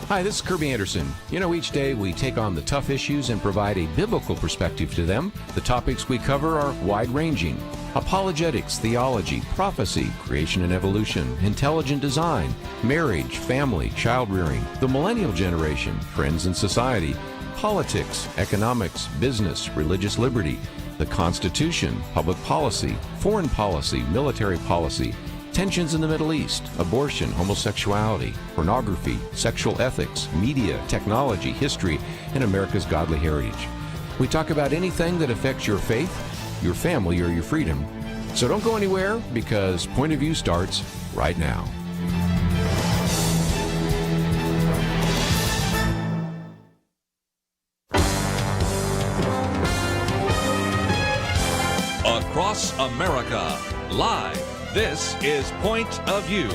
Hi, this is Kerby Anderson. You know, each day we take on the tough issues and provide a biblical perspective to them. The topics we cover are wide-ranging. Apologetics, theology, prophecy, creation and evolution, intelligent design, marriage, family, child-rearing, the millennial generation, friends and society, politics, economics, business, religious liberty, the Constitution, public policy, foreign policy, military policy, tensions in the Middle East, abortion, homosexuality, pornography, sexual ethics, media, technology, history, and America's godly heritage. We talk about anything that affects your faith, your family, or your freedom. So don't go anywhere, because Point of View starts right now. Across America, live. This is Point of View.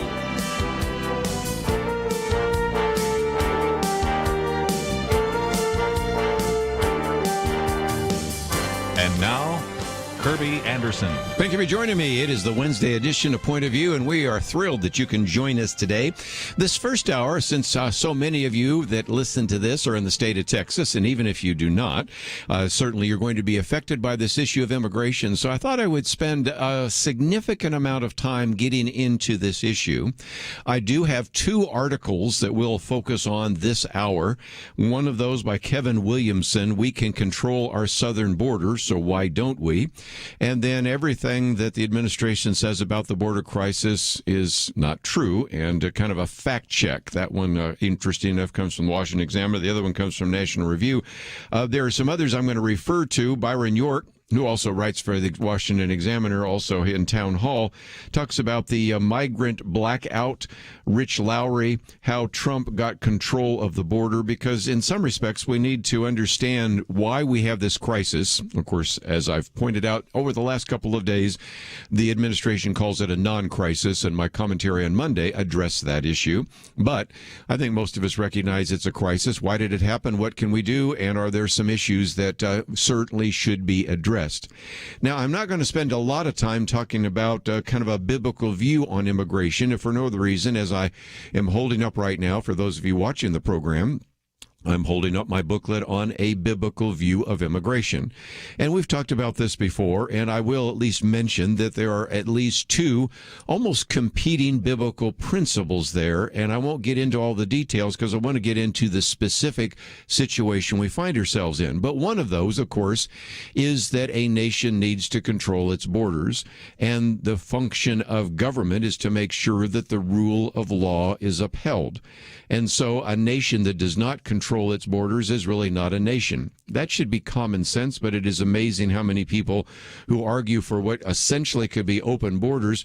And now, Kerby Anderson. Thank you for joining me. It is the Wednesday edition of Point of View, and we are thrilled that you can join us today. This first hour, since so many of you that listen to this are in the state of Texas, and even if you do not, certainly you're going to be affected by this issue of immigration. So I thought I would spend a significant amount of time getting into this issue. I do have two articles that we'll focus on this hour. One of those by Kevin Williamson, "We Can Control Our Southern Border, So Why Don't We?" And then everything that the administration says about the border crisis is not true, and kind of a fact check. That one, interesting enough, comes from the Washington Examiner. The other one comes from National Review. There are some others I'm going to refer to. Byron York, who also writes for the Washington Examiner, also in Town Hall, talks about the migrant blackout. Rich Lowry, how Trump got control of the border, because in some respects we need to understand why we have this crisis. Of course, as I've pointed out over the last couple of days, the administration calls it a non-crisis, and my commentary on Monday addressed that issue. But I think most of us recognize it's a crisis. Why did it happen? What can we do? And are there some issues that certainly should be addressed? Now, I'm not going to spend a lot of time talking about kind of a biblical view on immigration, if for no other reason, as I am holding up right now, for those of you watching the program, I'm holding up my booklet on a biblical view of immigration. And we've talked about this before, and I will at least mention that there are at least two almost competing biblical principles there, and I won't get into all the details because I want to get into the specific situation we find ourselves in. But one of those, of course, is that a nation needs to control its borders, and the function of government is to make sure that the rule of law is upheld. And so a nation that does not control its borders is really not a nation. That should be common sense, but it is amazing how many people who argue for what essentially could be open borders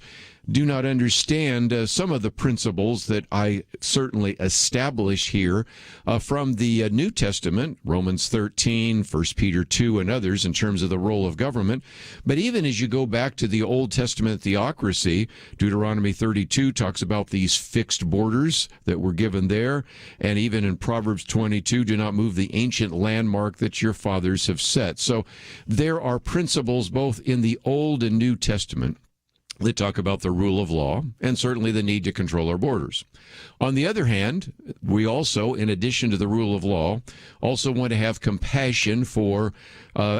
do not understand some of the principles that I certainly establish here from the New Testament, Romans 13, 1 Peter 2, and others in terms of the role of government. But even as you go back to the Old Testament theocracy, Deuteronomy 32 talks about these fixed borders that were given there. And even in Proverbs 22, do not move the ancient landmark that your fathers have set. So there are principles both in the Old and New Testament that talk about the rule of law and certainly the need to control our borders. On the other hand, we also, in addition to the rule of law, also want to have compassion for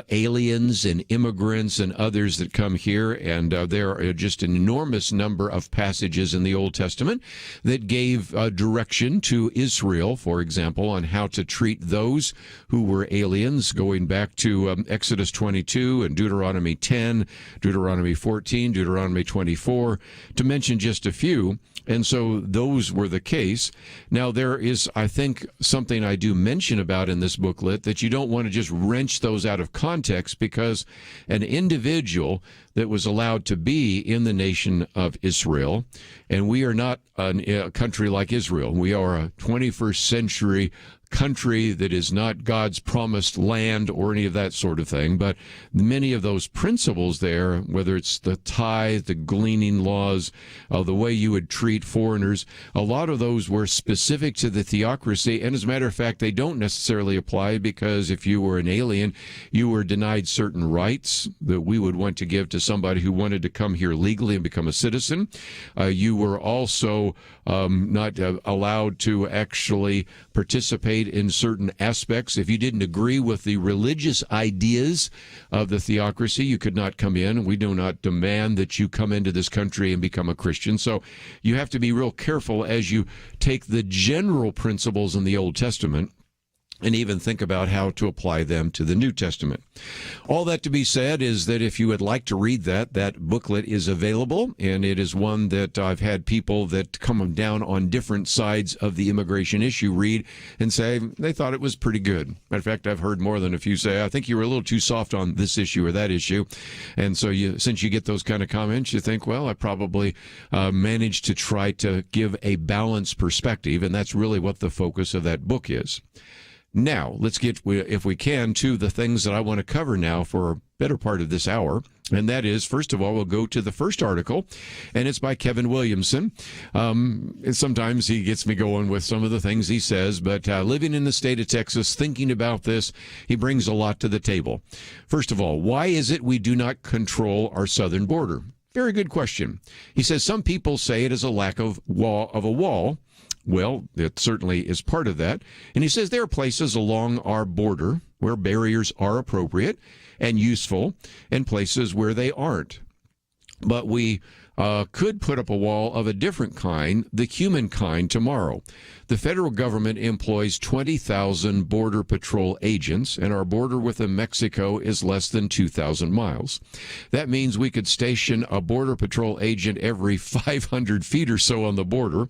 aliens and immigrants and others that come here. And there are just an enormous number of passages in the Old Testament that gave direction to Israel, for example, on how to treat those who were aliens, going back to Exodus 22 and Deuteronomy 10, Deuteronomy 14, Deuteronomy 24, to mention just a few. And so those were the case. Now, there is, I think, something I do mention about in this booklet, that you don't want to just wrench those out of context, because an individual that was allowed to be in the nation of Israel, and we are not a country like Israel. We are a 21st century country that is not God's promised land or any of that sort of thing. But many of those principles there, whether it's the tithe, the gleaning laws, the way you would treat foreigners, a lot of those were specific to the theocracy. And as a matter of fact, they don't necessarily apply, because if you were an alien, you were denied certain rights that we would want to give to somebody who wanted to come here legally and become a citizen. You were also not allowed to actually participate in certain aspects. If you didn't agree with the religious ideas of the theocracy, you could not come in. We do not demand that you come into this country and become a Christian. So you have to be real careful as you take the general principles in the Old Testament and even think about how to apply them to the New Testament. All that to be said is that if you would like to read that booklet is available, and it is one that I've had people that come down on different sides of the immigration issue read and say they thought it was pretty good. Matter of fact, I've heard more than a few say, I think you were a little too soft on this issue or that issue. And so since you get those kind of comments, you think, well, I probably managed to try to give a balanced perspective, and that's really what the focus of that book is. Now, let's get, if we can, to the things that I want to cover now for a better part of this hour. And that is, first of all, we'll go to the first article, and it's by Kevin Williamson. And sometimes he gets me going with some of the things he says, but living in the state of Texas, thinking about this, he brings a lot to the table. First of all, why is it we do not control our southern border? Very good question. He says some people say it is a lack of a wall. Well, it certainly is part of that. And he says there are places along our border where barriers are appropriate and useful and places where they aren't. But we could put up a wall of a different kind, the human kind, tomorrow. The federal government employs 20,000 Border Patrol agents, and our border with Mexico is less than 2,000 miles. That means we could station a Border Patrol agent every 500 feet or so on the border,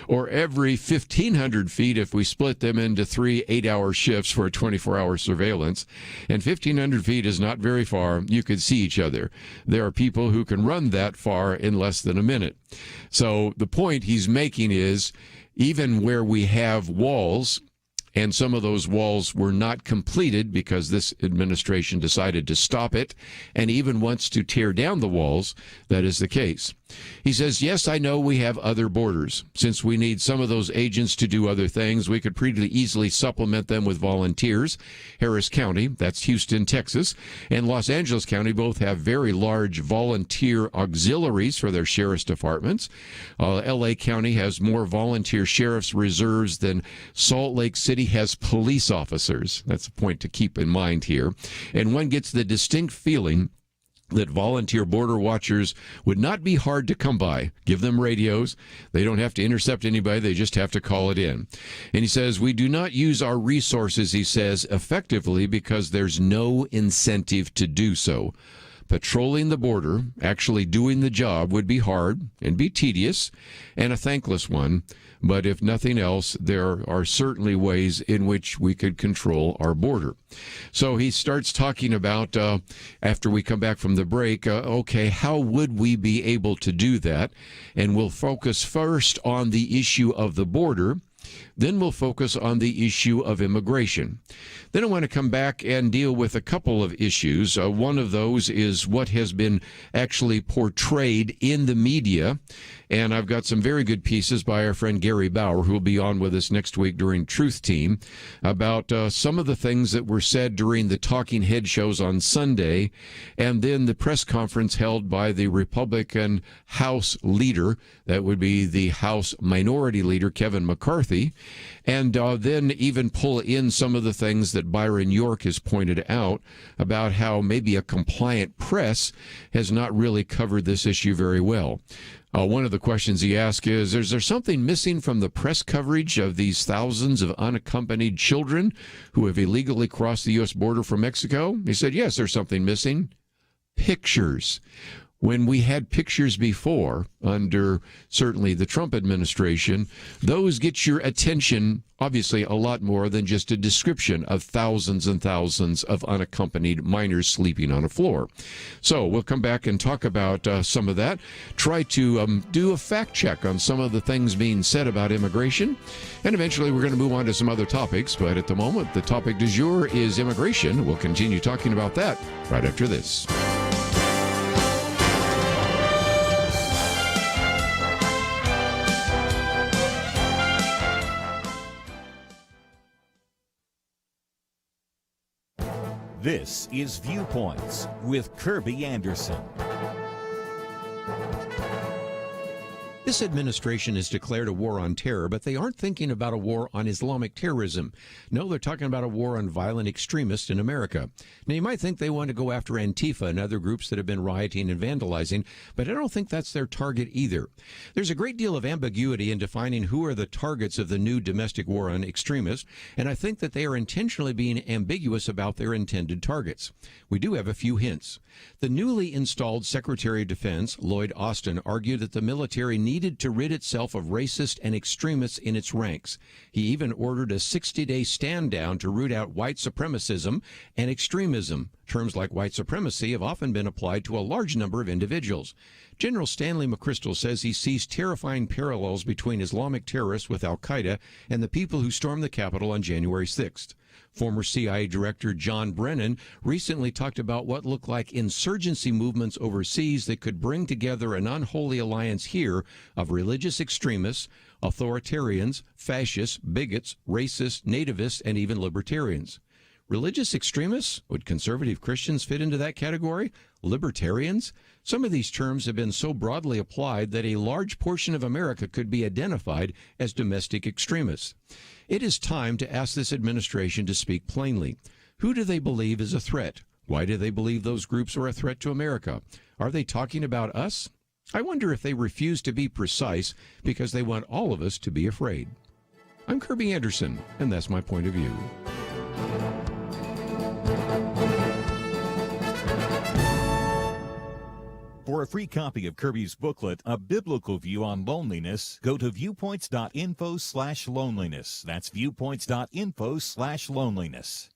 or every 1,500 feet if we split them into 3 8-hour shifts for a 24-hour surveillance. And 1,500 feet is not very far. You could see each other. There are people who can run that far in less than a minute. So the point he's making is, even where we have walls, and some of those walls were not completed because this administration decided to stop it and even wants to tear down the walls, that is the case. He says, yes, I know we have other borders. Since we need some of those agents to do other things, we could pretty easily supplement them with volunteers. Harris County, that's Houston, Texas, and Los Angeles County both have very large volunteer auxiliaries for their sheriff's departments. L.A. County has more volunteer sheriff's reserves than Salt Lake City has police officers. That's a point to keep in mind here. And one gets the distinct feeling that volunteer border watchers would not be hard to come by. Give them radios. They don't have to intercept anybody. They just have to call it in. And he says, we do not use our resources, he says, effectively because there's no incentive to do so. Patrolling the border, actually doing the job, would be hard and be tedious and a thankless one. But if nothing else, there are certainly ways in which we could control our border. So he starts talking about, after we come back from the break, okay, how would we be able to do that? And we'll focus first on the issue of the border. Then we'll focus on the issue of immigration. Then I want to come back and deal with a couple of issues. One of those is what has been actually portrayed in the media. And I've got some very good pieces by our friend Gary Bauer, who will be on with us next week during Truth Team, about some of the things that were said during the Talking Head shows on Sunday, and then the press conference held by the Republican House leader, that would be the House Minority Leader, Kevin McCarthy, and then even pull in some of the things that Byron York has pointed out about how maybe a compliant press has not really covered this issue very well. One of the questions he asked is there something missing from the press coverage of these thousands of unaccompanied children who have illegally crossed the U.S. border from Mexico? He said, yes, there's something missing. Pictures. When we had pictures before, under certainly the Trump administration, those get your attention, obviously, a lot more than just a description of thousands and thousands of unaccompanied minors sleeping on a floor. So we'll come back and talk about some of that, try to do a fact check on some of the things being said about immigration, and eventually we're going to move on to some other topics. But at the moment, the topic du jour is immigration. We'll continue talking about that right after this. This is Viewpoints with Kerby Anderson. This administration has declared a war on terror, but they aren't thinking about a war on Islamic terrorism. No, they're talking about a war on violent extremists in America. Now, you might think they want to go after Antifa and other groups that have been rioting and vandalizing, but I don't think that's their target either. There's a great deal of ambiguity in defining who are the targets of the new domestic war on extremists, and I think that they are intentionally being ambiguous about their intended targets. We do have a few hints. The newly installed Secretary of Defense, Lloyd Austin, argued that the military needed to rid itself of racist and extremists in its ranks. He even ordered a 60-day stand-down to root out white supremacism and extremism. Terms like white supremacy have often been applied to a large number of individuals. General Stanley McChrystal says he sees terrifying parallels between Islamic terrorists with al-Qaeda and the people who stormed the Capitol on January 6th. Former CIA Director John Brennan recently talked about what looked like insurgency movements overseas that could bring together an unholy alliance here of religious extremists, authoritarians, fascists, bigots, racists, nativists, and even libertarians. Religious extremists? Would conservative Christians fit into that category? Libertarians? Some of these terms have been so broadly applied that a large portion of America could be identified as domestic extremists. It is time to ask this administration to speak plainly. Who do they believe is a threat? Why do they believe those groups are a threat to America? Are they talking about us? I wonder if they refuse to be precise because they want all of us to be afraid. I'm Kerby Anderson, and that's my point of view. For a free copy of Kerby's booklet, A Biblical View on Loneliness, go to viewpoints.info/loneliness. That's viewpoints.info/loneliness.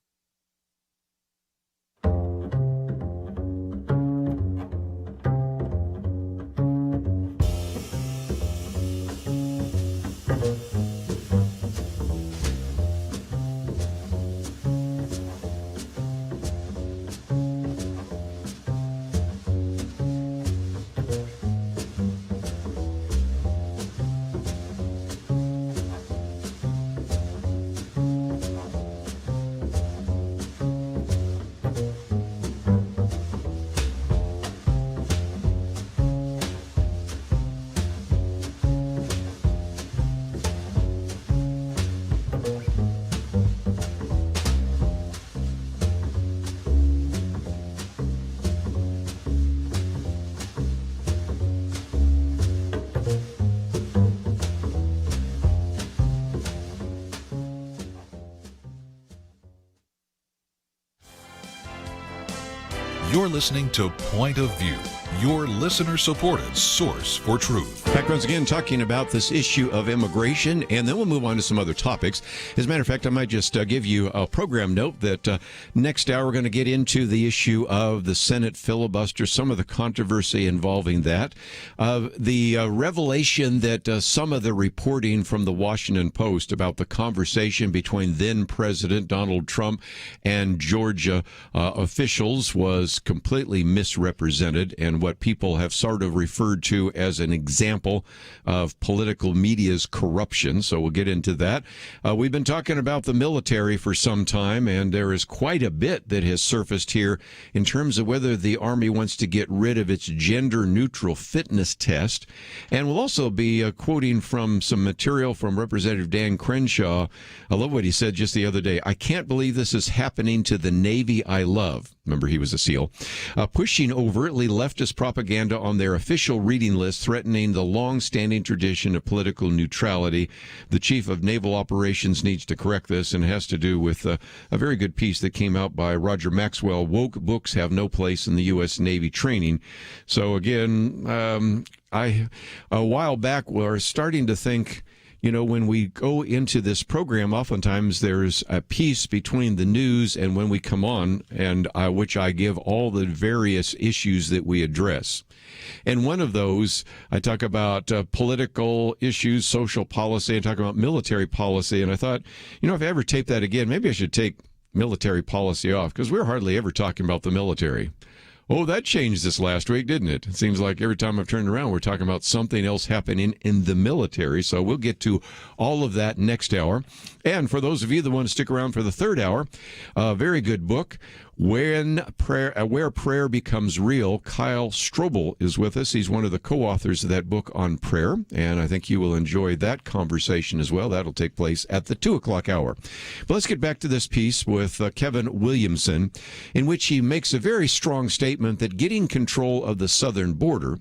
You're listening to Point of View, your listener-supported source for truth. Back once again talking about this issue of immigration, and then we'll move on to some other topics. As a matter of fact, I might just give you a program note that next hour we're going to get into the issue of the Senate filibuster, some of the controversy involving that, the revelation that some of the reporting from the Washington Post about the conversation between then-President Donald Trump and Georgia officials was completely misrepresented, and what people have sort of referred to as an example of political media's corruption. So we'll get into that. We've been talking about the military for some time, and there is quite a bit that has surfaced here in terms of whether the Army wants to get rid of its gender-neutral fitness test. And we'll also be quoting from some material from Representative Dan Crenshaw. I love what he said just the other day. I can't believe this is happening to the Navy I love. Remember, he was a SEAL. Pushing overtly leftist propaganda on their official reading list, threatening the long-standing tradition of political neutrality. The Chief of Naval Operations needs to correct this, and it has to do with a very good piece that came out by Roger Maxwell. Woke books have no place in the U.S. Navy training. So again, a while back, we're starting to think, you know, when we go into this program, oftentimes there's a piece between the news and when we come on, and which I give all the various issues that we address. And one of those, I talk about political issues, social policy, and talk about military policy. And I thought, you know, if I ever tape that again, maybe I should take military policy off, because we're hardly ever talking about the military. Oh, that changed this last week, didn't it? It seems like every time I've turned around, we're talking about something else happening in the military. So we'll get to all of that next hour. And for those of you that want to stick around for the third hour, a very good book, Where Prayer Becomes Real. Kyle Strobel is with us. He's one of the co-authors of that book on prayer, and I think you will enjoy that conversation as well. That'll take place at the 2 o'clock hour. But let's get back to this piece with Kevin Williamson, in which he makes a very strong statement that getting control of the southern border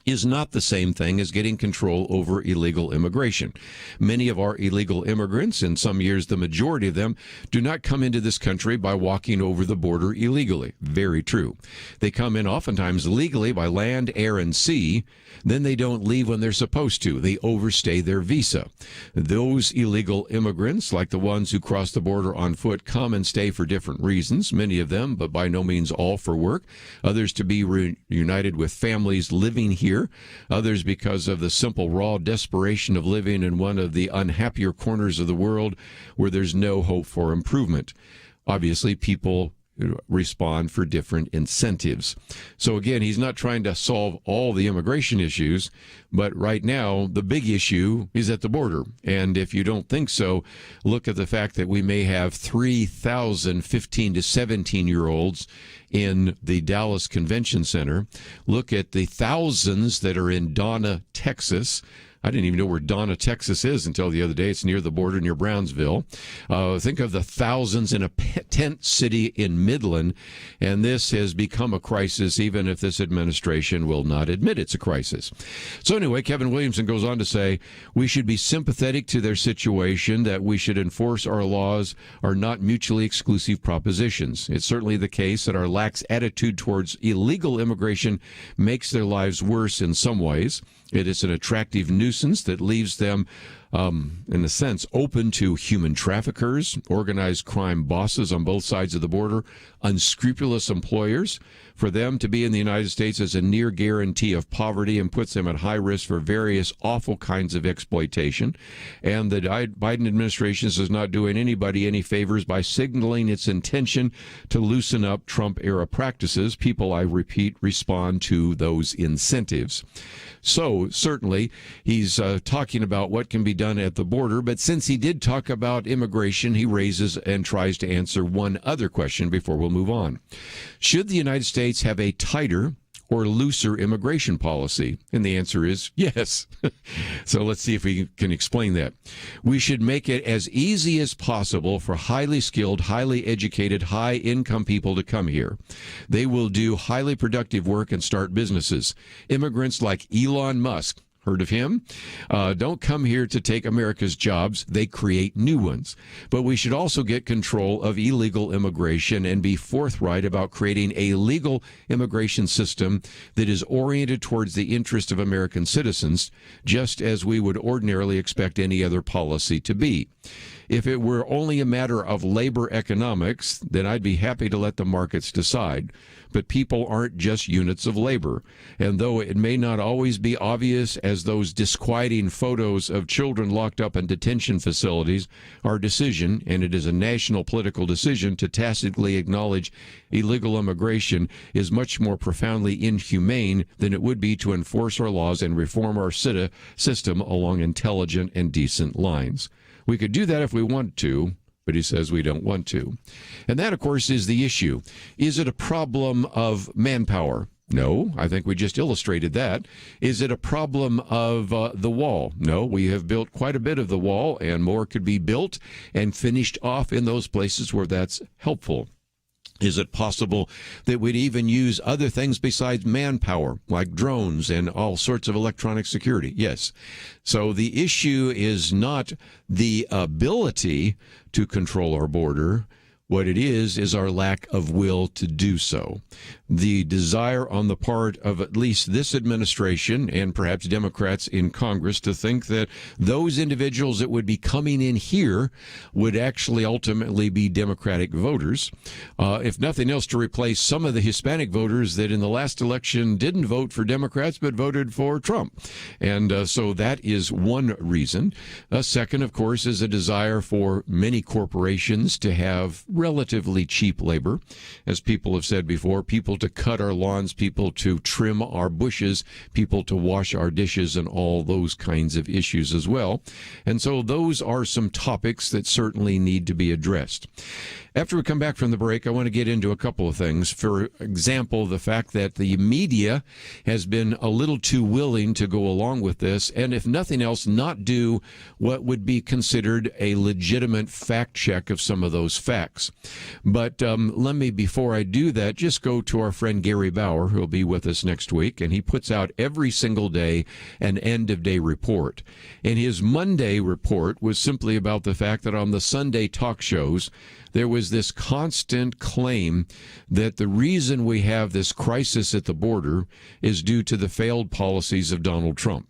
is not the same thing as getting control over illegal immigration. Many of our illegal immigrants, in some years the majority of them, do not come into this country by walking over the border illegally. Very true. They come in oftentimes legally by land, air, and sea. Then they don't leave when they're supposed to. They overstay their visa. Those illegal immigrants, like the ones who cross the border on foot, come and stay for different reasons, many of them, but by no means all for work. Others to be reunited with families living here. Others because of the simple, raw desperation of living in one of the unhappier corners of the world where there's no hope for improvement. Obviously, people respond for different incentives. So again, he's not trying to solve all the immigration issues, but right now the big issue is at the border. And if you don't think so, look at the fact that we may have 3,000 15 to 17-year-olds in the Dallas Convention Center. Look at the thousands that are in Donna, Texas. I didn't even know where Donna, Texas is until the other day. It's near the border, near Brownsville. Think of the thousands in a tent city in Midland, and this has become a crisis, even if this administration will not admit it's a crisis. So anyway, Kevin Williamson goes on to say, we should be sympathetic to their situation, that we should enforce our laws are not mutually exclusive propositions. It's certainly the case that our lax attitude towards illegal immigration makes their lives worse in some ways. It is an attractive nuisance that leaves them, in a sense, open to human traffickers, organized crime bosses on both sides of the border, unscrupulous employers. For them to be in the United States is a near guarantee of poverty and puts them at high risk for various awful kinds of exploitation. And the Biden administration is not doing anybody any favors by signaling its intention to loosen up Trump-era practices. People, I repeat, respond to those incentives. So certainly he's talking about what can be done at the border, but since he did talk about immigration, he raises and tries to answer one other question before we'll move on. Should the United States have a tighter or looser immigration policy? And the answer is yes. So let's see if we can explain that. We should make it as easy as possible for highly skilled, highly educated, high-income people to come here. They will do highly productive work and start businesses. Immigrants like Elon Musk, heard of him? Don't come here to take America's jobs. They create new ones. But we should also get control of illegal immigration and be forthright about creating a legal immigration system that is oriented towards the interest of American citizens, just as we would ordinarily expect any other policy to be. If it were only a matter of labor economics, then I'd be happy to let the markets decide. But people aren't just units of labor. And though it may not always be obvious, as those disquieting photos of children locked up in detention facilities, our decision, and it is a national political decision, to tacitly acknowledge illegal immigration is much more profoundly inhumane than it would be to enforce our laws and reform our system along intelligent and decent lines. We could do that if we want to, but he says we don't want to. And that, of course, is the issue. Is it a problem of manpower? No, I think we just illustrated that. Is it a problem of the wall? No, we have built quite a bit of the wall, and more could be built and finished off in those places where that's helpful. Is it possible that we'd even use other things besides manpower, like drones and all sorts of electronic security? Yes. So the issue is not the ability to control our border. What it is our lack of will to do so. The desire on the part of at least this administration and perhaps Democrats in Congress to think that those individuals that would be coming in here would actually ultimately be Democratic voters, if nothing else to replace some of the Hispanic voters that in the last election didn't vote for Democrats but voted for Trump. And so that is one reason. A second, of course, is a desire for many corporations to have relatively cheap labor, as people have said before, people to cut our lawns, people to trim our bushes, people to wash our dishes, and all those kinds of issues as well. And so those are some topics that certainly need to be addressed. After we come back from the break, I want to get into a couple of things. For example, the fact that the media has been a little too willing to go along with this, and if nothing else, not do what would be considered a legitimate fact check of some of those facts. But let me, before I do that, just go to our friend Gary Bauer, who will be with us next week, and he puts out every single day an end-of-day report. And his Monday report was simply about the fact that on the Sunday talk shows, there was this constant claim that the reason we have this crisis at the border is due to the failed policies of Donald Trump.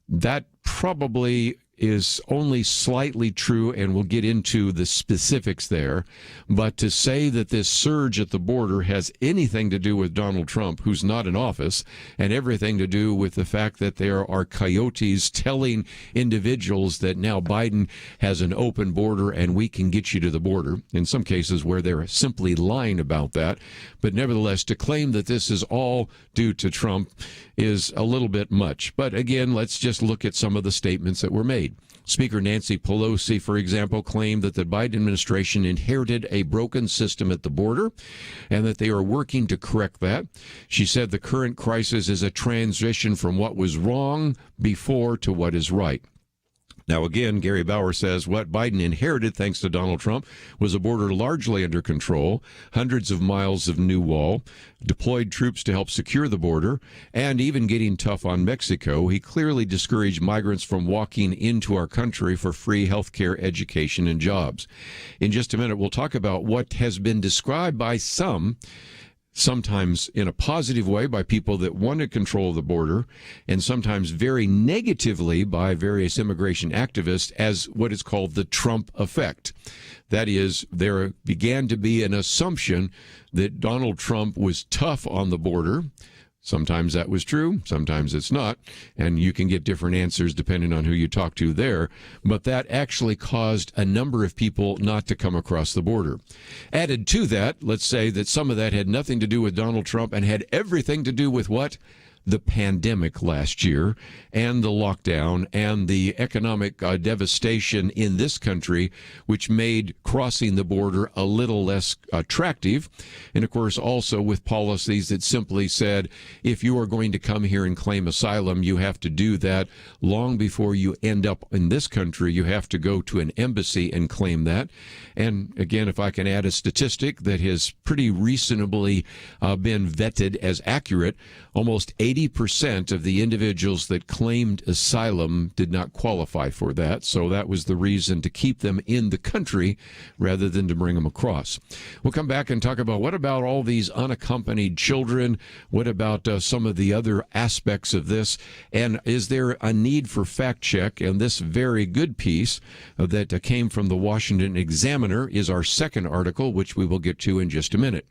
That probably is only slightly true, and we'll get into the specifics there. But to say that this surge at the border has anything to do with Donald Trump, who's not in office, and everything to do with the fact that there are coyotes telling individuals that now Biden has an open border and we can get you to the border, in some cases where they're simply lying about that. But nevertheless, to claim that this is all due to Trump is a little bit much. But again, let's just look at some of the statements that were made. Speaker Nancy Pelosi, for example, claimed that the Biden administration inherited a broken system at the border and that they are working to correct that. She said the current crisis is a transition from what was wrong before to what is right. Now, again, Gary Bauer says what Biden inherited, thanks to Donald Trump, was a border largely under control, hundreds of miles of new wall, deployed troops to help secure the border, and even getting tough on Mexico. He clearly discouraged migrants from walking into our country for free health care, education, and jobs. In just a minute, we'll talk about what has been described by some, sometimes in a positive way by people that want to control the border, and sometimes very negatively by various immigration activists as what is called the Trump effect. That is, there began to be an assumption that Donald Trump was tough on the border. Sometimes that was true, sometimes it's not, and you can get different answers depending on who you talk to there. But that actually caused a number of people not to come across the border. Added to that, let's say that some of that had nothing to do with Donald Trump and had everything to do with what? The pandemic last year and the lockdown and the economic devastation in this country, which made crossing the border a little less attractive. And of course, also with policies that simply said, if you are going to come here and claim asylum, you have to do that long before you end up in this country. You have to go to an embassy and claim that. And again, if I can add a statistic that has pretty reasonably been vetted as accurate, almost 80% of the individuals that claimed asylum did not qualify for that. So that was the reason to keep them in the country rather than to bring them across. We'll come back and talk about what about all these unaccompanied children? What about some of the other aspects of this? And is there a need for fact check? And this very good piece that came from the Washington Examiner is our second article, which we will get to in just a minute.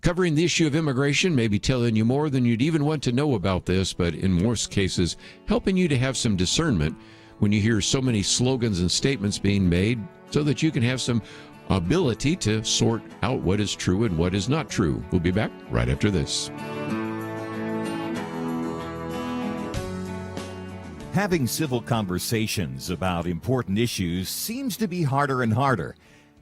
Covering the issue of immigration, maybe telling you more than you'd even want to know about this, but in most cases, helping you to have some discernment when you hear so many slogans and statements being made so that you can have some ability to sort out what is true and what is not true. We'll be back right after this. Having civil conversations about important issues seems to be harder and harder.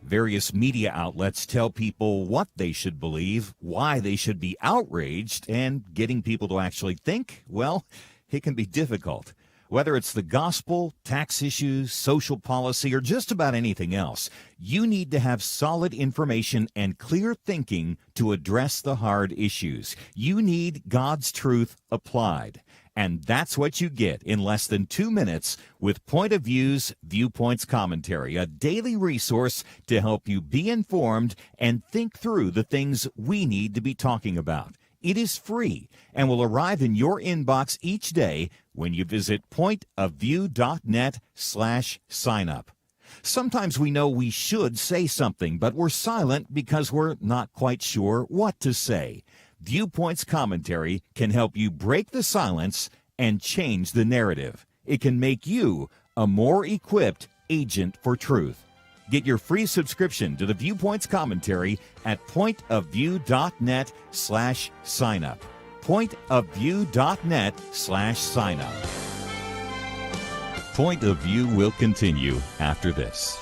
Various media outlets tell people what they should believe, why they should be outraged, and getting people to actually think, well, it can be difficult. Whether it's the gospel, tax issues, social policy, or just about anything else, you need to have solid information and clear thinking to address the hard issues. You need God's truth applied. And that's what you get in less than 2 minutes with Point of View's Viewpoints Commentary, a daily resource to help you be informed and think through the things we need to be talking about. It is free and will arrive in your inbox each day when you visit pointofview.net/sign-up. Sometimes we know we should say something, but we're silent because we're not quite sure what to say. Viewpoints Commentary can help you break the silence and change the narrative. It can make you a more equipped agent for truth. Get your free subscription to the Viewpoints commentary at pointofview.net/signup. Pointofview.net/signup. Point of View will continue after this.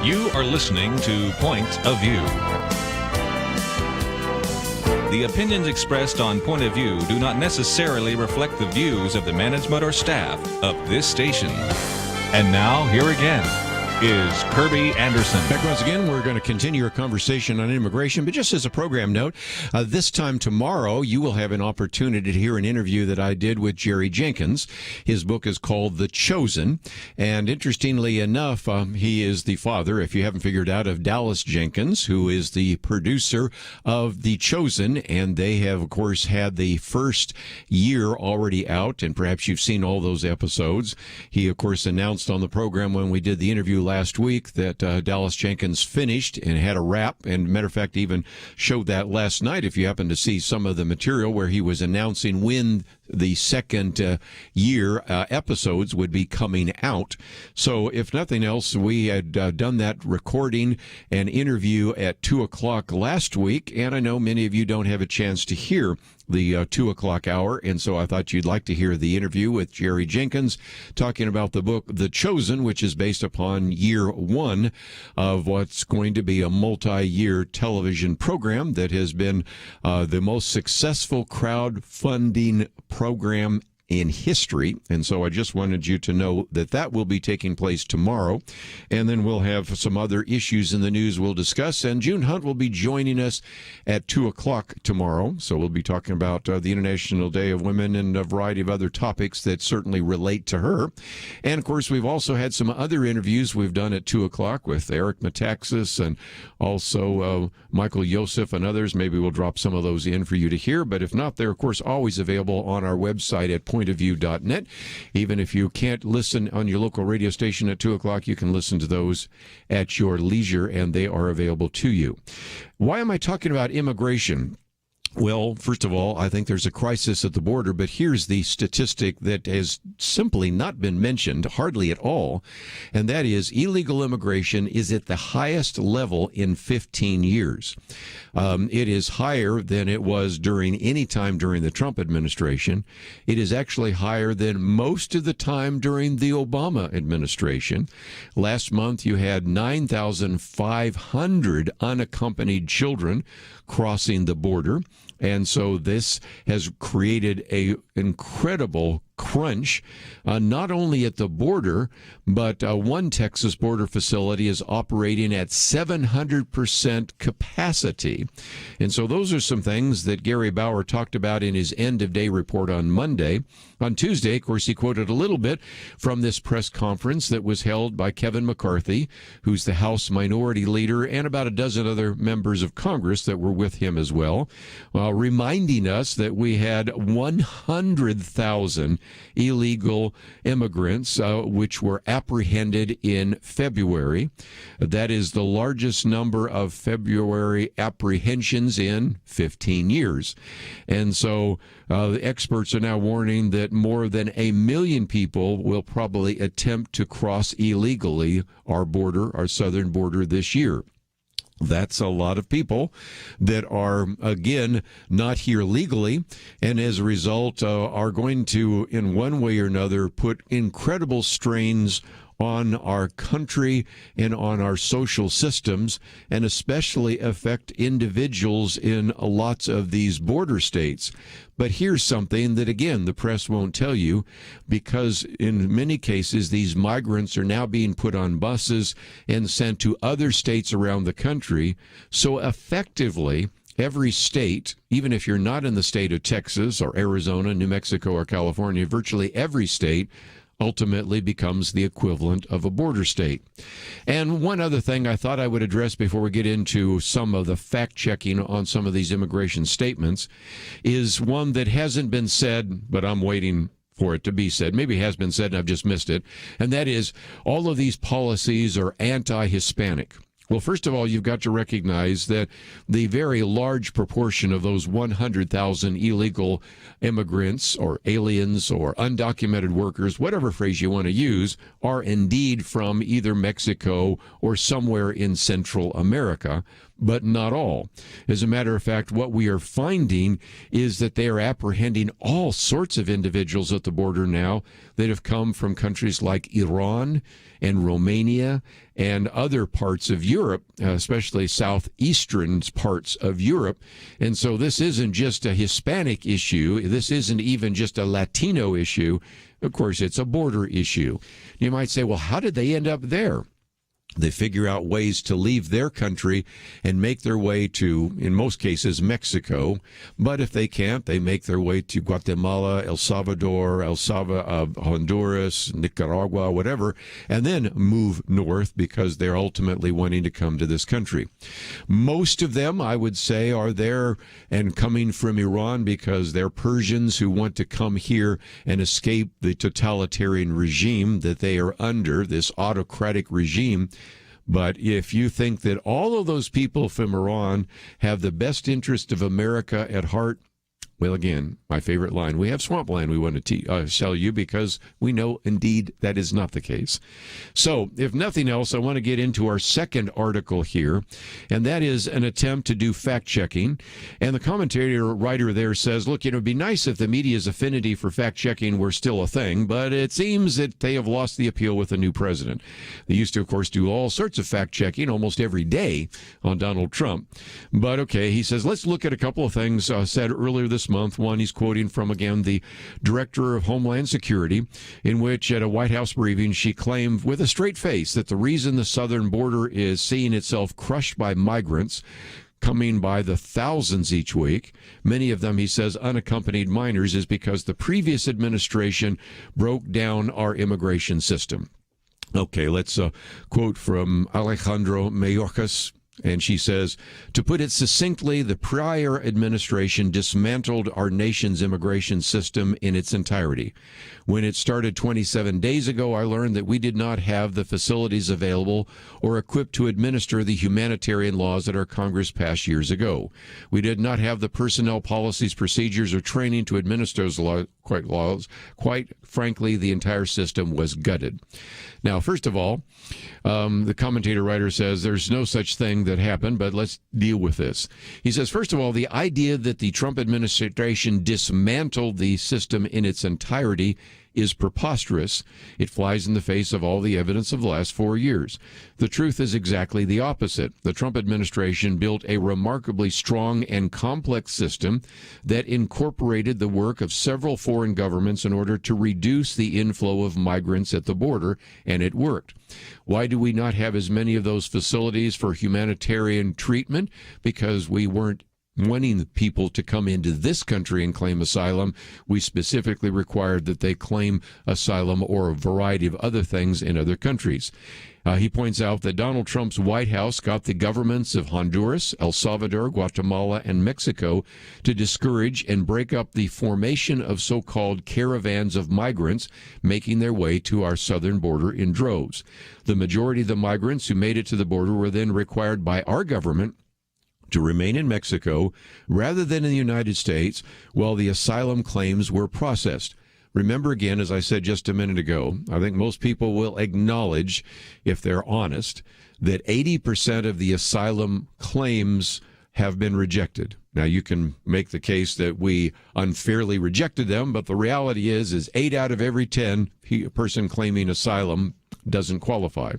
You are listening to Point of View. The opinions expressed on Point of View do not necessarily reflect the views of the management or staff of this station. And now, here again, is Kerby Anderson. Back once again, we're going to continue our conversation on immigration, but just as a program note, this time tomorrow, you will have an opportunity to hear an interview that I did with Jerry Jenkins. His book is called The Chosen, and interestingly enough, he is the father, if you haven't figured out, of Dallas Jenkins, who is the producer of The Chosen, and they have, of course, had the first year already out, and perhaps you've seen all those episodes. He, of course, announced on the program when we did the interview last week that Dallas Jenkins finished and had a wrap, and matter of fact even showed that last night if you happen to see some of the material where he was announcing when the second year episodes would be coming out. So if nothing else, we had done that recording and interview at 2 o'clock last week, and I know many of you don't have a chance to hear the 2 o'clock hour, and so I thought you'd like to hear the interview with Jerry Jenkins talking about the book The Chosen, which is based upon year one of what's going to be a multi-year television program that has been the most successful crowdfunding program in history. And so I just wanted you to know that that will be taking place tomorrow. And then we'll have some other issues in the news we'll discuss. And June Hunt will be joining us at 2 o'clock tomorrow. So we'll be talking about the International Day of Women and a variety of other topics that certainly relate to her. And of course, we've also had some other interviews we've done at 2 o'clock with Eric Metaxas and also Michael Yosef and others. Maybe we'll drop some of those in for you to hear. But if not, they're, of course, always available on our website at pointofview.net. Even if you can't listen on your local radio station at 2 o'clock, you can listen to those at your leisure, and they are available to you. Why am I talking about immigration? Well, first of all, I think there's a crisis at the border, but here's the statistic that has simply not been mentioned, hardly at all, and that is illegal immigration is at the highest level in 15 years. It is higher than it was during any time during the Trump administration. It is actually higher than most of the time during the Obama administration. Last month, you had 9,500 unaccompanied children crossing the border. And so this has created an incredible crunch, not only at the border, but one Texas border facility is operating at 700% capacity. And so those are some things that Gary Bauer talked about in his end-of-day report on Monday. On Tuesday, of course, he quoted a little bit from this press conference that was held by Kevin McCarthy, who's the House Minority Leader, and about a dozen other members of Congress that were with him as well, reminding us that we had 100,000 illegal immigrants, which were apprehended in February. That is the largest number of February apprehensions in 15 years. And so the experts are now warning that more than 1 million people will probably attempt to cross illegally our border, our southern border this year. That's a lot of people that are, again, not here legally, and as a result are going to, in one way or another, put incredible strains on our country and on our social systems, and especially affect individuals in lots of these border states. But here's something that, again, the press won't tell you, because in many cases, these migrants are now being put on buses and sent to other states around the country. So effectively, every state, even if you're not in the state of Texas or Arizona, New Mexico, or California, virtually every state ultimately becomes the equivalent of a border state. And one other thing I thought I would address before we get into some of the fact-checking on some of these immigration statements is one that hasn't been said, but I'm waiting for it to be said. Maybe it has been said and I've just missed it. And that is, all of these policies are anti-Hispanic. Well, first of all, you've got to recognize that the very large proportion of those 100,000 illegal immigrants or aliens or undocumented workers, whatever phrase you want to use, are indeed from either Mexico or somewhere in Central America, but not all. As a matter of fact, what we are finding is that they are apprehending all sorts of individuals at the border now that have come from countries like Iran and Romania and other parts of Europe, especially southeastern parts of Europe. And so this isn't just a Hispanic issue. This isn't even just a Latino issue. Of course, it's a border issue. You might say, well, how did they end up there? They figure out ways to leave their country and make their way to, in most cases, Mexico. But if they can't, they make their way to Guatemala, El Salvador, Honduras, Nicaragua, whatever, and then move north because they're ultimately wanting to come to this country. Most of them, I would say, are there and coming from Iran because they're Persians who want to come here and escape the totalitarian regime that they are under, this autocratic regime. But if you think that all of those people from Iran have the best interest of America at heart, well, again, my favorite line, we have swampland we want to sell you because we know indeed that is not the case. So if nothing else, I want to get into our second article here, and that is an attempt to do fact-checking. And the commentator writer there says, look, it would be nice if the media's affinity for fact-checking were still a thing, but it seems that they have lost the appeal with the new president. They used to, of course, do all sorts of fact-checking almost every day on Donald Trump. But okay, he says, let's look at a couple of things said earlier this month. One, he's quoting from, again, the Director of Homeland Security, in which at a White House briefing, she claimed with a straight face that the reason the southern border is seeing itself crushed by migrants coming by the thousands each week, many of them, he says, unaccompanied minors, is because the previous administration broke down our immigration system. Okay, let's quote from Alejandro Mayorkas. And she says, to put it succinctly, the prior administration dismantled our nation's immigration system in its entirety. When it started 27 days ago, I learned that we did not have the facilities available or equipped to administer the humanitarian laws that our Congress passed years ago. We did not have the personnel, policies, procedures, or training to administer those laws. Quite frankly, the entire system was gutted. Now, first of all, the commentator writer says there's no such thing that happened, but let's deal with this. He says, first of all, the idea that the Trump administration dismantled the system in its entirety is preposterous. It flies in the face of all the evidence of the last 4 years. The truth is exactly the opposite. The Trump administration built a remarkably strong and complex system that incorporated the work of several foreign governments in order to reduce the inflow of migrants at the border, and it worked. Why do we not have as many of those facilities for humanitarian treatment? Because we weren't wanting people to come into this country and claim asylum. We specifically required that they claim asylum or a variety of other things in other countries. He points out that Donald Trump's White House got the governments of Honduras, El Salvador, Guatemala, and Mexico to discourage and break up the formation of so-called caravans of migrants making their way to our southern border in droves. The majority of the migrants who made it to the border were then required by our government to remain in Mexico rather than in the United States while the asylum claims were processed. Remember again, as I said just a minute ago, I think most people will acknowledge, if they're honest, that 80% of the asylum claims have been rejected. Now, you can make the case that we unfairly rejected them, but the reality is 8 out of every 10 person claiming asylum doesn't qualify.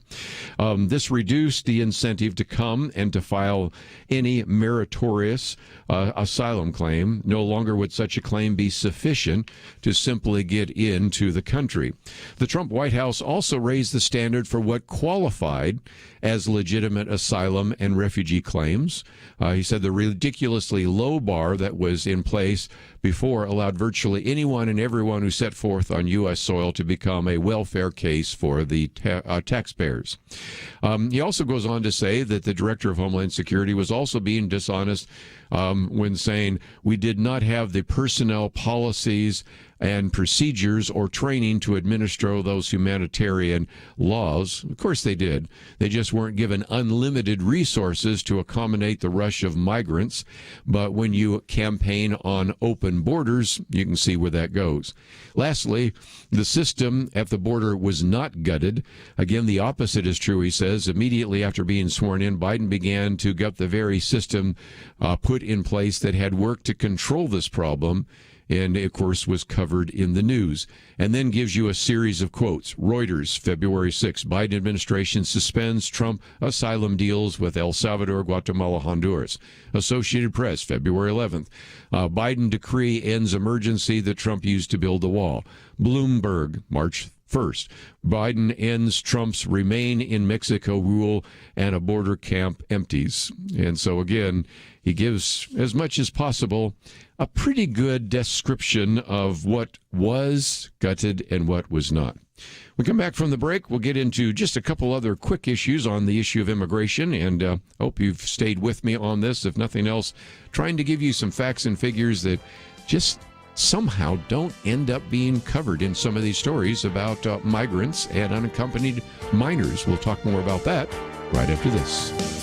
This reduced the incentive to come and to file any meritorious asylum claim. No longer would such a claim be sufficient to simply get into the country. The Trump White House also raised the standard for what qualified as legitimate asylum and refugee claims. He said the ridiculously low bar that was in place before allowed virtually anyone and everyone who set forth on U.S. soil to become a welfare case for the taxpayers. He also goes on to say that the Director of Homeland Security was also being dishonest when saying we did not have the personnel, policies, and procedures or training to administer those humanitarian laws. Of course they did. They just weren't given unlimited resources to accommodate the rush of migrants. But when you campaign on open borders, you can see where that goes. Lastly, the system at the border was not gutted. Again, the opposite is true, he says. Immediately after being sworn in, Biden began to gut the very system put in place that had worked to control this problem, and, of course, was covered in the news. And then gives you a series of quotes. Reuters, February 6, Biden administration suspends Trump asylum deals with El Salvador, Guatemala, Honduras. Associated Press, February 11th, Biden decree ends emergency that Trump used to build the wall. Bloomberg, March First, Biden ends Trump's remain in Mexico rule and a border camp empties. And so again, he gives, as much as possible, a pretty good description of what was gutted and what was not. We come back from the break, we'll get into just a couple other quick issues on the issue of immigration, and hope you've stayed with me on this. If nothing else, trying to give you some facts and figures that just somehow don't end up being covered in some of these stories about migrants and unaccompanied minors. We'll talk more about that right after this.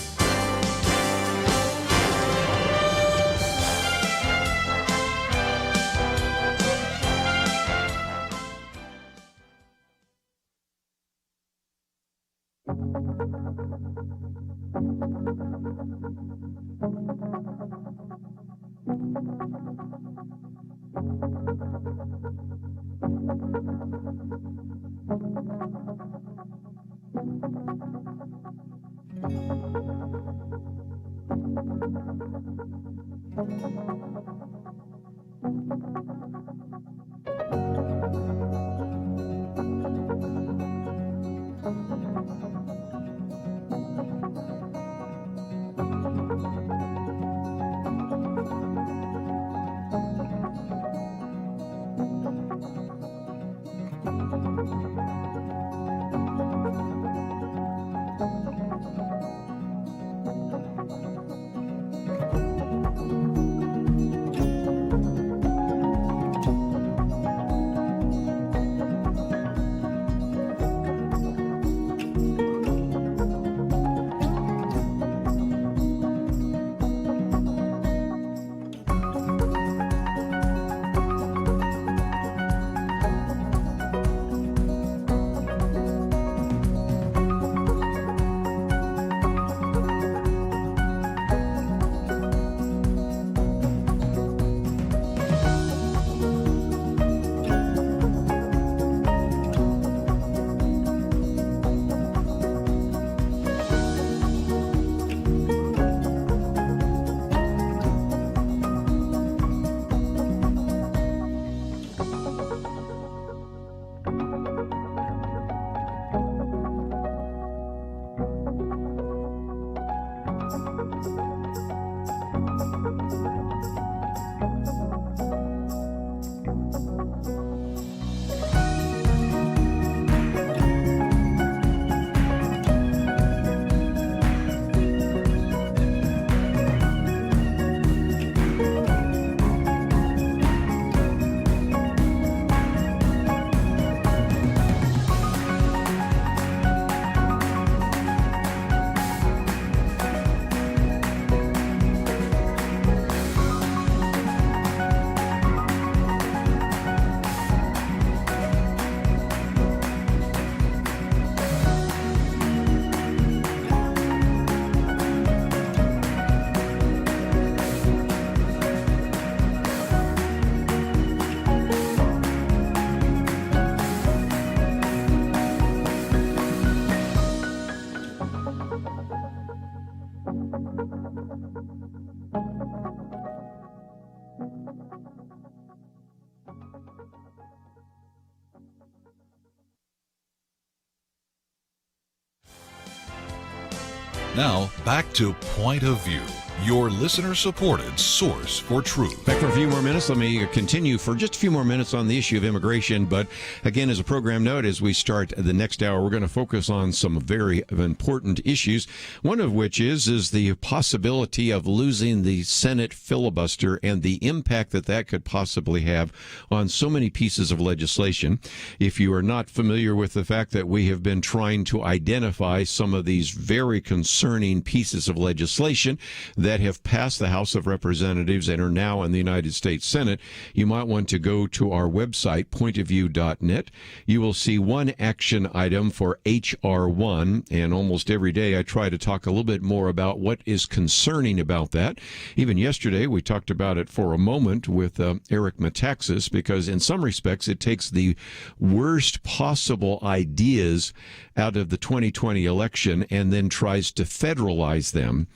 Now, back to Point of View, your listener-supported source for truth. Back for a few more minutes. Let me continue for just a few more minutes on the issue of immigration. But again, as a program note, as we start the next hour, we're going to focus on some very important issues. One of which is the possibility of losing the Senate filibuster and the impact that that could possibly have on so many pieces of legislation. If you are not familiar with the fact that we have been trying to identify some of these very concerning pieces of legislation that have passed the House of Representatives and are now in the United States Senate, you might want to go to our website, pointofview.net. You will see one action item for H.R. 1, and almost every day I try to talk a little bit more about what is concerning about that. Even yesterday, we talked about it for a moment with Eric Metaxas, because in some respects it takes the worst possible ideas out of the 2020 election and then tries to federalize them.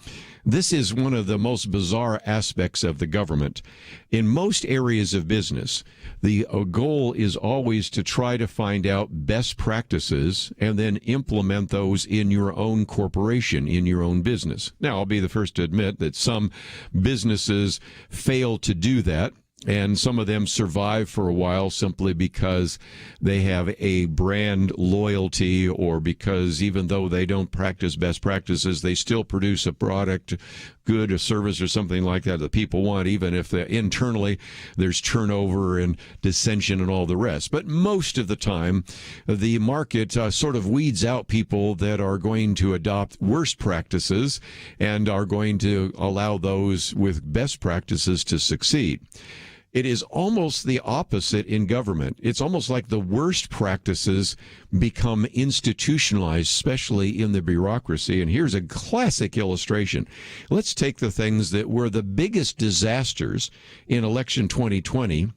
This is one of the most bizarre aspects of the government. In most areas of business, the goal is always to try to find out best practices and then implement those in your own corporation, in your own business. Now, I'll be the first to admit that some businesses fail to do that. And some of them survive for a while simply because they have a brand loyalty, or because even though they don't practice best practices, they still produce a product, good, a service, or something like that people want, even if internally there's turnover and dissension and all the rest. But most of the time, the market sort of weeds out people that are going to adopt worst practices and are going to allow those with best practices to succeed. It is almost the opposite in government. It's almost like the worst practices become institutionalized, especially in the bureaucracy. And here's a classic illustration. Let's take the things that were the biggest disasters in election 2020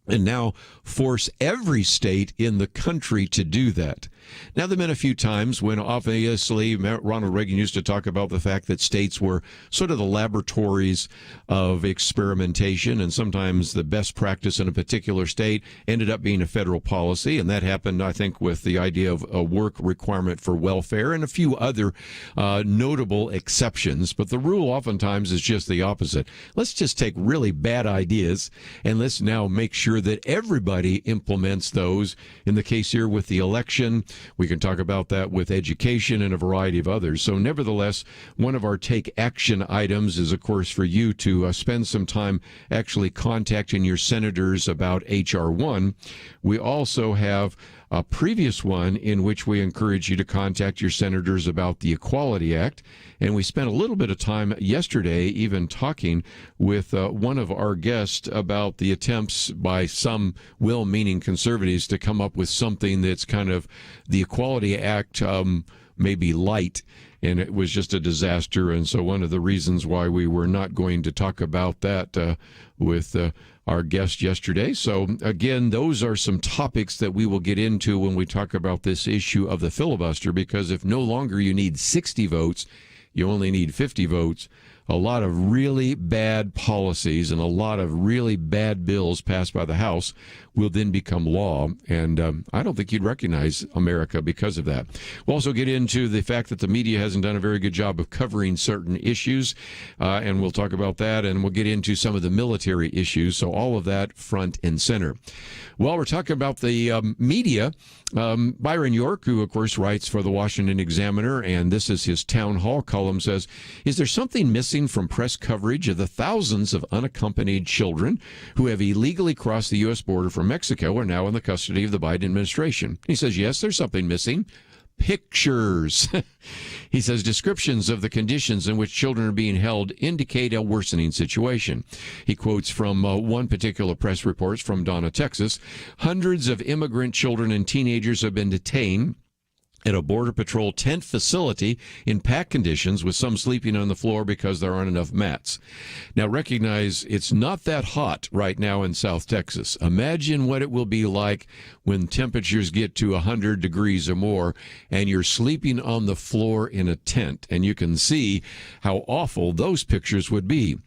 and now force every state in the country to do that. Now, there have been a few times when obviously Ronald Reagan used to talk about the fact that states were sort of the laboratories of experimentation, and sometimes the best practice in a particular state ended up being a federal policy, and that happened, I think, with the idea of a work requirement for welfare and a few other notable exceptions. But the rule oftentimes is just the opposite. Let's just take really bad ideas and let's now make sure that everybody implements those. In the case here with the election, we can talk about that with education and a variety of others. So nevertheless, one of our take action items is, of course, for you to spend some time actually contacting your senators about H.R. 1. We also have a previous one in which we encourage you to contact your senators about the Equality Act. And we spent a little bit of time yesterday even talking with one of our guests about the attempts by some well-meaning conservatives to come up with something that's kind of the Equality Act, maybe light. And it was just a disaster. And so one of the reasons why we were not going to talk about that with our guest yesterday. So again, those are some topics that we will get into when we talk about this issue of the filibuster, because if no longer you need 60 votes, you only need 50 votes. A lot of really bad policies and a lot of really bad bills passed by the House will then become law. And I don't think you'd recognize America because of that. We'll also get into the fact that the media hasn't done a very good job of covering certain issues, and we'll talk about that, and we'll get into some of the military issues. So all of that front and center. Well, we're talking about the media. Byron York, who, of course, writes for the Washington Examiner, and this is his town hall column, says, is there something missing from press coverage of the thousands of unaccompanied children who have illegally crossed the U.S. border from Mexico are now in the custody of the Biden administration? He says, yes, there's something missing. Pictures. He says descriptions of the conditions in which children are being held indicate a worsening situation. He quotes from one particular press report from Donna, Texas. Hundreds of immigrant children and teenagers have been detained at a Border Patrol tent facility in packed conditions, with some sleeping on the floor because there aren't enough mats. Now, recognize it's not that hot right now in South Texas. Imagine what it will be like when temperatures get to 100 degrees or more and you're sleeping on the floor in a tent, and you can see how awful those pictures would be.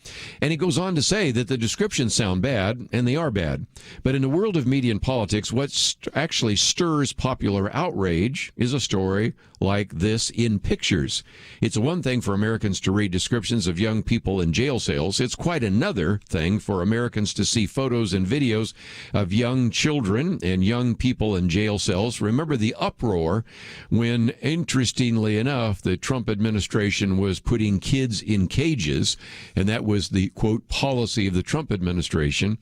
And he goes on to say that the descriptions sound bad, and they are bad. But in the world of media and politics, what actually stirs popular outrage is a story like this in pictures. It's one thing for Americans to read descriptions of young people in jail cells. It's quite another thing for Americans to see photos and videos of young children and young people in jail cells. Remember the uproar when, interestingly enough, the Trump administration was putting kids in cages, and that was the, quote, policy of the Trump administration.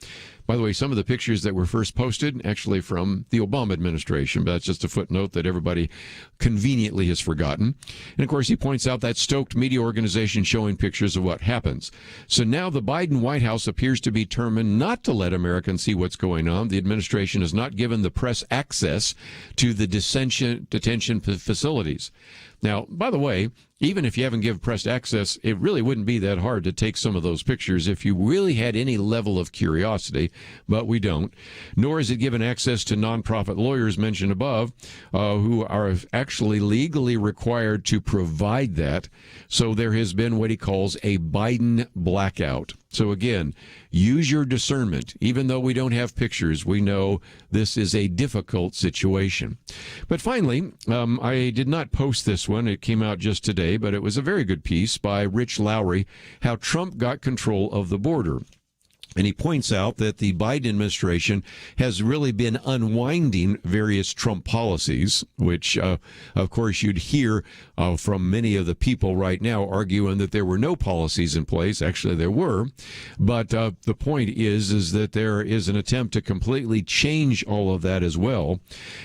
By the way, some of the pictures that were first posted actually from the Obama administration, but that's just a footnote that everybody conveniently has forgotten. And of course, he points out that stoked media organization showing pictures of what happens. So now the Biden White House appears to be determined not to let Americans see what's going on. The administration has not given the press access to the detention facilities. Now, by the way, even if you haven't given press access, it really wouldn't be that hard to take some of those pictures if you really had any level of curiosity, but we don't. Nor is it given access to nonprofit lawyers mentioned above, who are actually legally required to provide that. So there has been what he calls a Biden blackout. So again, use your discernment. Even though we don't have pictures, we know this is a difficult situation. But finally, I did not post this one. It came out just today, but it was a very good piece by Rich Lowry, How Trump Got Control of the Border. And he points out that the Biden administration has really been unwinding various Trump policies, which, of course, you'd hear from many of the people right now arguing that there were no policies in place. Actually, there were. But the point is that there is an attempt to completely change all of that as well.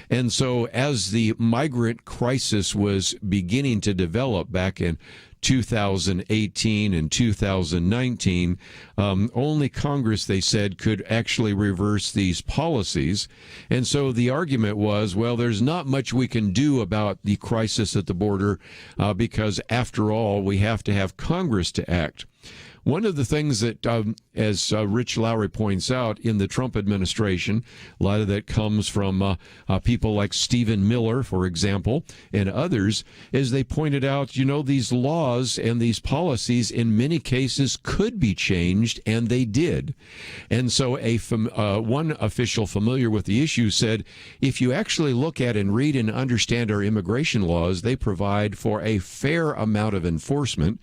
And so as the migrant crisis was beginning to develop back in 2018 and 2019, only Congress, they said, could actually reverse these policies. And so the argument was, well, there's not much we can do about the crisis at the border because, after all, we have to have Congress to act. One of the things that, as Rich Lowry points out, in the Trump administration, a lot of that comes from people like Stephen Miller, for example, and others, is they pointed out, these laws and these policies in many cases could be changed, and they did. And so one official familiar with the issue said, if you actually look at and read and understand our immigration laws, they provide for a fair amount of enforcement.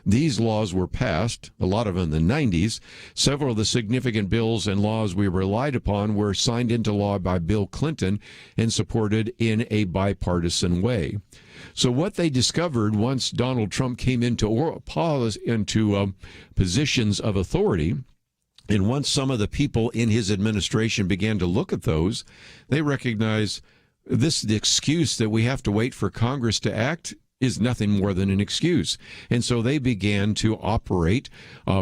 These laws were passed, a lot of them in the 90s. Several of the significant bills and laws we relied upon were signed into law by Bill Clinton and supported in a bipartisan way. So what they discovered once Donald Trump came into positions of authority, and once some of the people in his administration began to look at those, they recognized the excuse that we have to wait for Congress to act is nothing more than an excuse. And so they began to operate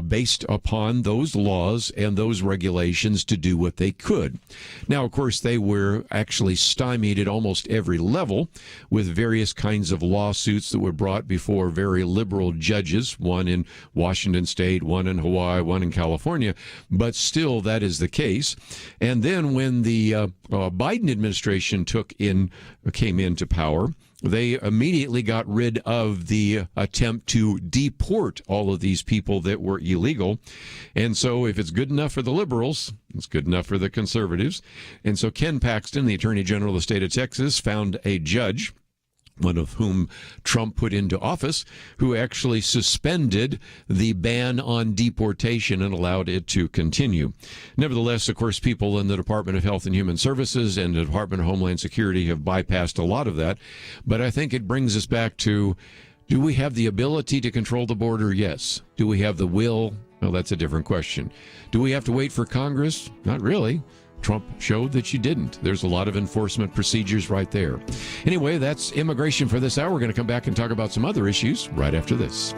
based upon those laws and those regulations to do what they could. Now, of course, they were actually stymied at almost every level with various kinds of lawsuits that were brought before very liberal judges, one in Washington State, one in Hawaii, one in California. But still, that is the case. And then when the Biden administration came into power, they immediately got rid of the attempt to deport all of these people that were illegal. And so if it's good enough for the liberals, it's good enough for the conservatives. And so Ken Paxton, the Attorney General of the state of Texas, found a judge, one of whom Trump put into office, who actually suspended the ban on deportation and allowed it to continue. Nevertheless, of course, people in the Department of Health and Human Services and the Department of Homeland Security have bypassed a lot of that. But I think it brings us back to, do we have the ability to control the border? Yes. Do we have the will? Well, that's a different question. Do we have to wait for Congress? Not really. Trump showed that you didn't. There's a lot of enforcement procedures right there. Anyway, that's immigration for this hour. We're going to come back and talk about some other issues right after this.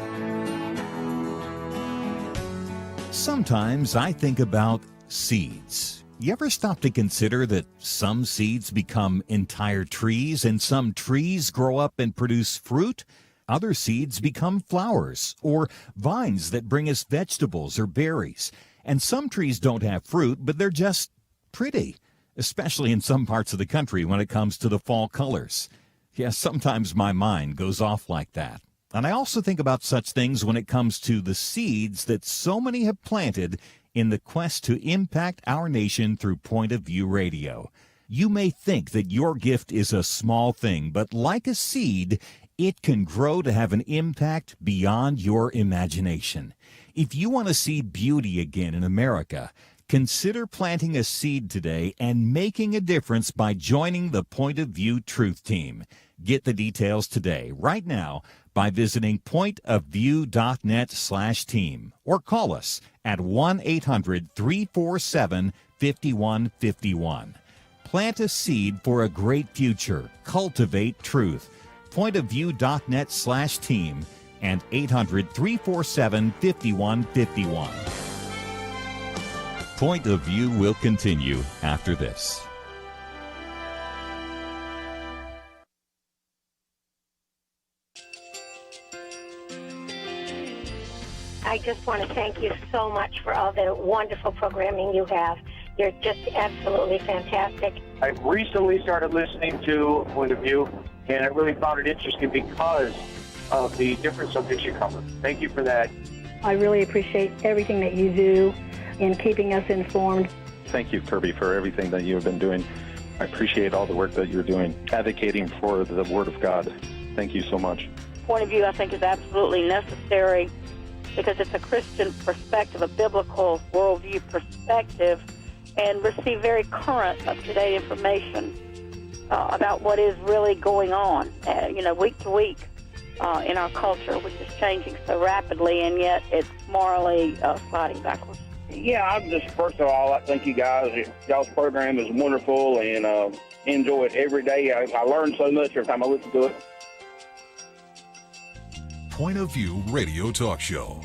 Sometimes I think about seeds. You ever stop to consider that some seeds become entire trees and some trees grow up and produce fruit? Other seeds become flowers or vines that bring us vegetables or berries. And some trees don't have fruit, but they're just pretty, especially in some parts of the country when it comes to the fall colors. Yes, sometimes my mind goes off like that. And I also think about such things when it comes to the seeds that so many have planted in the quest to impact our nation through Point of View Radio. You may think that your gift is a small thing, but like a seed, it can grow to have an impact beyond your imagination. If you want to see beauty again in America, consider planting a seed today and making a difference by joining the Point of View Truth Team. Get the details today, right now, by visiting pointofview.net/team or call us at 1-800-347-5151. Plant a seed for a great future. Cultivate truth. Pointofview.net/team and 800-347-5151. Point of View will continue after this. I just want to thank you so much for all the wonderful programming you have. You're just absolutely fantastic. I recently started listening to Point of View, and I really found it interesting because of the different subjects you cover. Thank you for that. I really appreciate everything that you do in keeping us informed. Thank you, Kerby, for everything that you have been doing. I appreciate all the work that you're doing, advocating for the Word of God. Thank you so much. Point of view, I think, is absolutely necessary because it's a Christian perspective, a biblical worldview perspective, and receive very current, up-to-date information about what is really going on, week to week in our culture, which is changing so rapidly, and yet it's morally sliding backwards. Yeah, I'm just, first of all, I thank you guys. Y'all's program is wonderful, and enjoy it every day. I learn so much every time I listen to it. Point of View Radio Talk Show.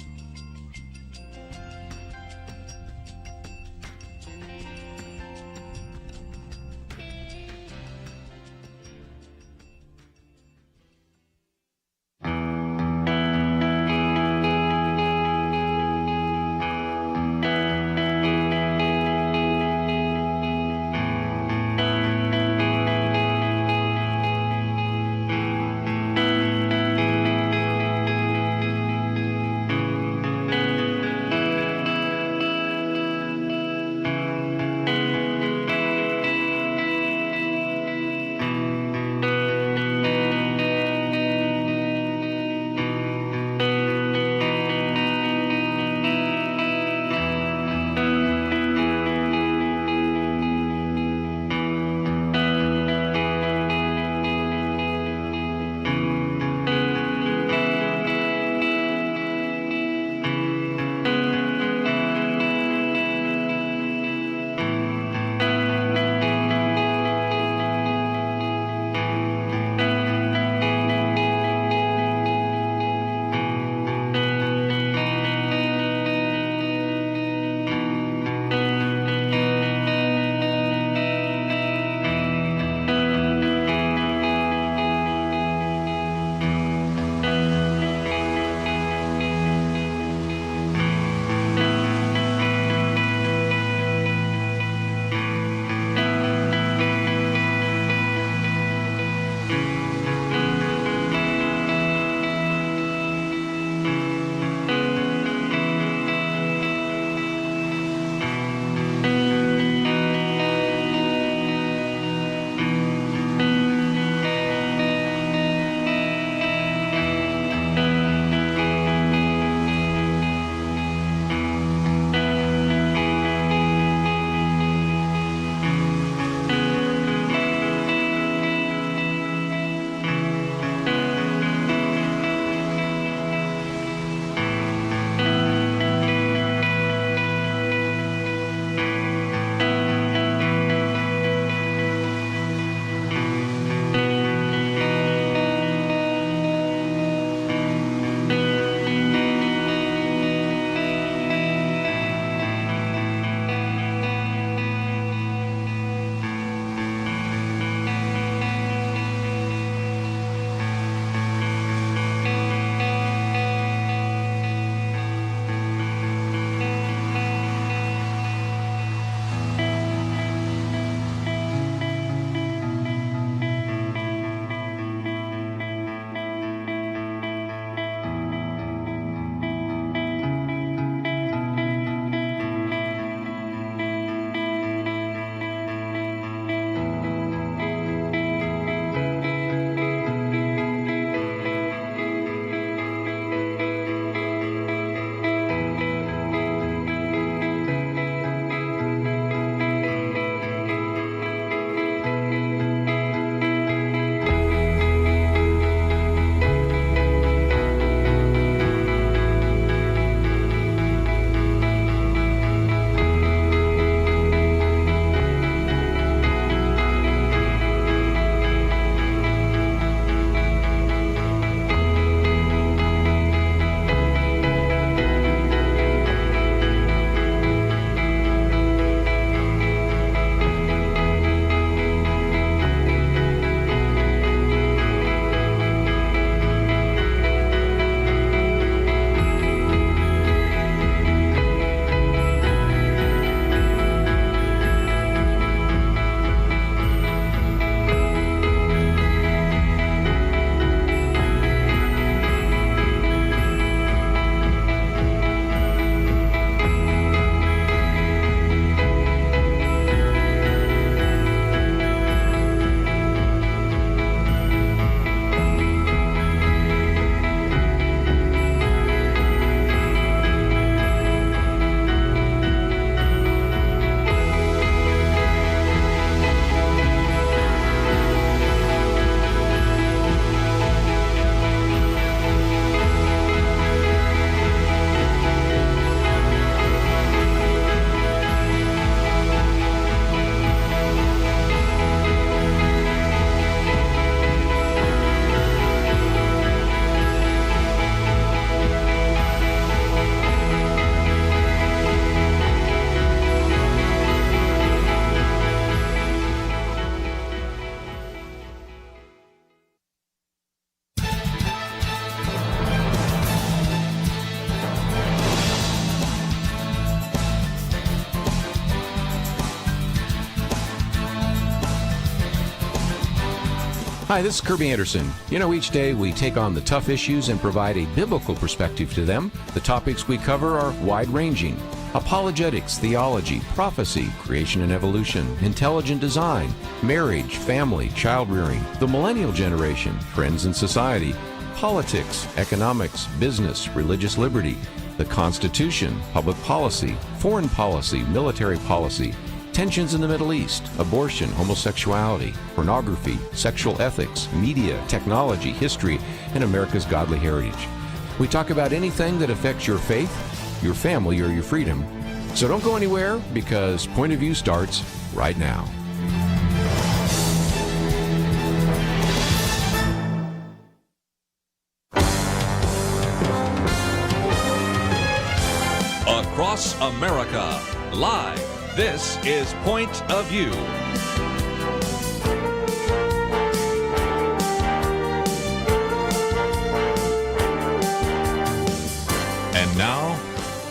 Hi, this is Kerby Anderson. Each day we take on the tough issues and provide a biblical perspective to them. The topics we cover are wide-ranging. Apologetics, theology, prophecy, creation and evolution, intelligent design, marriage, family, child-rearing, the millennial generation, trends in society, politics, economics, business, religious liberty, the Constitution, public policy, foreign policy, military policy, tensions in the Middle East, abortion, homosexuality, pornography, sexual ethics, media, technology, history, and America's godly heritage. We talk about anything that affects your faith, your family, or your freedom. So don't go anywhere, because Point of View starts right now. Across America, live. This is Point of View. And now,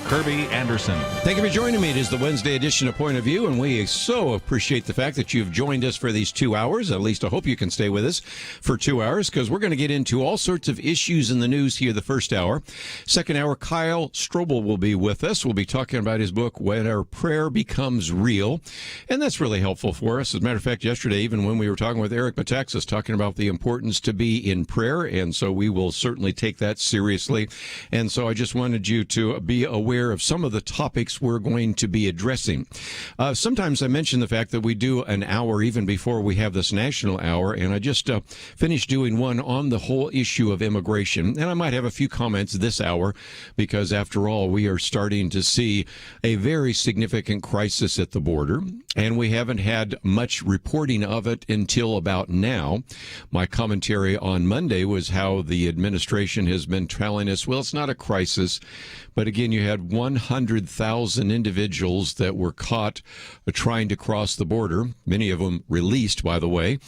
Kerby Anderson. Thank you for joining me. It is the Wednesday edition of Point of View, and we so appreciate the fact that you've joined us for these 2 hours. At least I hope you can stay with us for 2 hours, because we're going to get into all sorts of issues in the news here the first hour. Second hour, Lee Strobel will be with us. We'll be talking about his book, When Our Prayer Becomes Real, and that's really helpful for us. As a matter of fact, yesterday, even when we were talking with Eric Metaxas, talking about the importance to be in prayer, and so we will certainly take that seriously. And so I just wanted you to be aware of some of the topics we're going to be addressing. Sometimes I mention the fact that we do an hour even before we have this national hour, and I just finished doing one on the whole issue of immigration, and I might have a few comments this hour, because after all, we are starting to see a very significant crisis at the border, and we haven't had much reporting of it until about now. My commentary on Monday was how the administration has been telling us, well, it's not a crisis, but again, you had 100,000 individuals that were caught trying to cross the border, many of them released, by the way,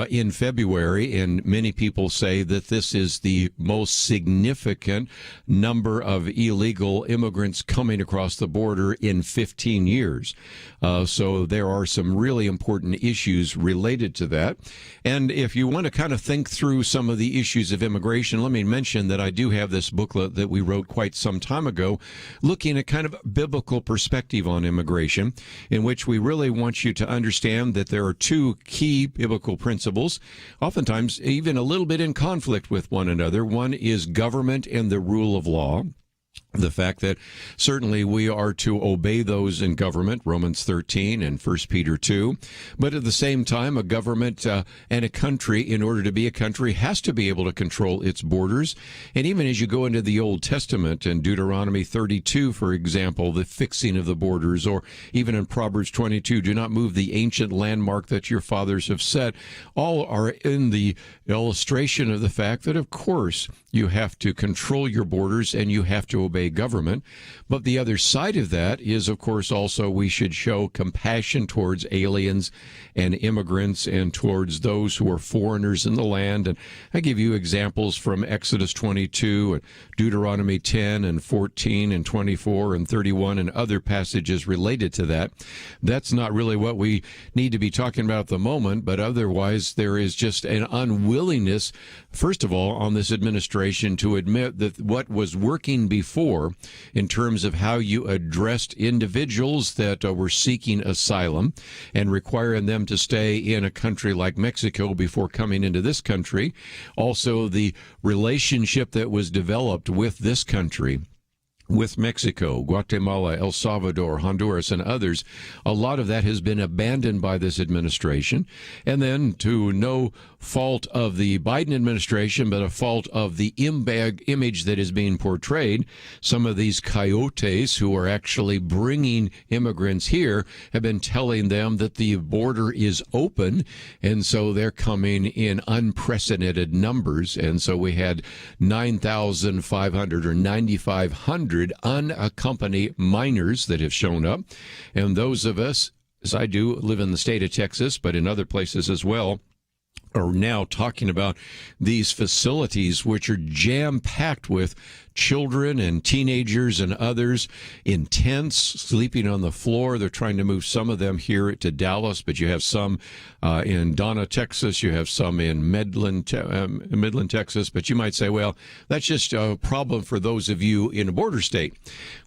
in February. And many people say that this is the most significant number of illegal immigrants coming across the border in 15 years. So there are some really important issues related to that. And if you want to kind of think through some of the issues of immigration, let me mention that I do have this booklet that we wrote quite some time ago, looking at kind of biblical perspective on immigration, in which we really want you to understand that there are two key biblical principles, oftentimes even a little bit in conflict with one another. One is government and the rule of law. The fact that certainly we are to obey those in government, Romans 13 and 1 Peter 2. But at the same time, a government and a country, in order to be a country, has to be able to control its borders. And even as you go into the Old Testament, in Deuteronomy 32, for example, the fixing of the borders, or even in Proverbs 22, do not move the ancient landmark that your fathers have set, all are in the illustration of the fact that, of course, you have to control your borders and you have to obey government. But the other side of that is, of course, also we should show compassion towards aliens and immigrants and towards those who are foreigners in the land. And I give you examples from Exodus 22 and Deuteronomy 10 and 14 and 24 and 31 and other passages related to that. That's not really what we need to be talking about at the moment, but otherwise there is just an unwillingness, first of all, on this administration to admit that what was working before in terms of how you addressed individuals that were seeking asylum and requiring them to stay in a country like Mexico before coming into this country. Also, the relationship that was developed with this country, with Mexico, Guatemala, El Salvador, Honduras, and others, a lot of that has been abandoned by this administration. And then, to no fault of the Biden administration, but a fault of the image that is being portrayed, some of these coyotes who are actually bringing immigrants here have been telling them that the border is open, and so they're coming in unprecedented numbers. And so we had 9,500 or 9,500 unaccompanied minors that have shown up. And those of us, as I do, live in the state of Texas, but in other places as well, are now talking about these facilities which are jam-packed with children and teenagers and others in tents, sleeping on the floor. They're trying to move some of them here to Dallas, but you have some in Donna, Texas. You have some in Midland, Texas. But you might say, well, that's just a problem for those of you in a border state.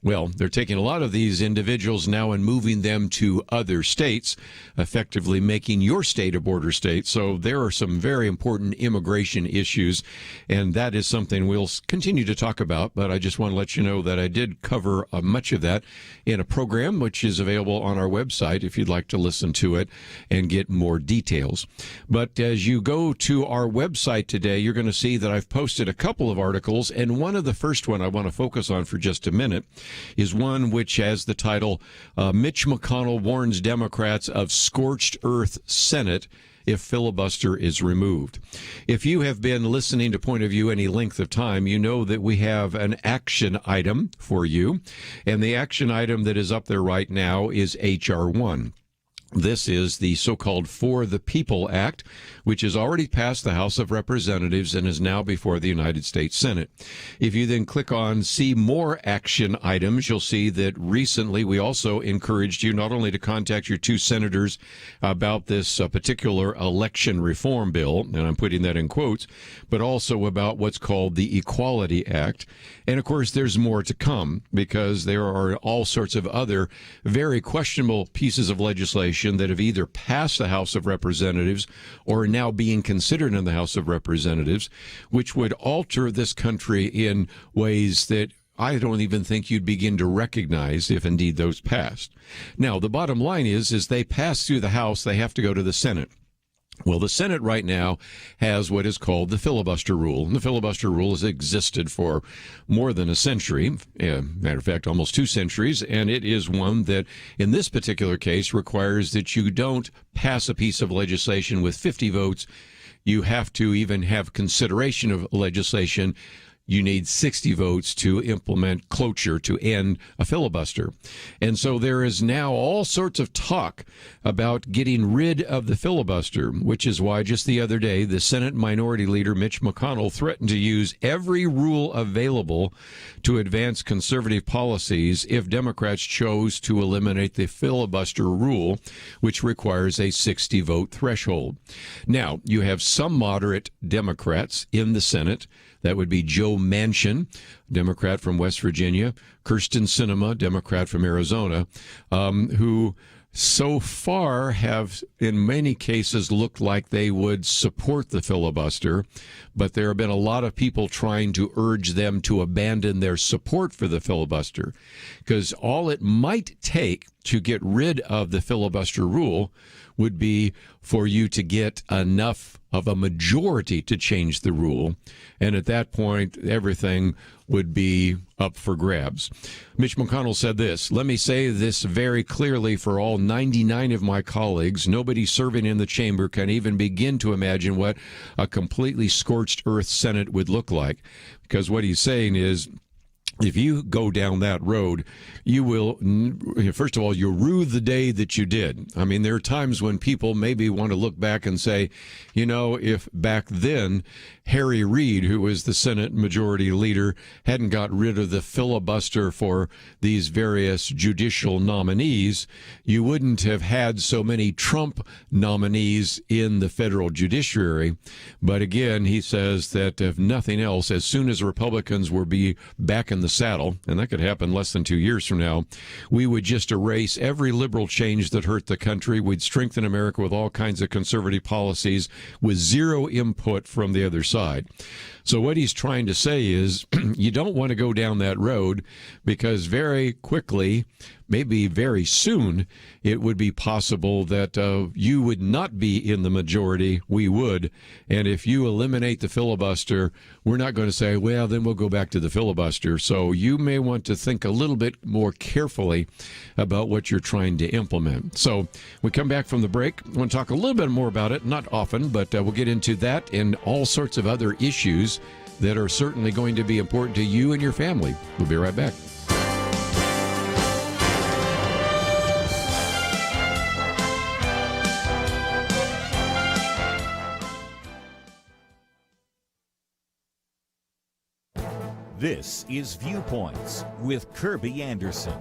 Well, they're taking a lot of these individuals now and moving them to other states, effectively making your state a border state. So there are some very important immigration issues, and that is something we'll continue to talk about. But I just want to let you know that I did cover much of that in a program which is available on our website if you'd like to listen to it and get more details. But as you go to our website today, you're going to see that I've posted a couple of articles, and one of the first one I want to focus on for just a minute is one which has the title, Mitch McConnell warns Democrats of scorched earth Senate if filibuster is removed. If you have been listening to Point of View any length of time, you know that we have an action item for you. And the action item that is up there right now is H.R. 1. This is the so-called For the People Act, which has already passed the House of Representatives and is now before the United States Senate. If you then click on See More Action Items, you'll see that recently we also encouraged you not only to contact your two senators about this particular election reform bill, and I'm putting that in quotes, but also about what's called the Equality Act. And, of course, there's more to come because there are all sorts of other very questionable pieces of legislation that have either passed the House of Representatives or are now being considered in the House of Representatives, which would alter this country in ways that I don't even think you'd begin to recognize if indeed those passed. Now, the bottom line is they pass through the House, they have to go to the Senate. Well, the Senate right now has what is called the filibuster rule. And the filibuster rule has existed for more than a century, matter of fact, almost 2 centuries, and it is one that, in this particular case, requires that you don't pass a piece of legislation with 50 votes. You have to even have consideration of legislation. You need 60 votes to implement cloture, to end a filibuster. And so there is now all sorts of talk about getting rid of the filibuster, which is why just the other day, the Senate Minority Leader Mitch McConnell threatened to use every rule available to advance conservative policies if Democrats chose to eliminate the filibuster rule, which requires a 60-vote threshold. Now, you have some moderate Democrats in the Senate. That would be Joe Manchin, Democrat from West Virginia, Kyrsten Sinema, Democrat from Arizona, who so far have, in many cases, looked like they would support the filibuster, but there have been a lot of people trying to urge them to abandon their support for the filibuster, because all it might take to get rid of the filibuster rule would be for you to get enough of a majority to change the rule. And at that point, everything would be up for grabs. Mitch McConnell said this, "Let me say this very clearly for all 99 of my colleagues. Nobody serving in the chamber can even begin to imagine what a completely scorched earth Senate would look like." Because what he's saying is, if you go down that road, you will, first of all, you'll rue the day that you did. I mean, there are times when people maybe want to look back and say, you know, if back then Harry Reid, who was the Senate Majority Leader, hadn't got rid of the filibuster for these various judicial nominees, you wouldn't have had so many Trump nominees in the federal judiciary. But again, he says that if nothing else, as soon as Republicans will be back in the saddle, and that could happen less than 2 years from now, we would just erase every liberal change that hurt the country. We'd strengthen America with all kinds of conservative policies with zero input from the other side. So what he's trying to say is you don't want to go down that road, because very quickly, maybe very soon, it would be possible that you would not be in the majority. We would. And if you eliminate the filibuster, we're not going to say, well, then we'll go back to the filibuster. So you may want to think a little bit more carefully about what you're trying to implement. So we come back from the break. I want to talk a little bit more about it, not often, but we'll get into that and all sorts of other issues that are certainly going to be important to you and your family. We'll be right back. This is Viewpoints with Kerby Anderson.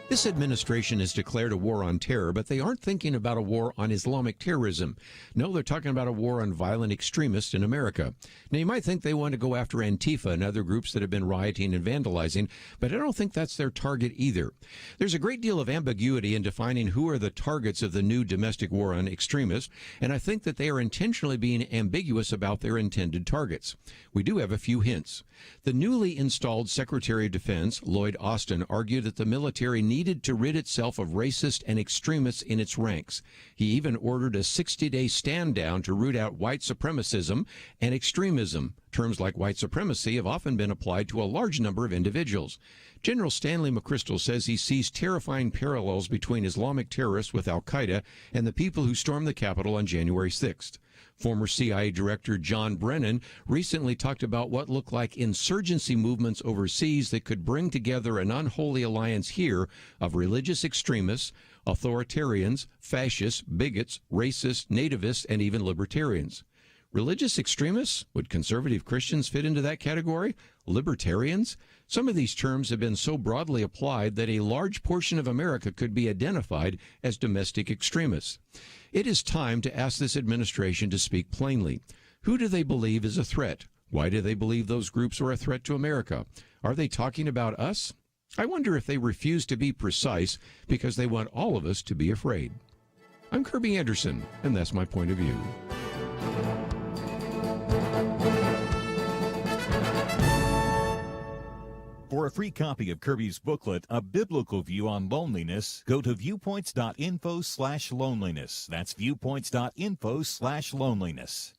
This administration has declared a war on terror, but they aren't thinking about a war on Islamic terrorism. No, they're talking about a war on violent extremists in America. Now, you might think they want to go after Antifa and other groups that have been rioting and vandalizing, but I don't think that's their target either. There's a great deal of ambiguity in defining who are the targets of the new domestic war on extremists, and I think that they are intentionally being ambiguous about their intended targets. We do have a few hints. The newly installed Secretary of Defense, Lloyd Austin, argued that the military needed to rid itself of racist and extremists in its ranks. He even ordered a 60-day stand down to root out white supremacism and extremism. Terms like white supremacy have often been applied to a large number of individuals. General Stanley McChrystal says he sees terrifying parallels between Islamic terrorists with al-Qaeda and the people who stormed the Capitol on January 6th. Former CIA Director John Brennan recently talked about what looked like insurgency movements overseas that could bring together an unholy alliance here of religious extremists, authoritarians, fascists, bigots, racists, nativists, and even libertarians. Religious extremists? Would conservative Christians fit into that category? Libertarians? Some of these terms have been so broadly applied that a large portion of America could be identified as domestic extremists. It is time to ask this administration to speak plainly. Who do they believe is a threat? Why do they believe those groups are a threat to America? Are they talking about us? I wonder if they refuse to be precise because they want all of us to be afraid. I'm Kerby Anderson, and that's my point of view. For a free copy of Kerby's booklet, A Biblical View on Loneliness, go to viewpoints.info/loneliness. That's viewpoints.info/loneliness.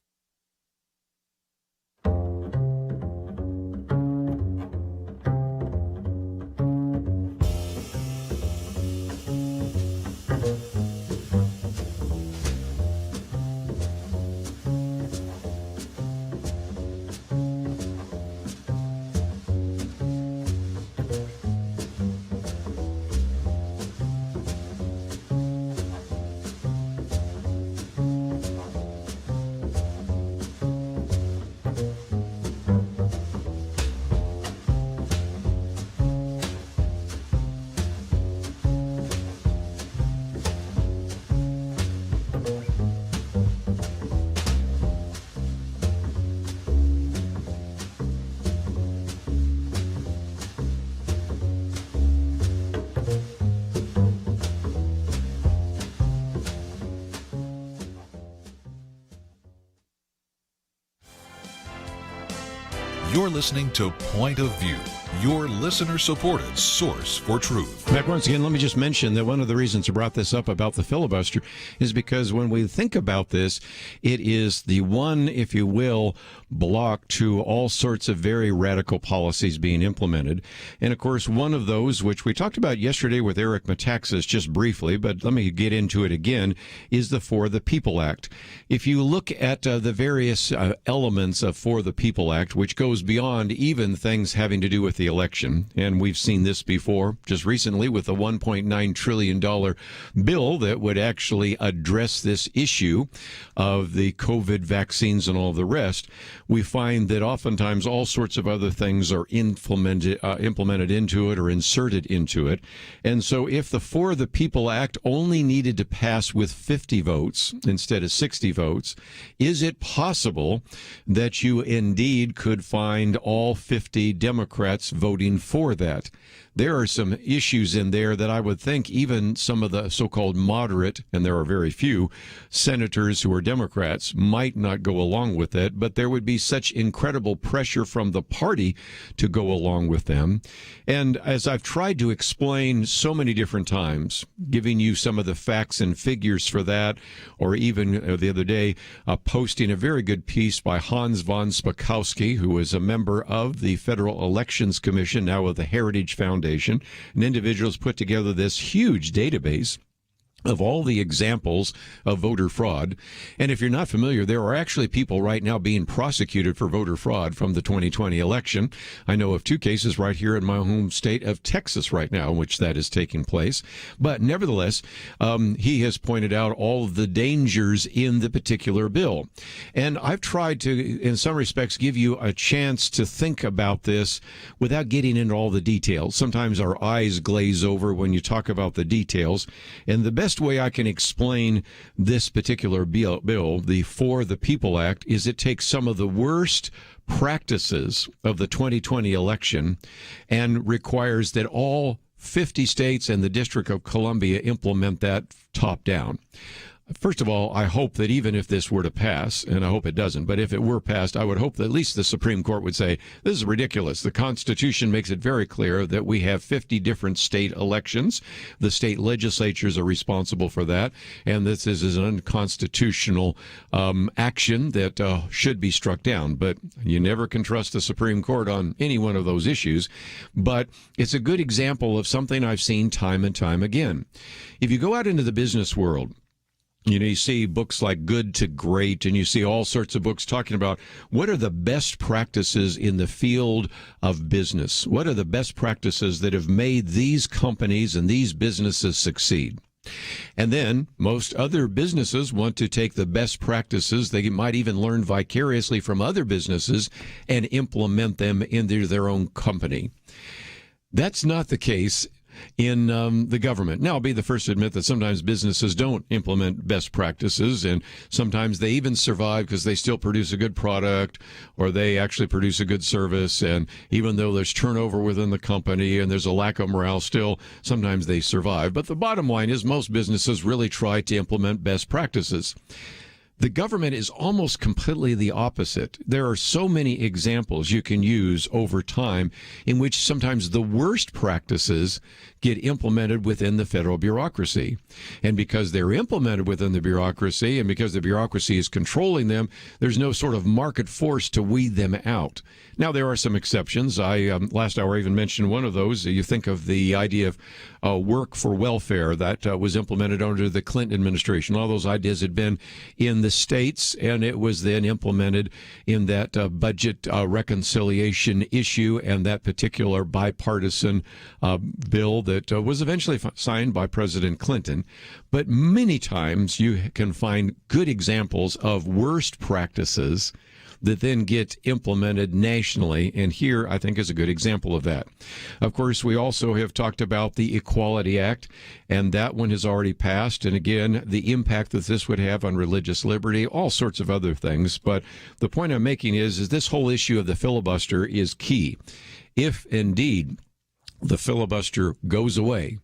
You're listening to Point of View, your listener-supported source for truth. Back once again, let me just mention that one of the reasons I brought this up about the filibuster is because when we think about this, it is the one, if you will, block to all sorts of very radical policies being implemented. And of course, one of those, which we talked about yesterday with Eric Metaxas just briefly, but let me get into it again, is the For the People Act. If you look at the various elements of For the People Act, which goes beyond even things having to do with the election, and we've seen this before just recently with the $1.9 trillion bill that would actually address this issue of the COVID vaccines and all the rest, we find that oftentimes all sorts of other things are implemented into it or inserted into it. And so if the For the People Act only needed to pass with 50 votes instead of 60 votes, is it possible that you indeed could find all 50 Democrats voting for that? There are some issues in there that I would think even some of the so-called moderate, and there are very few, senators who are Democrats might not go along with it, but there would be such incredible pressure from the party to go along with them. And as I've tried to explain so many different times, giving you some of the facts and figures for that, or even the other day, posting a very good piece by Hans von Spakovsky, who is a member of the Federal Elections Commission, now with the Heritage Foundation. An individual has put together this huge database of all the examples of voter fraud. And if you're not familiar, there are actually people right now being prosecuted for voter fraud from the 2020 election. I know of 2 cases right here in my home state of Texas right now in which that is taking place. But nevertheless, he has pointed out all of the dangers in the particular bill. And I've tried to, in some respects, give you a chance to think about this without getting into all the details. Sometimes our eyes glaze over when you talk about the details. And the best way I can explain this particular bill, the For the People Act, is it takes some of the worst practices of the 2020 election and requires that all 50 states and the District of Columbia implement that top down. First of all, I hope that even if this were to pass, and I hope it doesn't, but if it were passed, I would hope that at least the Supreme Court would say, this is ridiculous. The Constitution makes it very clear that we have 50 different state elections. The state legislatures are responsible for that, and this is an unconstitutional action that should be struck down. But you never can trust the Supreme Court on any one of those issues. But it's a good example of something I've seen time and time again. If you go out into the business world, you see books like Good to Great, and you see all sorts of books talking about what are the best practices in the field of business. What are the best practices that have made these companies and these businesses succeed? And then most other businesses want to take the best practices. They might even learn vicariously from other businesses and implement them into their own company. That's not the case in the government. Now, I'll be the first to admit that sometimes businesses don't implement best practices, and sometimes they even survive because they still produce a good product or they actually produce a good service. And even though there's turnover within the company and there's a lack of morale, still sometimes they survive. But the bottom line is most businesses really try to implement best practices. The government is almost completely the opposite. There are so many examples you can use over time in which sometimes the worst practices get implemented within the federal bureaucracy. And because they're implemented within the bureaucracy and because the bureaucracy is controlling them, there's no sort of market force to weed them out. Now, there are some exceptions. I last hour even mentioned one of those. You think of the idea of work for welfare that was implemented under the Clinton administration. All those ideas had been in the states, and it was then implemented in that budget reconciliation issue and that particular bipartisan bill that was eventually signed by President Clinton. But many times you can find good examples of worst practices that then get implemented nationally, and here I think is a good example of that. Of course, we also have talked about the Equality Act, and that one has already passed, and again, the impact that this would have on religious liberty, all sorts of other things. But the point I'm making is this whole issue of the filibuster is key. If indeed the filibuster goes away,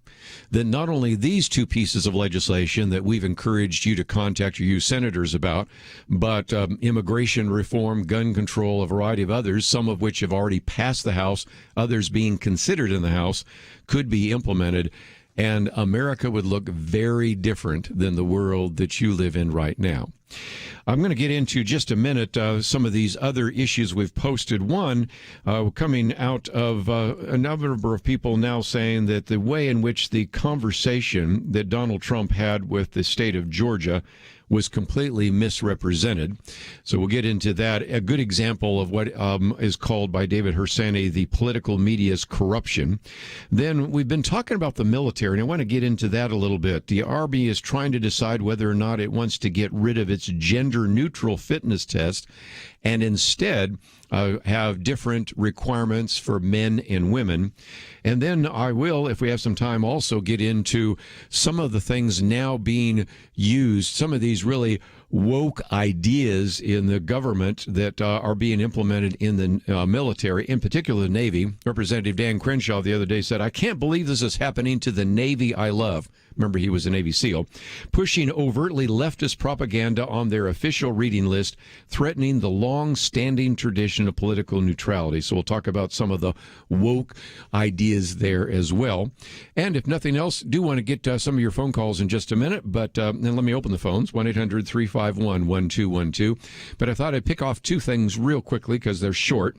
then not only these 2 pieces of legislation that we've encouraged you to contact you senators about, but immigration reform, gun control, a variety of others, some of which have already passed the House, others being considered in the House, could be implemented. And America would look very different than the world that you live in right now. I'm going to get into just a minute some of these other issues we've posted. One coming out of a number of people now saying that the way in which the conversation that Donald Trump had with the state of Georgia was completely misrepresented. So we'll get into that. A good example of what is called by David Hersani the political media's corruption. Then we've been talking about the military, and I want to get into that a little bit. The Army is trying to decide whether or not it wants to get rid of its gender-neutral fitness test and instead have different requirements for men and women. And then I will, if we have some time, also get into some of the things now being used, some of these really woke ideas in the government that are being implemented in the military, in particular the Navy. Representative Dan Crenshaw the other day said, "I can't believe this is happening to the Navy I love." Remember, he was a Navy SEAL, pushing overtly leftist propaganda on their official reading list, threatening the long-standing tradition of political neutrality. So we'll talk about some of the woke ideas there as well. And if nothing else, do want to get some of your phone calls in just a minute, but then let me open the phones, 1-800-351-1212. But I thought I'd pick off 2 things real quickly because they're short.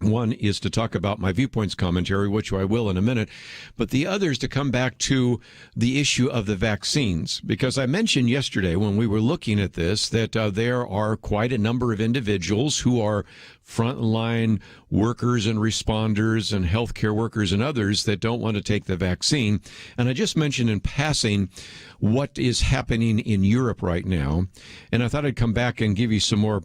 One is to talk about my viewpoints commentary, which I will in a minute, but the other is to come back to the issue of the vaccines, because I mentioned yesterday when we were looking at this that there are quite a number of individuals who are frontline workers and responders and healthcare workers and others that don't want to take the vaccine. And I just mentioned in passing what is happening in Europe right now. And I thought I'd come back and give you some more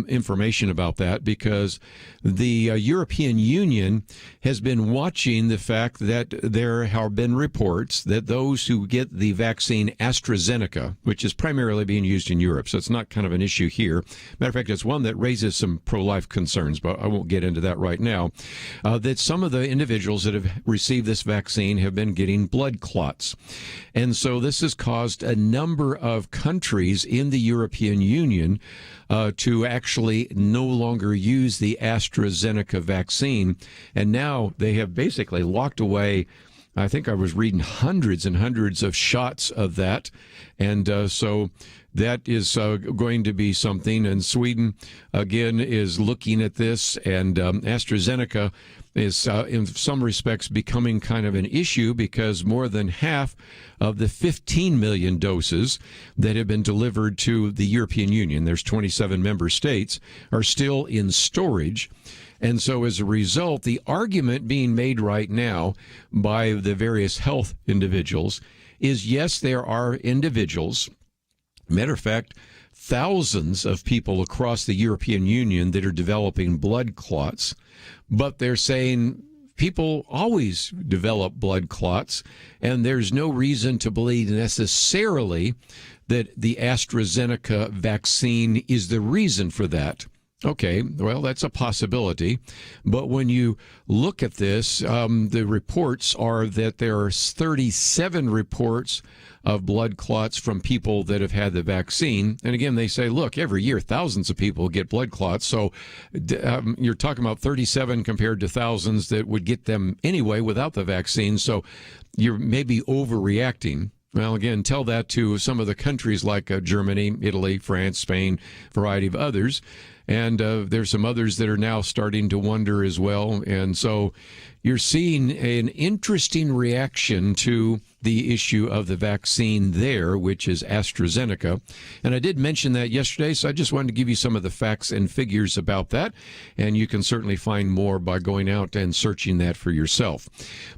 information about that, because the European Union has been watching the fact that there have been reports that those who get the vaccine AstraZeneca, which is primarily being used in Europe, so it's not kind of an issue here. Matter of fact, it's one that raises some pro-life concerns, but I won't get into that right now, that some of the individuals that have received this vaccine have been getting blood clots. And so this has caused a number of countries in the European Union to actually no longer use the AstraZeneca vaccine. And now they have basically locked away, I think I was reading, hundreds and hundreds of shots of that. And so that is going to be something. And Sweden, again, is looking at this. And AstraZeneca is, in some respects, becoming kind of an issue, because more than half of the 15 million doses that have been delivered to the European Union, there's 27 member states, are still in storage. And so as a result, the argument being made right now by the various health individuals is, yes, there are individuals, matter of fact, thousands of people across the European Union that are developing blood clots, but they're saying people always develop blood clots, and there's no reason to believe necessarily that the AstraZeneca vaccine is the reason for that. Okay, well, that's a possibility. But when you look at this, the reports are that there are 37 reports of blood clots from people that have had the vaccine. And again, they say, look, every year thousands of people get blood clots. So you're talking about 37 compared to thousands that would get them anyway without the vaccine. So you're maybe overreacting. Well, again, tell that to some of the countries like Germany, Italy, France, Spain, a variety of others. And there's some others that are now starting to wonder as well. And so you're seeing an interesting reaction to the issue of the vaccine there, which is AstraZeneca. And I did mention that yesterday, so I just wanted to give you some of the facts and figures about that. And you can certainly find more by going out and searching that for yourself.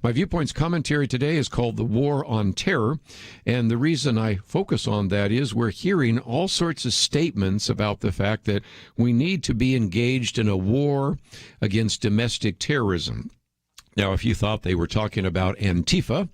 My Viewpoints commentary today is called The War on Terror. And the reason I focus on that is we're hearing all sorts of statements about the fact that we need to be engaged in a war against domestic terrorism. Now, if you thought they were talking about Antifa,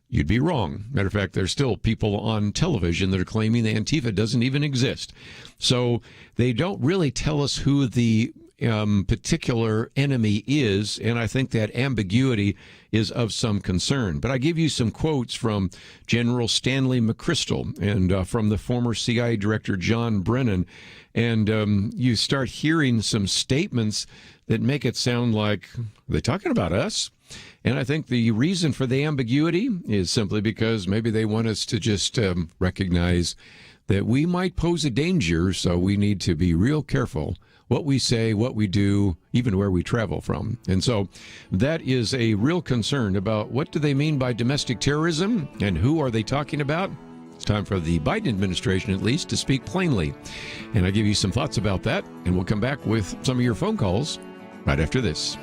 you'd be wrong. Matter of fact, there's still people on television that are claiming that Antifa doesn't even exist. So they don't really tell us who the particular enemy is, and I think that ambiguity is of some concern. But I give you some quotes from General Stanley McChrystal and from the former CIA Director John Brennan, and you start hearing some statements that make it sound like, are they talking about us? And I think the reason for the ambiguity is simply because maybe they want us to just recognize that we might pose a danger, so we need to be real careful what we say, what we do, even where we travel from. And so that is a real concern about what do they mean by domestic terrorism and who are they talking about? It's time for the Biden administration, at least, to speak plainly. And I give you some thoughts about that, and we'll come back with some of your phone calls right after this.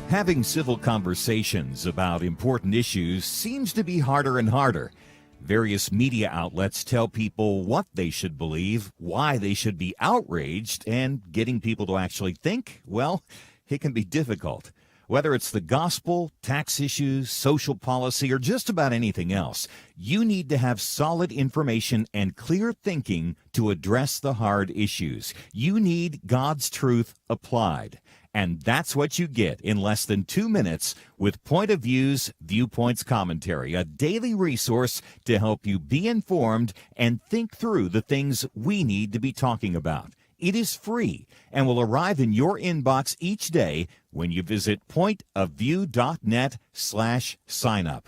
Having civil conversations about important issues seems to be harder and harder. Various media outlets tell people what they should believe, why they should be outraged, and getting people to actually think, well, it can be difficult. Whether it's the gospel, tax issues, social policy, or just about anything else, you need to have solid information and clear thinking to address the hard issues. You need God's truth applied. And that's what you get in less than 2 minutes with Point of View's Viewpoints Commentary, a daily resource to help you be informed and think through the things we need to be talking about. It is free and will arrive in your inbox each day when you visit pointofview.net/signup.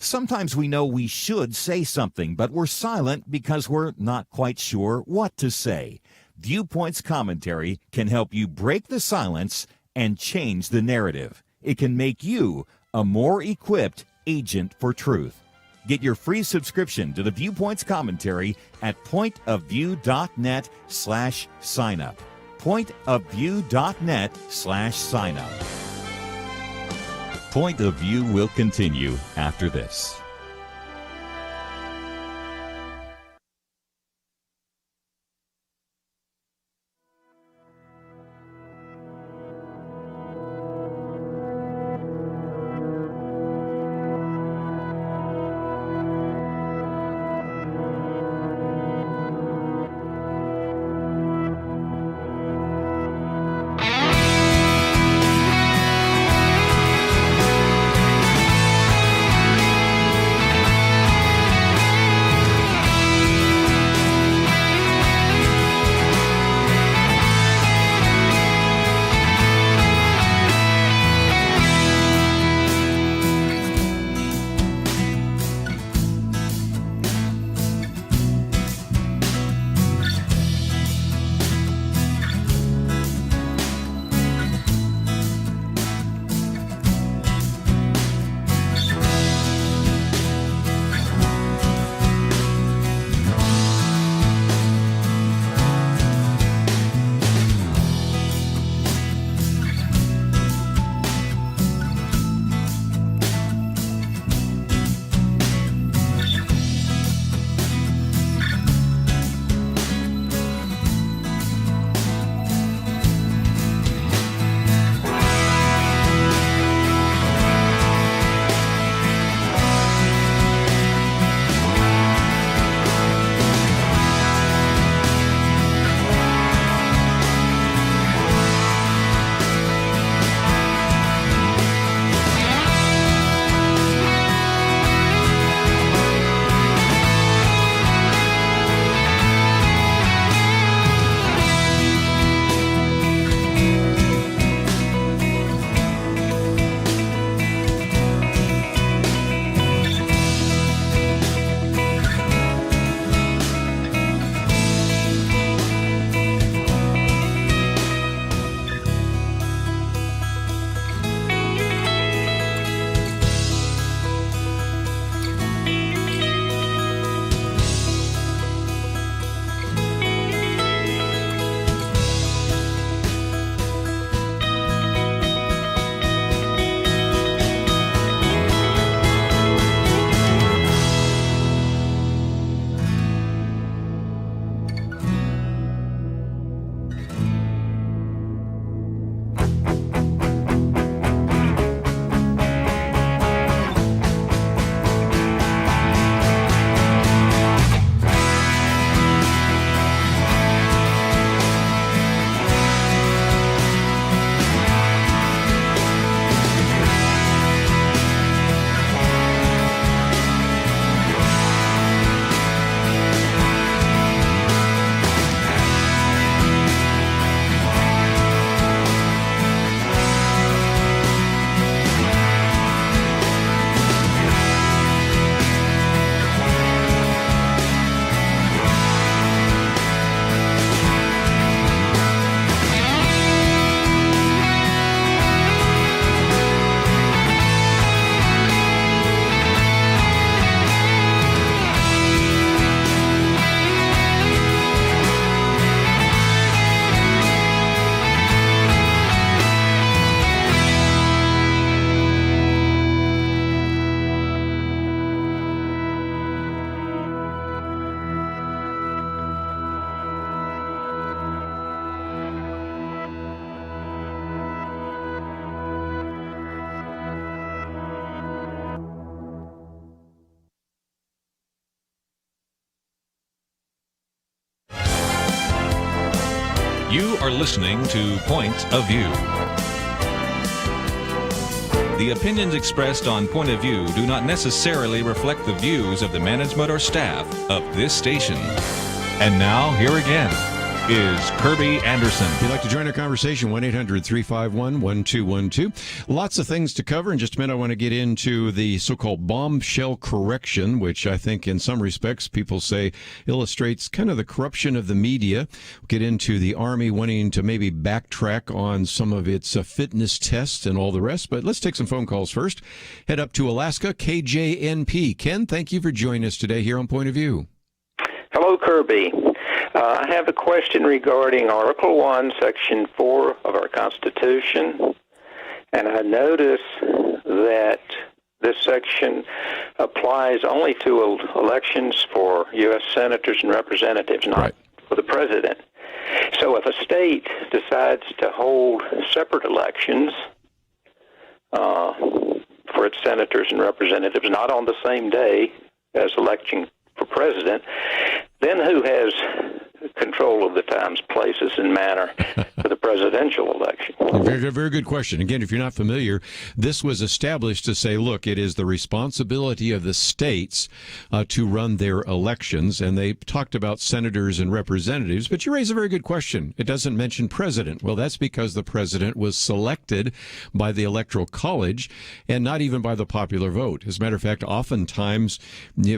Sometimes we know we should say something, but we're silent because we're not quite sure what to say. Viewpoints Commentary can help you break the silence and change the narrative. It can make you a more equipped agent for truth. Get your free subscription to the Viewpoints Commentary at pointofview.net/signup. pointofview.net/signup. Point of View will continue after this. You are listening to Point of View. The opinions expressed on Point of View do not necessarily reflect the views of the management or staff of this station. And now, here again, is Kerby Anderson. If you'd like to join our conversation, 1-800-351-1212. Lots of things to cover. In just a minute, I want to get into the so-called bombshell correction, which I think in some respects people say illustrates kind of the corruption of the media. We'll get into the Army wanting to maybe backtrack on some of its fitness tests and all the rest. But let's take some phone calls first. Head up to Alaska, KJNP. Ken, thank you for joining us today here on Point of View. Hello, Kerby. I have a question regarding Article 1, Section 4 of our Constitution, and I notice that this section applies only to elections for U.S. senators and representatives, not for the president. So if a state decides to hold separate elections for its senators and representatives, not on the same day as election for president, then who has control of the times, places, and manner for the presidential election? Very, very good question. Again, if you're not familiar, this was established to say, look, it is the responsibility of the states to run their elections, and they talked about senators and representatives, but you raise a very good question. It doesn't mention president. Well, that's because the president was selected by the Electoral College and not even by the popular vote. As a matter of fact, oftentimes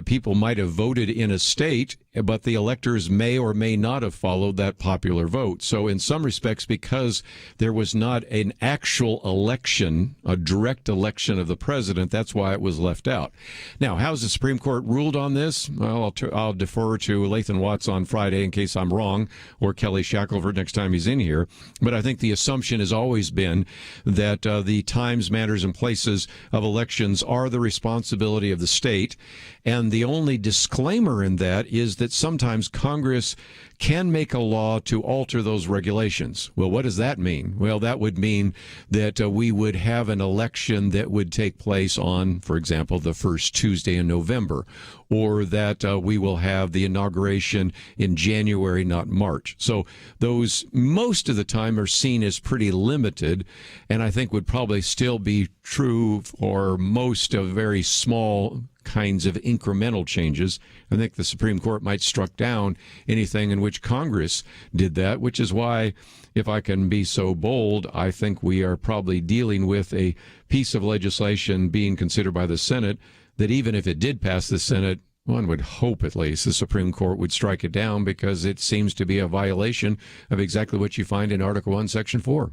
people might have voted in a state, but the electors may or may not have followed that popular vote. So in some respects, because there was not an actual election, a direct election of the president, that's why it was left out. Now, how's the Supreme Court ruled on this? Well, I'll defer to Lathan Watts on Friday in case I'm wrong, or Kelly Shackelford next time he's in here. But I think the assumption has always been that the times, manners, and places of elections are the responsibility of the state. And the only disclaimer in that is that sometimes Congress can make a law to alter those regulations. Well, what does that mean? Well, that would mean that we would have an election that would take place on, for example, the first Tuesday in November, or that we will have the inauguration in January, not March. So those most of the time are seen as pretty limited, and I think would probably still be true for most of very small kinds of incremental changes. I think the Supreme Court might struck down anything in which Congress did that, which is why, if I can be so bold, I think we are probably dealing with a piece of legislation being considered by the Senate that even if it did pass the Senate, one would hope at least the Supreme Court would strike it down because it seems to be a violation of exactly what you find in Article 1, Section 4.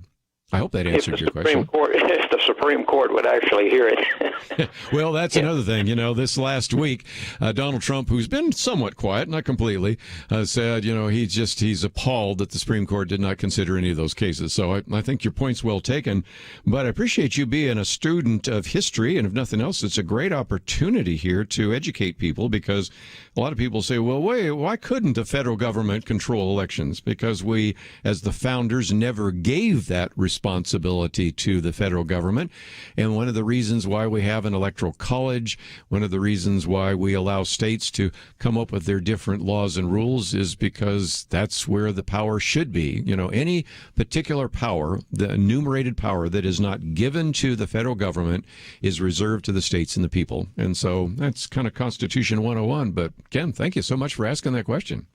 I hope that answered your question. If the Supreme Court would actually hear it. Well, that's another thing. You know, this last week, Donald Trump, who's been somewhat quiet, not completely, said, you know, he's appalled that the Supreme Court did not consider any of those cases. So I think your point's well taken. But I appreciate you being a student of history. And if nothing else, it's a great opportunity here to educate people, because a lot of people say, well, wait, why couldn't the federal government control elections? Because we, as the founders, never gave that responsibility to the federal government. And one of the reasons why we have an electoral college, one of the reasons why we allow states to come up with their different laws and rules is because that's where the power should be. You know, any particular power, the enumerated power that is not given to the federal government is reserved to the states and the people. And so that's kind of Constitution 101. But Ken, thank you so much for asking that question.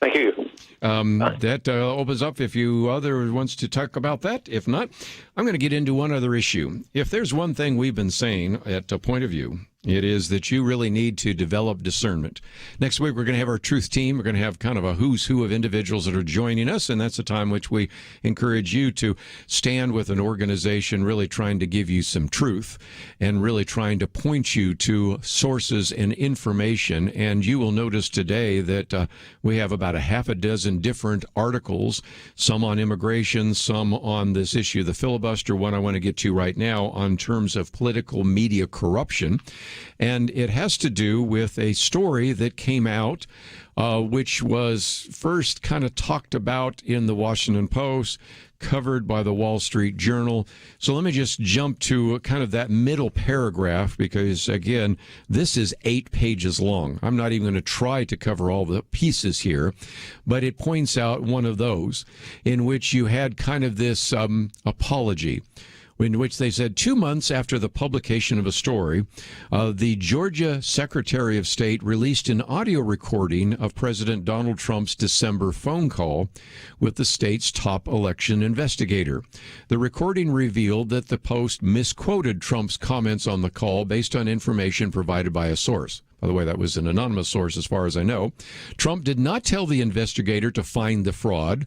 Thank you. That opens up if you other wants to talk about that. If not, I'm going to get into one other issue. If there's one thing we've been saying at a Point of View, it is that you really need to develop discernment. Next week, we're going to have our truth team. We're going to have kind of a who's who of individuals that are joining us, and that's a time which we encourage you to stand with an organization really trying to give you some truth and really trying to point you to sources and information. And you will notice today that we have about a half a dozen different articles, some on immigration, some on this issue, the filibuster, one I want to get to right now on terms of political media corruption. And it has to do with a story that came out, which was first kind of talked about in the Washington Post, covered by the Wall Street Journal. So let me just jump to kind of that middle paragraph, because, again, this is 8 pages long. I'm not even going to try to cover all the pieces here, but it points out one of those in which you had kind of this apology. in which they said 2 months after the publication of a story, the Georgia Secretary of State released an audio recording of President Donald Trump's December phone call with the state's top election investigator. The recording revealed that the Post misquoted Trump's comments on the call based on information provided by a source. By the way, that was an anonymous source as far as I know. Trump did not tell the investigator to find the fraud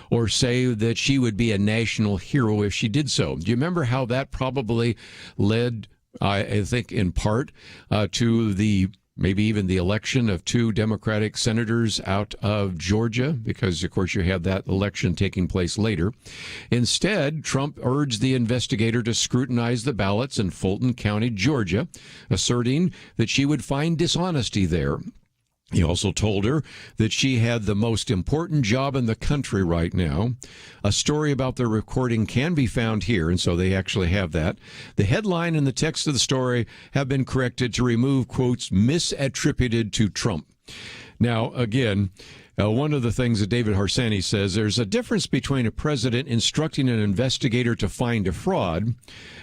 or say that she would be a national hero if she did so. Do you remember how that probably led, I think, in part to the maybe even the election of 2 Democratic senators out of Georgia, because, of course, you had that election taking place later. Instead, Trump urged the investigator to scrutinize the ballots in Fulton County, Georgia, asserting that she would find dishonesty there. He also told her that she had the most important job in the country right now. A story about the recording can be found here, and so they actually have that. The headline and the text of the story have been corrected to remove quotes misattributed to Trump. Now, again, one of the things that David Harsanyi says, there's a difference between a president instructing an investigator to find a fraud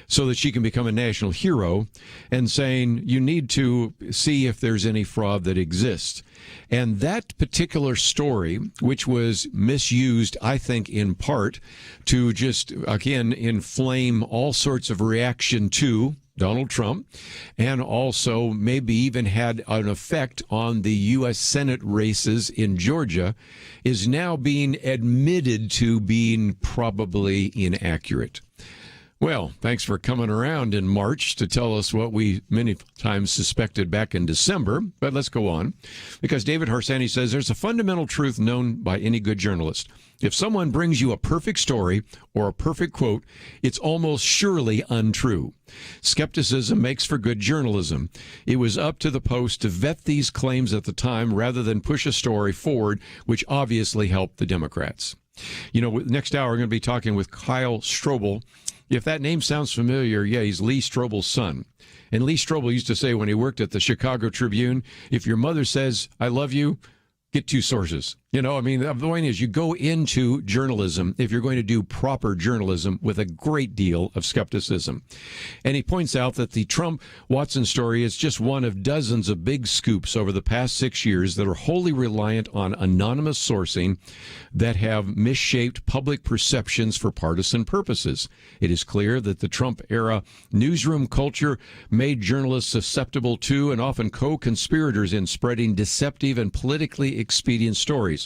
so that she can become a national hero and saying you need to see if there's any fraud that exists. And that particular story, which was misused, I think, in part to just, again, inflame all sorts of reaction to Donald Trump, and also maybe even had an effect on the U.S. Senate races in Georgia, is now being admitted to being probably inaccurate. Well, thanks for coming around in March to tell us what we many times suspected back in December. But let's go on, because David Harsanyi says there's a fundamental truth known by any good journalist. If someone brings you a perfect story or a perfect quote, it's almost surely untrue. Skepticism makes for good journalism. It was up to the Post to vet these claims at the time rather than push a story forward, which obviously helped the Democrats. You know, next hour, we're going to be talking with Kyle Strobel. If that name sounds familiar, yeah, he's Lee Strobel's son. And Lee Strobel used to say when he worked at the Chicago Tribune, if your mother says, I love you, get 2 sources. You know, I mean, the point is you go into journalism, if you're going to do proper journalism, with a great deal of skepticism. And he points out that the Trump-Watson story is just one of dozens of big scoops over the past 6 years that are wholly reliant on anonymous sourcing that have misshaped public perceptions for partisan purposes. It is clear that the Trump-era newsroom culture made journalists susceptible to and often co-conspirators in spreading deceptive and politically expedient stories.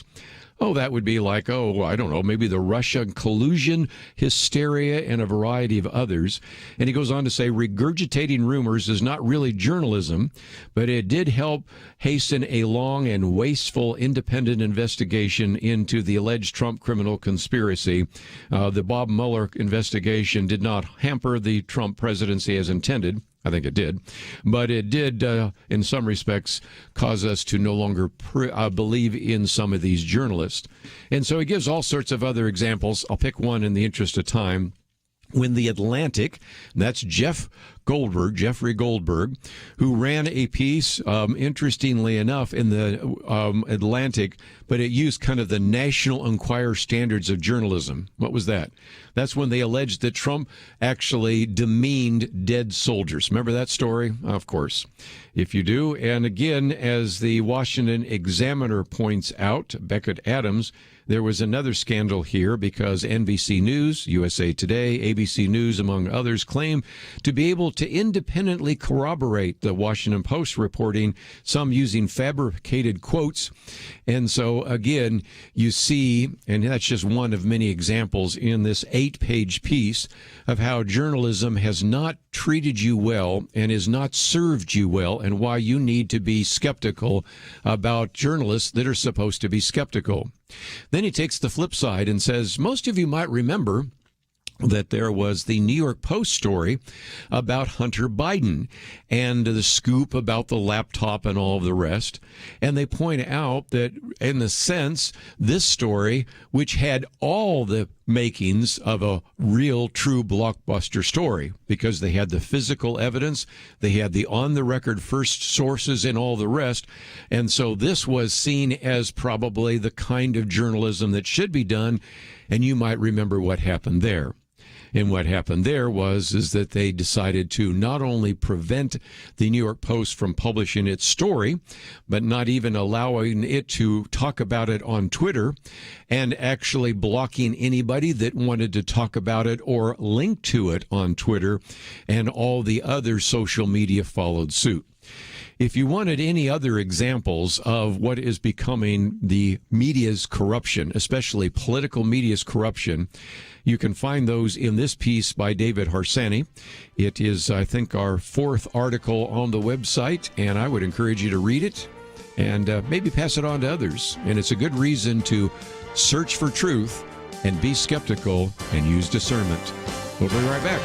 Oh, that would be like, I don't know, maybe the Russia collusion hysteria and a variety of others. And he goes on to say, regurgitating rumors is not really journalism, but it did help hasten a long and wasteful independent investigation into the alleged Trump criminal conspiracy. The Bob Mueller investigation did not hamper the Trump presidency as intended. I think it did. But it did, in some respects, cause us to no longer believe in some of these journalists. And so he gives all sorts of other examples. I'll pick one in the interest of time. When The Atlantic, that's Jeffrey Goldberg, who ran a piece, interestingly enough, in the Atlantic, but it used kind of the National Enquirer standards of journalism. What was that? That's when they alleged that Trump actually demeaned dead soldiers. Remember that story? Of course. If you do, and again, as the Washington Examiner points out, Beckett Adams, there was another scandal here because NBC News, USA Today, ABC News, among others, claim to be able to independently corroborate the Washington Post reporting, some using fabricated quotes. And so, again, you see, and that's just one of many examples in this 8-page piece of how journalism has not treated you well and has not served you well, and why you need to be skeptical about journalists that are supposed to be skeptical. Then he takes the flip side and says, most of you might remember that there was the New York Post story about Hunter Biden and the scoop about the laptop and all of the rest. And they point out that, in a sense, this story, which had all the makings of a real, true blockbuster story, because they had the physical evidence, they had the on-the-record first sources and all the rest. And so this was seen as probably the kind of journalism that should be done. And you might remember what happened there. And what happened there is that they decided to not only prevent the New York Post from publishing its story, but not even allowing it to talk about it on Twitter, and actually blocking anybody that wanted to talk about it or link to it on Twitter, and all the other social media followed suit. If you wanted any other examples of what is becoming the media's corruption, especially political media's corruption, you can find those in this piece by David Harsanyi. It is, I think, our 4th article on the website, and I would encourage you to read it and maybe pass it on to others. And it's a good reason to search for truth and be skeptical and use discernment. We'll be right back.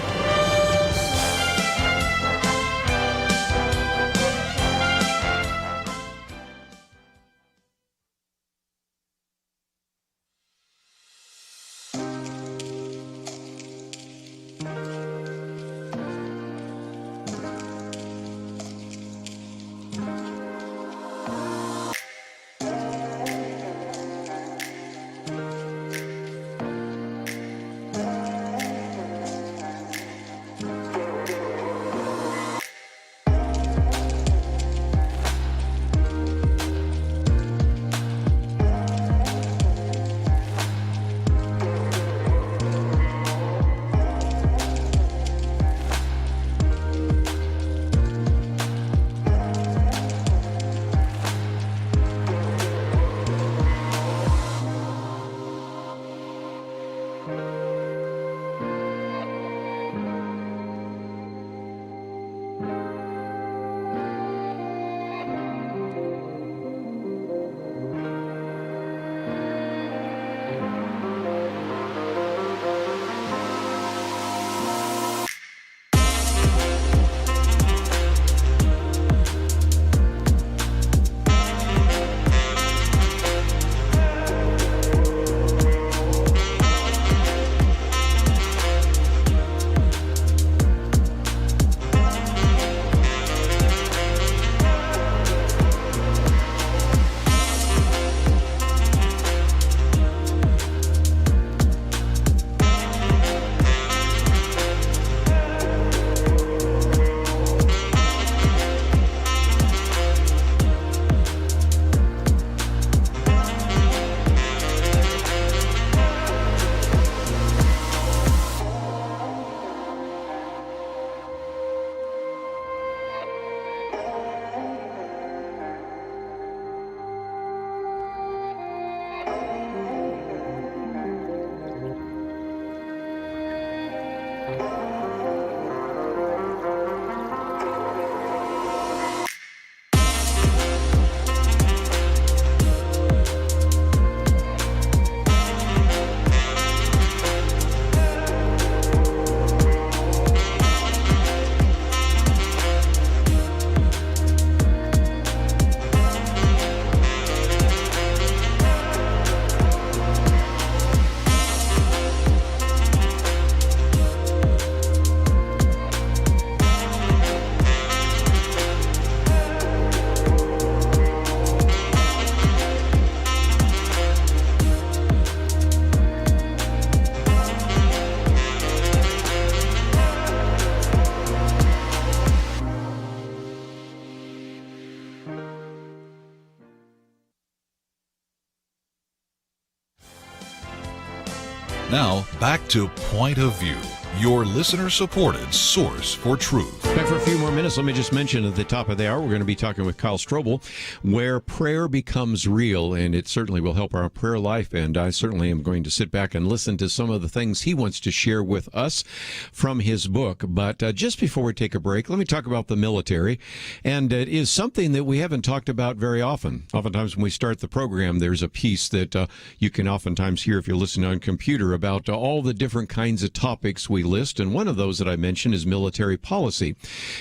Now, back to Point of View, your listener-supported source for truth. Back for a few more minutes. Let me just mention at the top of the hour, we're going to be talking with Lee Strobel, where prayer becomes real, and it certainly will help our prayer life, and I certainly am going to sit back and listen to some of the things he wants to share with us from his book. But just before we take a break, let me talk about the military, and it is something that we haven't talked about very often. Oftentimes when we start the program, there's a piece that you can oftentimes hear if you're listening on computer about all the different kinds of topics we list, and one of those that I mentioned is military policy.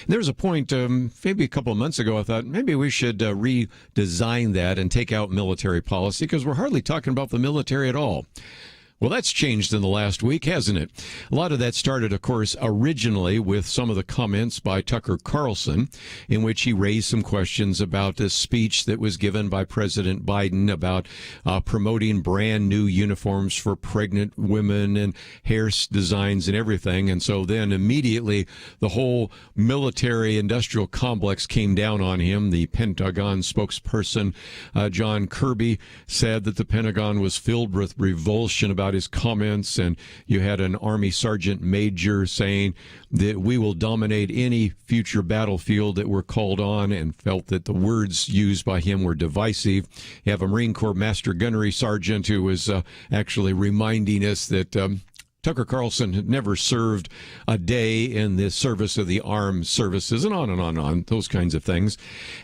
There was a point maybe a couple of months ago I thought maybe we should redesign that and take out military policy because we're hardly talking about the military at all. Well, that's changed in the last week, hasn't it? A lot of that started, of course, originally with some of the comments by Tucker Carlson, in which he raised some questions about this speech that was given by President Biden about promoting brand new uniforms for pregnant women and hair designs and everything. And so then immediately the whole military industrial complex came down on him. The Pentagon spokesperson, John Kerby, said that the Pentagon was filled with revulsion about his comments, and you had an Army Sergeant Major saying that we will dominate any future battlefield that we're called on, and felt that the words used by him were divisive. You have a Marine Corps Master Gunnery Sergeant who was actually reminding us that Tucker Carlson had never served a day in the service of the armed services, and on and on and on, those kinds of things.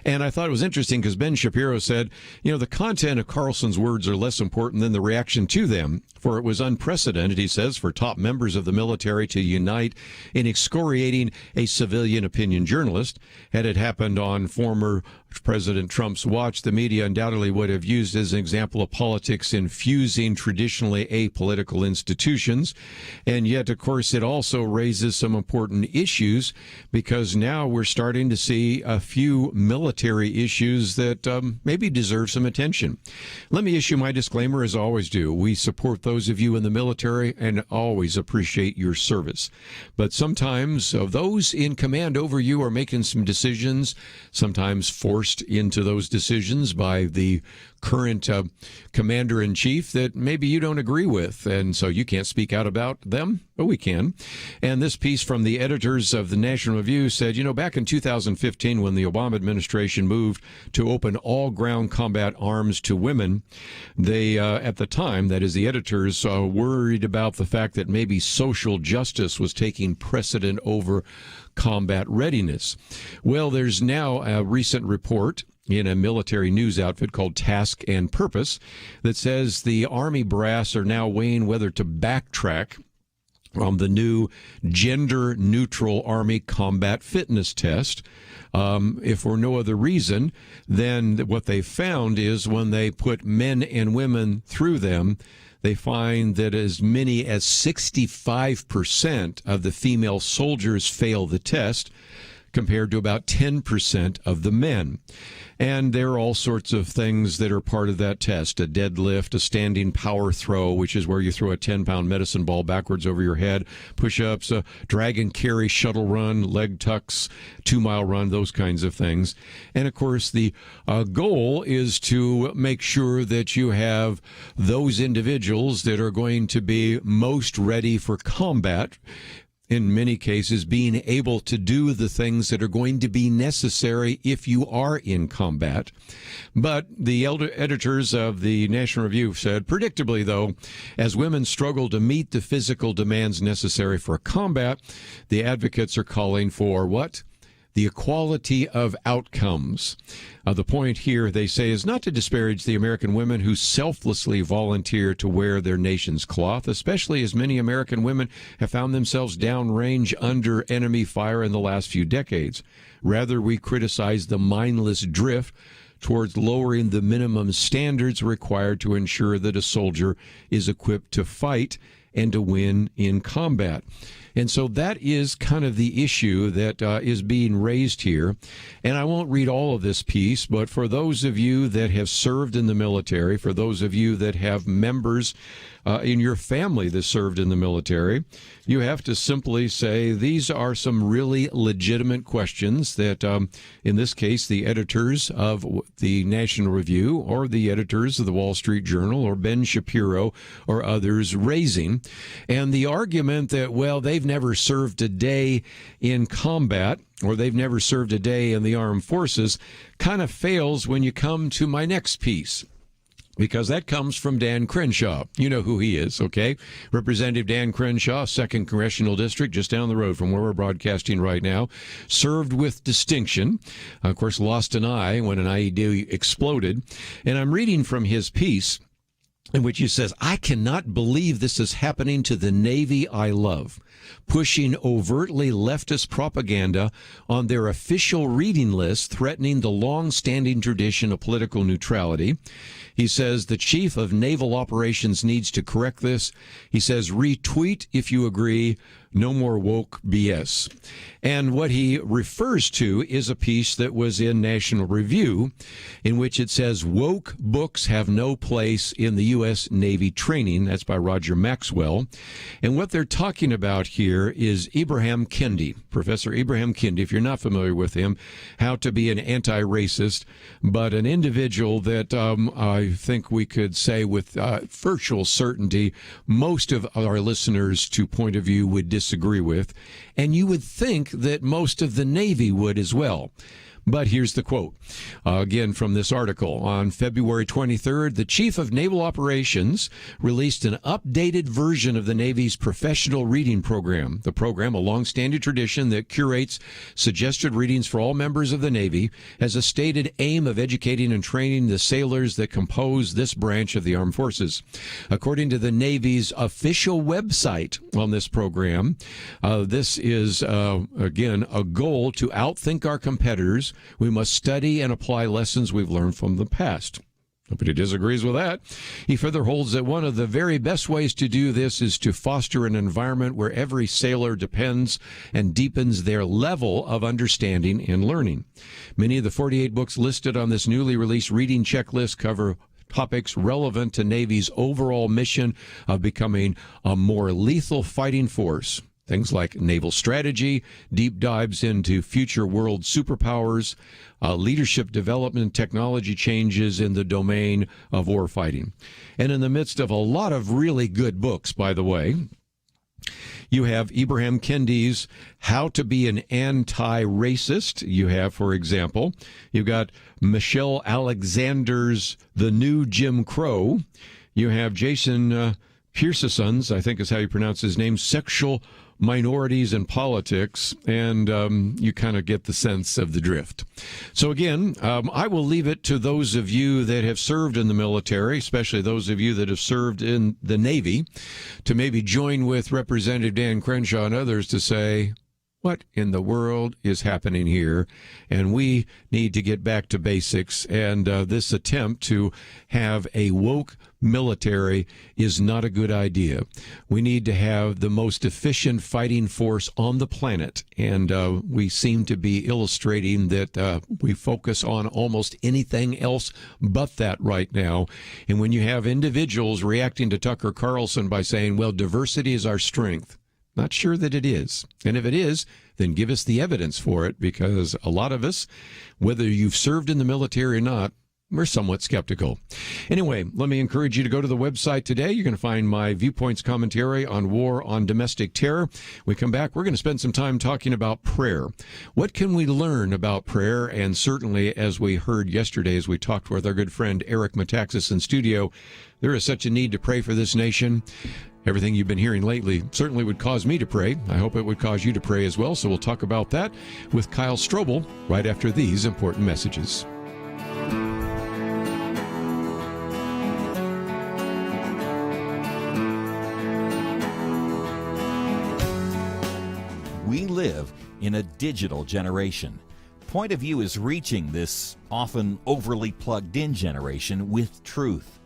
And I thought it was interesting because Ben Shapiro said, the content of Carlson's words are less important than the reaction to them, for it was unprecedented, he says, for top members of the military to unite in excoriating a civilian opinion journalist. Had it happened on former President Trump's watch, the media undoubtedly would have used as an example of politics infusing traditionally apolitical institutions. And yet, of course, it also raises some important issues, because now we're starting to see a few military issues that maybe deserve some attention. Let me issue my disclaimer, as I always do. We support those of you in the military and always appreciate your service. But sometimes those in command over you are making some decisions, sometimes forced into those decisions by the current commander-in-chief that maybe you don't agree with, and so you can't speak out about them, but we can. And this piece from the editors of the National Review said, back in 2015, when the Obama administration moved to open all ground combat arms to women, they, at the time, that is the editors, worried about the fact that maybe social justice was taking precedent over combat readiness. Well, there's now a recent report in a military news outfit called Task and Purpose that says the Army brass are now weighing whether to backtrack on the new gender-neutral Army combat fitness test. If for no other reason, then what they found is when they put men and women through them, they find that as many as 65% of the female soldiers fail the test, compared to about 10% of the men. And there are all sorts of things that are part of that test: a deadlift, a standing power throw, which is where you throw a 10-pound medicine ball backwards over your head, push-ups, a drag and carry shuttle run, leg tucks, 2-mile run, those kinds of things. And, of course, the goal is to make sure that you have those individuals that are going to be most ready for combat, in many cases being able to do the things that are going to be necessary if you are in combat. But the editors of the National Review said, predictably, though, as women struggle to meet the physical demands necessary for combat, the advocates are calling for what? The equality of outcomes. The point here, they say, is not to disparage the American women who selflessly volunteer to wear their nation's cloth, especially as many American women have found themselves downrange under enemy fire in the last few decades. Rather, we criticize the mindless drift towards lowering the minimum standards required to ensure that a soldier is equipped to fight and to win in combat. And so that is kind of the issue that is being raised here. And I won't read all of this piece, but for those of you that have served in the military, for those of you that have members in your family that served in the military, you have to simply say these are some really legitimate questions that, in this case, the editors of the National Review or the editors of the Wall Street Journal or Ben Shapiro or others raising. And the argument that, well, they've never served a day in combat or they've never served a day in the armed forces kind of fails when you come to my next piece. Because that comes from Dan Crenshaw. You know who he is, okay? Representative Dan Crenshaw, 2nd Congressional District, just down the road from where we're broadcasting right now. Served with distinction. Of course, lost an eye when an IED exploded. And I'm reading from his piece. in which he says, I cannot believe this is happening to the Navy I love, pushing overtly leftist propaganda on their official reading list, threatening the long-standing tradition of political neutrality. He says the chief of naval operations needs to correct this. He says, retweet if you agree. No more woke BS. And what he refers to is a piece that was in National Review in which it says woke books have no place in the U.S. Navy training. That's by Roger Maxwell. And what they're talking about here is Ibram Kendi, Professor Ibram Kendi. If you're not familiar with him, How to Be an Anti-Racist, but an individual that I think we could say with virtual certainty most of our listeners to Point of View would disagree with, and you would think that most of the Navy would as well. But here's the quote, again from this article. On February 23rd, the Chief of Naval Operations released an updated version of the Navy's professional reading program. The program, a long-standing tradition that curates suggested readings for all members of the Navy, has a stated aim of educating and training the sailors that compose this branch of the armed forces. According to the Navy's official website on this program, this is, again, a goal to outthink our competitors. We must study and apply lessons we've learned from the past. Nobody disagrees with that. He further holds that one of the very best ways to do this is to foster an environment where every sailor depends and deepens their level of understanding and learning. Many of the 48 books listed on this newly released reading checklist cover topics relevant to Navy's overall mission of becoming a more lethal fighting force. Things like naval strategy, deep dives into future world superpowers, leadership development, technology changes in the domain of warfighting. And in the midst of a lot of really good books, by the way, you have Ibram Kendi's How to Be an Anti-Racist. You have, for example, you've got Michelle Alexander's The New Jim Crow. You have Jason Pearson's, I think is how you pronounce his name, Sexual Minorities in Politics, and you kind of get the sense of the drift. So again, I will leave it to those of you that have served in the military, especially those of you that have served in the Navy, to maybe join with Representative Dan Crenshaw and others to say, what in the world is happening here? And we need to get back to basics. And this attempt to have a woke military is not a good idea. We need to have the most efficient fighting force on the planet. And we seem to be illustrating that we focus on almost anything else but that right now. And when you have individuals reacting to Tucker Carlson by saying, well, diversity is our strength, not sure that it is. And if it is, then give us the evidence for it, because a lot of us, whether you've served in the military or not, we're somewhat skeptical. Anyway, let me encourage you to go to the website today. You're going to find my Viewpoints commentary on war on domestic terror. When we come back, we're going to spend some time talking about prayer. What can we learn about prayer? And certainly, as we heard yesterday, as we talked with our good friend Eric Metaxas in studio, there is such a need to pray for this nation. Everything you've been hearing lately certainly would cause me to pray. I hope it would cause you to pray as well. So we'll talk about that with Kyle Strobel right after these important messages. We live in a digital generation. Point of View is reaching this often overly plugged-in generation with truth.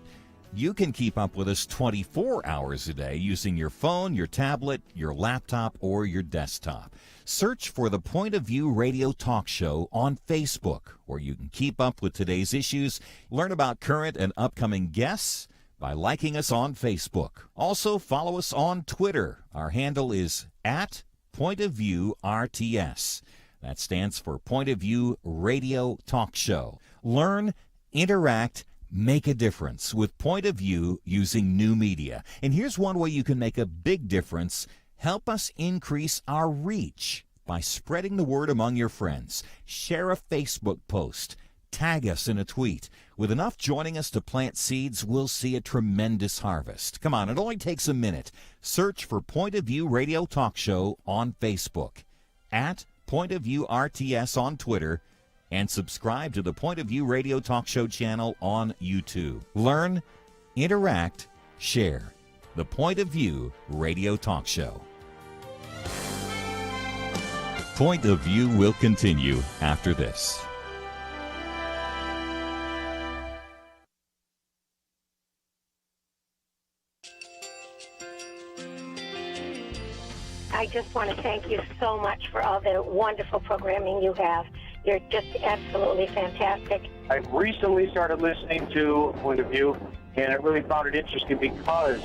You can keep up with us 24 hours a day using your phone, your tablet, your laptop, or your desktop. Search for the Point of View Radio Talk Show on Facebook, where you can keep up with today's issues, learn about current and upcoming guests by liking us on Facebook. Also, follow us on Twitter. Our handle is @PointOfViewRTS. That stands for Point of View Radio Talk Show. Learn, interact, make a difference with Point of View using new media. And here's one way you can make a big difference. Help us increase our reach by spreading the word among your friends. Share a Facebook post. Tag us in a tweet. With enough joining us to plant seeds, we'll see a tremendous harvest. Come on, it only takes a minute. Search for Point of View Radio Talk Show on Facebook, @PointOfViewRTS on Twitter, and subscribe to the Point of View Radio Talk Show channel on YouTube. Learn, interact, share. The Point of View radio talk show. Point of View will continue after this. I just want to thank you so much for all the wonderful programming you have. You're just absolutely fantastic. I recently started listening to Point of View, and I really found it interesting because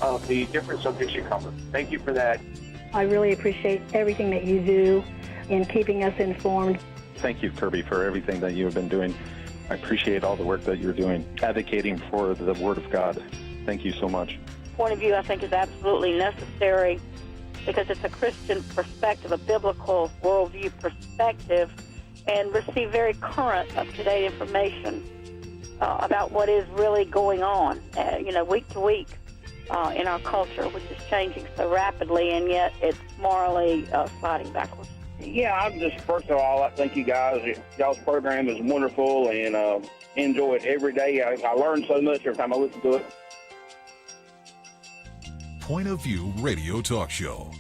of the different subjects you cover. Thank you for that. I really appreciate everything that you do in keeping us informed. Thank you, Kerby, for everything that you have been doing. I appreciate all the work that you're doing, advocating for the Word of God. Thank you so much. Point of View, I think, is absolutely necessary because it's a Christian perspective, a biblical worldview perspective, and receive very current, up-to-date information about what is really going on, week to week in our culture, which is changing so rapidly, and yet it's morally sliding backwards. Yeah, I'm just, first of all, I thank you guys. Y'all's program is wonderful, and enjoy it every day. I learn so much every time I listen to it. Point of View radio talk show.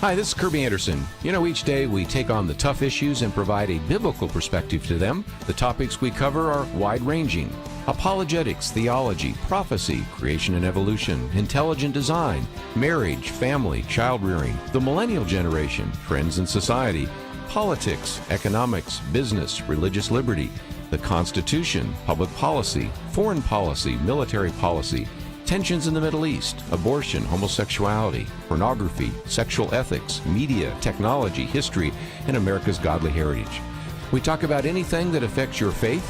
Hi, this is Kerby Anderson. Each day we take on the tough issues and provide a biblical perspective to them. The topics we cover are wide-ranging. Apologetics, theology, prophecy, creation and evolution, intelligent design, marriage, family, child-rearing, the millennial generation, trends in society, politics, economics, business, religious liberty, the Constitution, public policy, foreign policy, military policy, tensions in the Middle East, abortion, homosexuality, pornography, sexual ethics, media, technology, history, and America's godly heritage. We talk about anything that affects your faith,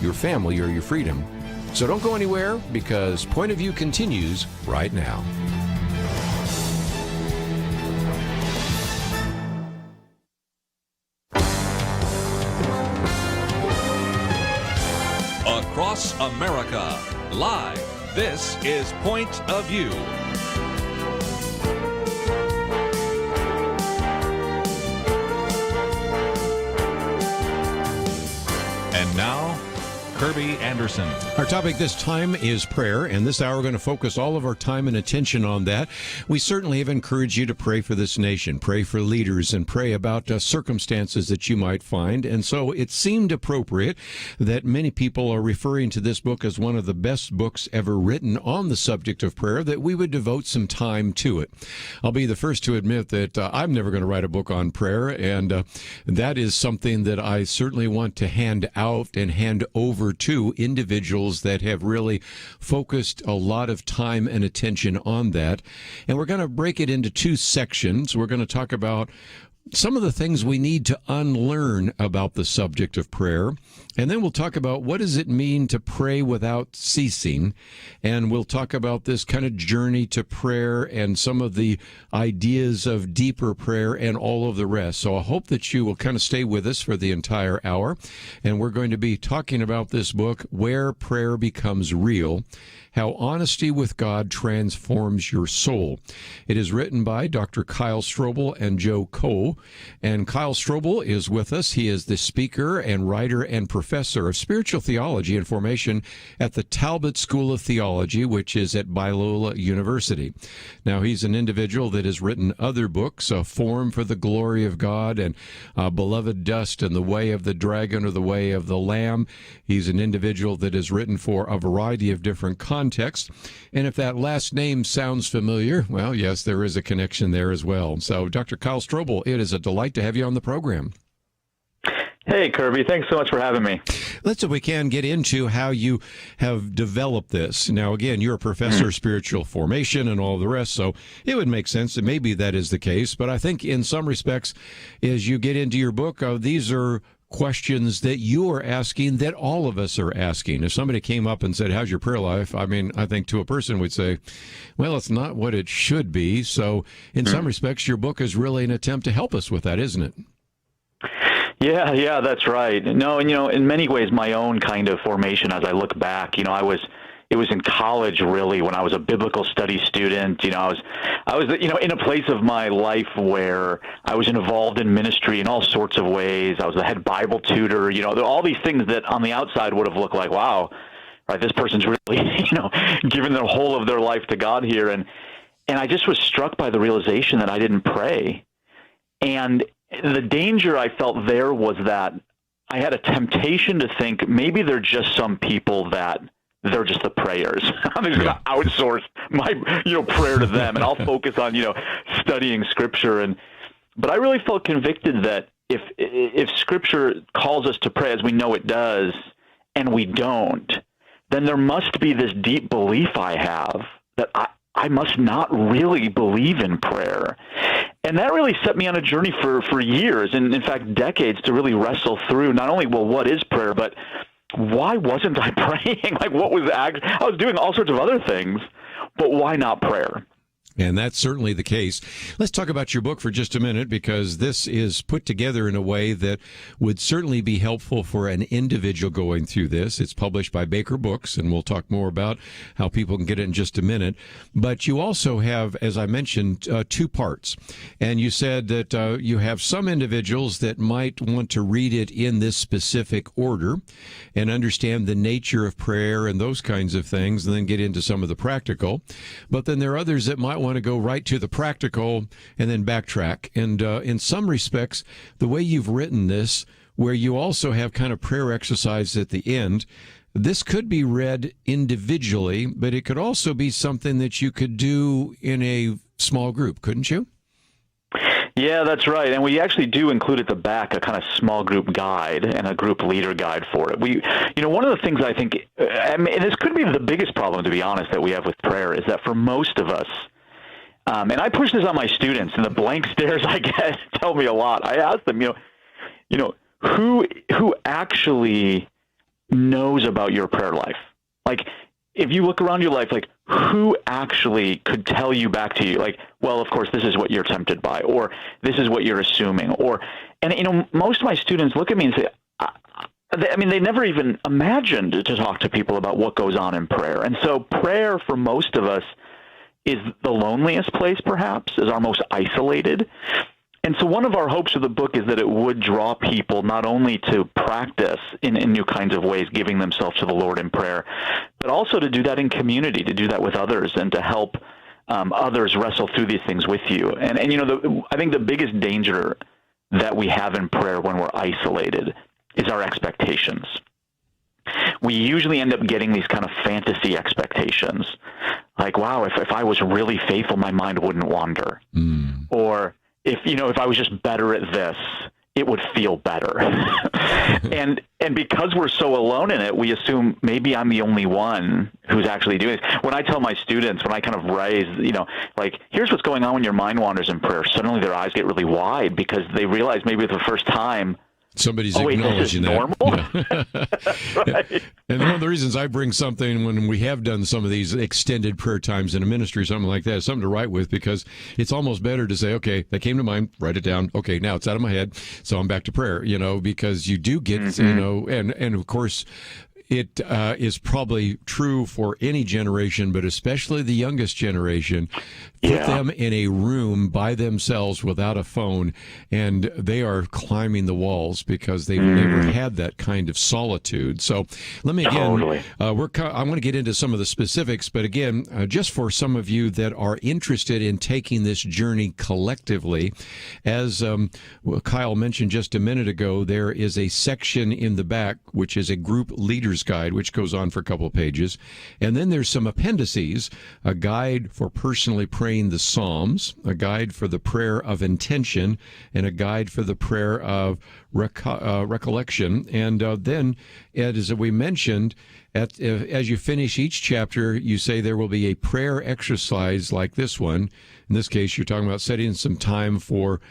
your family, or your freedom. So don't go anywhere, because Point of View continues right now. Across America, live. This is Point of View. And now, Kerby Anderson. Our topic this time is prayer, and this hour we're going to focus all of our time and attention on that. We certainly have encouraged you to pray for this nation, pray for leaders, and pray about circumstances that you might find. And so it seemed appropriate that many people are referring to this book as one of the best books ever written on the subject of prayer, that we would devote some time to it. I'll be the first to admit that I'm never going to write a book on prayer, and that is something that I certainly want to hand out and hand over to individuals that have really focused a lot of time and attention on that. And we're going to break it into two sections. We're going to talk about some of the things we need to unlearn about the subject of prayer. And then we'll talk about what does it mean to pray without ceasing. And we'll talk about this kind of journey to prayer and some of the ideas of deeper prayer and all of the rest. So I hope that you will kind of stay with us for the entire hour. And we're going to be talking about this book, Where Prayer Becomes Real: How Honesty with God Transforms Your Soul. It is written by Dr. Kyle Strobel and Joe Coe. And Kyle Strobel is with us. He is the speaker and writer and professor of spiritual theology and formation at the Talbot School of Theology, which is at Biola University. Now, he's an individual that has written other books, Form for the Glory of God and Beloved Dust and the Way of the Dragon or the Way of the Lamb. He's an individual that has written for a variety of different contexts. And if that last name sounds familiar, well, yes, there is a connection there as well. So, Dr. Kyle Strobel, it is a delight to have you on the program. Hey, Kerby. Thanks so much for having me. Let's, if we can, get into how you have developed this. Now, again, you're a professor of spiritual formation and all the rest, so it would make sense that maybe that is the case. But I think in some respects, as you get into your book, these are questions that you are asking that all of us are asking. If somebody came up and said, how's your prayer life? I mean, I think to a person would say, well, it's not what it should be. So in some respects, your book is really an attempt to help us with that, isn't it? Yeah, that's right. No, and in many ways, my own kind of formation as I look back, it was in college really when I was a biblical studies student. I was in a place of my life where I was involved in ministry in all sorts of ways. I was the head Bible tutor. All these things that on the outside would have looked like, wow, right, this person's really given the whole of their life to God here, and I just was struck by the realization that I didn't pray. And the danger I felt there was that I had a temptation to think maybe they're just some people that they're just the prayers. I'm just going to outsource my prayer to them, and I'll focus on studying Scripture. But I really felt convicted that if Scripture calls us to pray, as we know it does, and we don't, then there must be this deep belief I have that I must not really believe in prayer. And that really set me on a journey for years, and in fact decades, to really wrestle through not only, well, what is prayer, but why wasn't I praying? I was doing all sorts of other things, but why not prayer? And that's certainly the case. Let's talk about your book for just a minute, because this is put together in a way that would certainly be helpful for an individual going through this. It's published by Baker Books, and we'll talk more about how people can get it in just a minute. But you also have, as I mentioned, two parts. And you said that you have some individuals that might want to read it in this specific order and understand the nature of prayer and those kinds of things, and then get into some of the practical. But then there are others that might might want to go right to the practical and then backtrack. And in some respects, the way you've written this, where you also have kind of prayer exercise at the end, this could be read individually, but it could also be something that you could do in a small group, couldn't you? Yeah, that's right. And we actually do include at the back a kind of small group guide and a group leader guide for it. One of the things I think, and this could be the biggest problem, to be honest, that we have with prayer is that for most of us, and I push this on my students, and the blank stares I get tell me a lot. I ask them, who actually knows about your prayer life? Like, if you look around your life, like, who actually could tell you back to you, like, well, of course, this is what you're tempted by, or this is what you're assuming, and most of my students look at me and say, they never even imagined to talk to people about what goes on in prayer. And so prayer for most of us is the loneliest place, perhaps, is our most isolated. And so one of our hopes of the book is that it would draw people not only to practice in new kinds of ways, giving themselves to the Lord in prayer, but also to do that in community, to do that with others, and to help others wrestle through these things with you. And I think the biggest danger that we have in prayer when we're isolated is our expectations. We usually end up getting these kind of fantasy expectations, like, wow, if I was really faithful, my mind wouldn't wander. Or if I was just better at this, it would feel better. and because we're so alone in it, we assume maybe I'm the only one who's actually doing this. When I tell my students, when I kind of raise, like, here's what's going on when your mind wanders in prayer, suddenly their eyes get really wide because they realize maybe for the first time, somebody's this is acknowledging that. Normal? Right. And one of the reasons I bring something when we have done some of these extended prayer times in a ministry, something like that, is something to write with, because it's almost better to say, okay, that came to mind, write it down. Okay, now it's out of my head, so I'm back to prayer, because you do get, and of course, it is probably true for any generation, but especially the youngest generation. Put them in a room by themselves without a phone, and they are climbing the walls because they've never had that kind of solitude. So let me again, I want to get into some of the specifics, but again, just for some of you that are interested in taking this journey collectively, as Kyle mentioned just a minute ago, there is a section in the back which is a group leader's guide, which goes on for a couple of pages, and then there's some appendices, a guide for personally praying the Psalms, a guide for the prayer of intention, and a guide for the prayer of recollection. And then, as we mentioned, as you finish each chapter, you say there will be a prayer exercise like this one. In this case, you're talking about setting some time for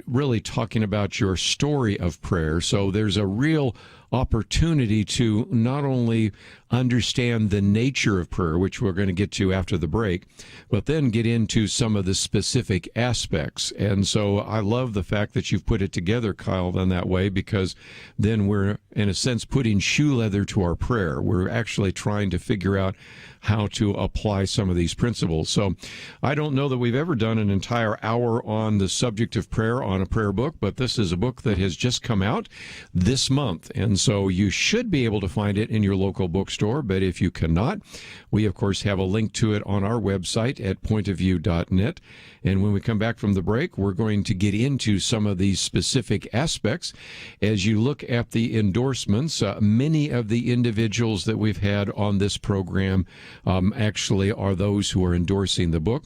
really talking about your story of prayer. So there's a real opportunity to not only understand the nature of prayer, which we're going to get to after the break, but then get into some of the specific aspects. And so I love the fact that you've put it together, Kyle, in that way, because then we're, in a sense, putting shoe leather to our prayer. We're actually trying to figure out how to apply some of these principles. So I don't know that we've ever done an entire hour on the subject of prayer on a prayer book, but this is a book that has just come out this month. And so you should be able to find it in your local bookstore. But if you cannot, we, of course, have a link to it on our website at pointofview.net. And when we come back from the break, we're going to get into some of these specific aspects. As you look at the endorsements, many of the individuals that we've had on this program actually are those who are endorsing the book.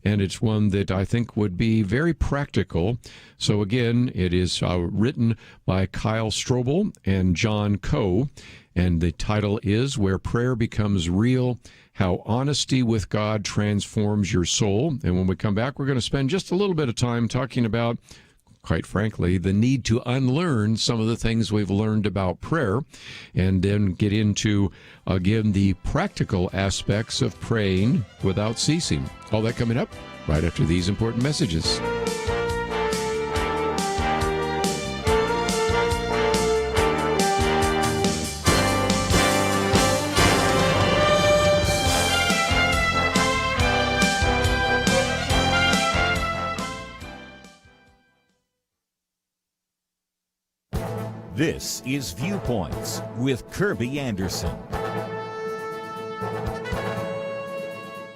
And it's one that I think would be very practical. So again, it is written by Kyle Strobel and John Coe. And the title is Where Prayer Becomes Real, How Honesty with God Transforms Your Soul. And when we come back, we're going to spend just a little bit of time talking about, quite frankly, the need to unlearn some of the things we've learned about prayer, and then get into, again, the practical aspects of praying without ceasing. All that coming up right after these important messages. This is Viewpoints with Kerby Anderson.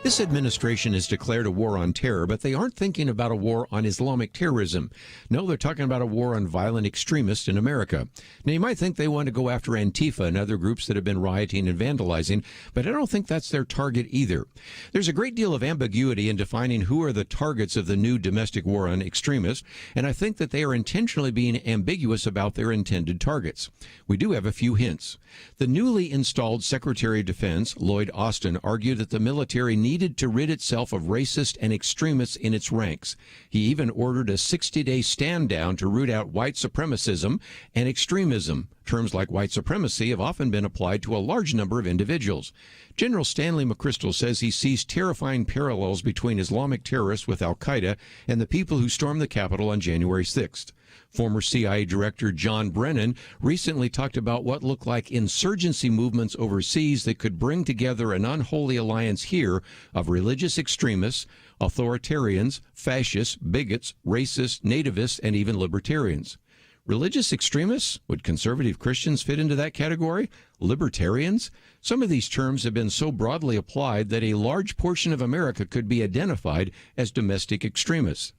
This administration has declared a war on terror, but they aren't thinking about a war on Islamic terrorism. No, they're talking about a war on violent extremists in America. Now, you might think they want to go after Antifa and other groups that have been rioting and vandalizing, but I don't think that's their target either. There's a great deal of ambiguity in defining who are the targets of the new domestic war on extremists, and I think that they are intentionally being ambiguous about their intended targets. We do have a few hints. The newly installed Secretary of Defense, Lloyd Austin, argued that the military needed to rid itself of racist and extremists in its ranks. He even ordered a 60-day stand down to root out white supremacism and extremism. Terms like white supremacy have often been applied to a large number of individuals. General Stanley McChrystal says he sees terrifying parallels between Islamic terrorists with al-Qaeda and the people who stormed the Capitol on January 6th. Former CIA Director John Brennan recently talked about what looked like insurgency movements overseas that could bring together an unholy alliance here of religious extremists, authoritarians, fascists, bigots, racists, nativists, and even libertarians. Religious extremists? Would conservative Christians fit into that category? Libertarians? Some of these terms have been so broadly applied that a large portion of America could be identified as domestic extremists.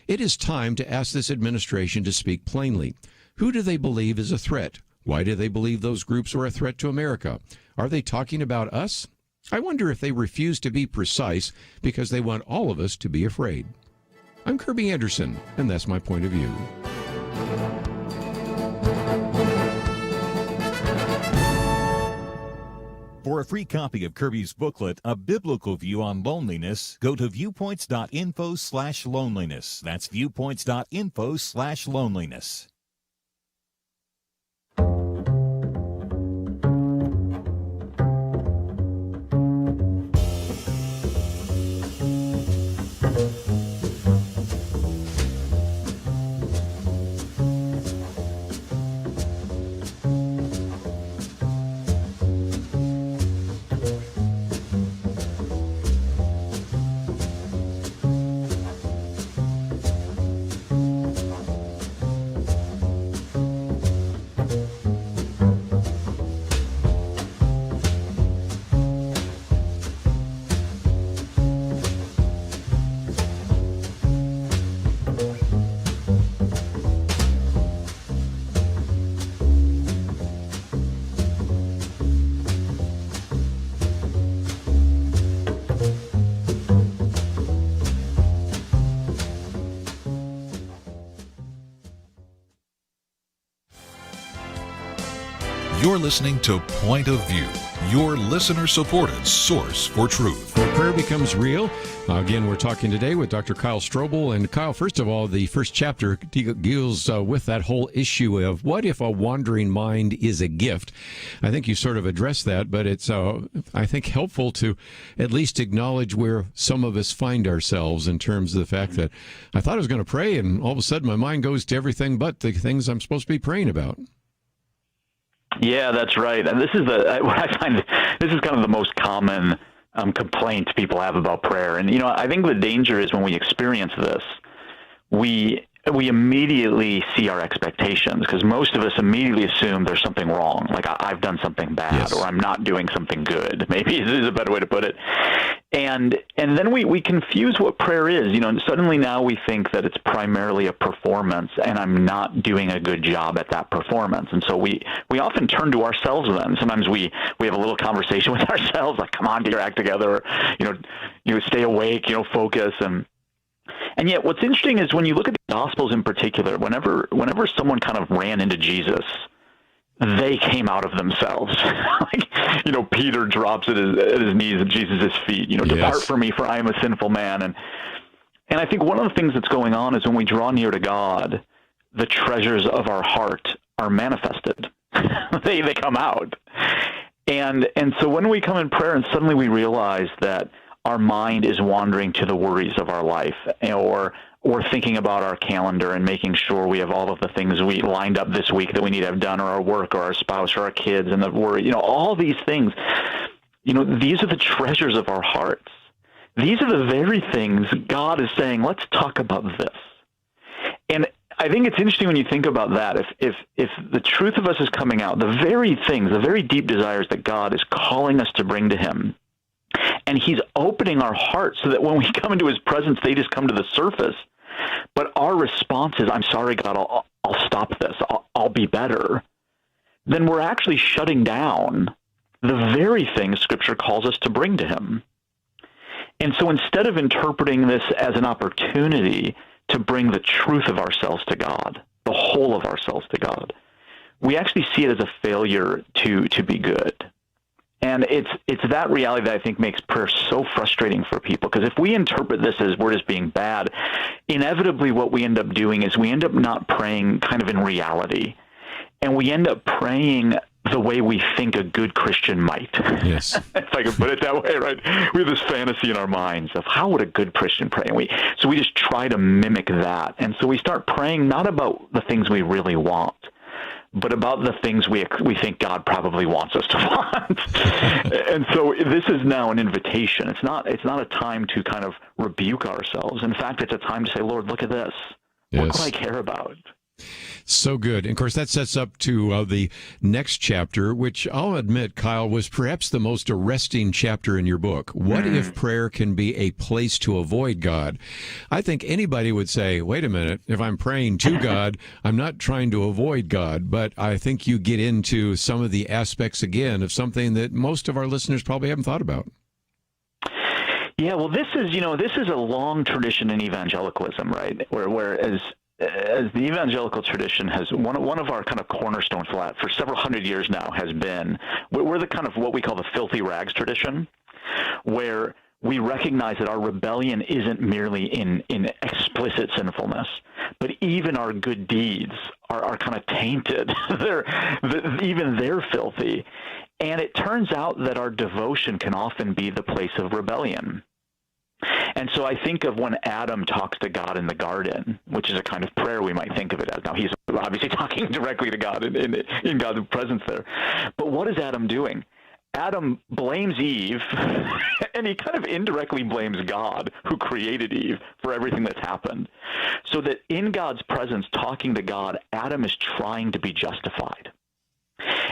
It is time to ask this administration to speak plainly. Who do they believe is a threat? Why do they believe those groups are a threat to America? Are they talking about us? I wonder if they refuse to be precise because they want all of us to be afraid. I'm Kerby Anderson, and that's my point of view. For a free copy of Kerby's booklet, A Biblical View on Loneliness, go to viewpoints.info/loneliness. That's viewpoints.info/loneliness. You're listening to Point of View, your listener-supported source for truth. Where prayer becomes real. Again, we're talking today with Dr. Kyle Strobel. And Kyle, first of all, the first chapter deals with that whole issue of what if a wandering mind is a gift? I think you sort of addressed that, but it's, I think, helpful to at least acknowledge where some of us find ourselves in terms of the fact that I thought I was going to pray, and all of a sudden my mind goes to everything but the things I'm supposed to be praying about. Yeah, that's right. And this is what I find, this is kind of the most common complaint people have about prayer. And, I think the danger is when we experience this, we immediately see our expectations, because most of us immediately assume there's something wrong. Like, I've done something bad, yes, or I'm not doing something good. Maybe is a better way to put it. And then we confuse what prayer is. And suddenly now we think that it's primarily a performance, and I'm not doing a good job at that performance. And so we often turn to ourselves then. Sometimes we have a little conversation with ourselves, like, come on, get your act together, stay awake, focus. And yet what's interesting is when you look at the Gospels in particular, whenever someone kind of ran into Jesus, they came out of themselves. Peter drops at his knees at Jesus' feet, depart from me, for I am a sinful man. And I think one of the things that's going on is when we draw near to God, the treasures of our heart are manifested. they come out. And so when we come in prayer and suddenly we realize that our mind is wandering to the worries of our life, or thinking about our calendar and making sure we have all of the things we lined up this week that we need to have done, or our work, or our spouse, or our kids, and the worry, all these things, these are the treasures of our hearts. These are the very things God is saying, let's talk about this. And I think it's interesting when you think about that. If the truth of us is coming out, the very things, the very deep desires that God is calling us to bring to him, And he's opening our hearts so that when we come into his presence, they just come to the surface. But our response is, I'm sorry, God, I'll stop this. I'll be better. Then we're actually shutting down the very thing Scripture calls us to bring to him. And so instead of interpreting this as an opportunity to bring the truth of ourselves to God, the whole of ourselves to God, we actually see it as a failure to be good. And it's that reality that I think makes prayer so frustrating for people, because if we interpret this as we're just being bad, inevitably what we end up doing is we end up not praying kind of in reality, and we end up praying the way we think a good Christian might. Yes. If I can put it that way, right? We have this fantasy in our minds of how would a good Christian pray? And so we just try to mimic that. And so we start praying not about the things we really want, but about the things we think God probably wants us to want. And so this is now an invitation. It's not a time to kind of rebuke ourselves. In fact, it's a time to say, Lord, look at this. Yes. What do I care about? So good. And of course, that sets up to the next chapter, which I'll admit, Kyle, was perhaps the most arresting chapter in your book. What if prayer can be a place to avoid God? I think anybody would say, wait a minute, if I'm praying to God, I'm not trying to avoid God. But I think you get into some of the aspects, again, of something that most of our listeners probably haven't thought about. Yeah, well, this is a long tradition in evangelicalism, right? Whereas as the evangelical tradition has, one of our kind of cornerstones for several hundred years now has been, we're the kind of what we call the filthy rags tradition, where we recognize that our rebellion isn't merely in explicit sinfulness, but even our good deeds are kind of tainted. Even they're filthy. And it turns out that our devotion can often be the place of rebellion. And so I think of when Adam talks to God in the garden, which is a kind of prayer we might think of it as. Now, he's obviously talking directly to God in God's presence there. But what is Adam doing? Adam blames Eve, and he kind of indirectly blames God, who created Eve, for everything that's happened. So that in God's presence, talking to God, Adam is trying to be justified.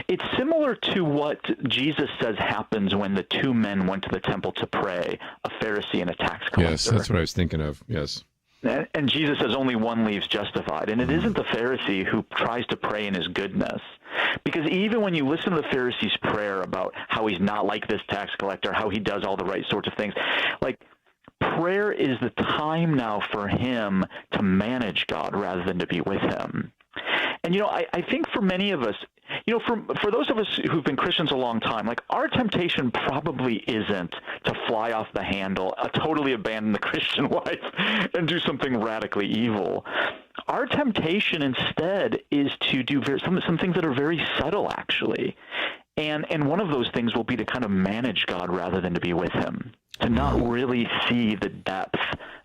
It's similar to what Jesus says happens when the two men went to the temple to pray, a Pharisee and a tax collector. Yes, that's what I was thinking of, yes. And Jesus says only one leaves justified. And it isn't the Pharisee who tries to pray in his goodness. Because even when you listen to the Pharisee's prayer about how he's not like this tax collector, how he does all the right sorts of things, like prayer is the time now for him to manage God rather than to be with him. And, I think for many of us, for those of us who've been Christians a long time, like our temptation probably isn't to fly off the handle, totally abandon the Christian life and do something radically evil. Our temptation instead is to do some things that are very subtle, actually. And one of those things will be to kind of manage God rather than to be with him, to not really see the depth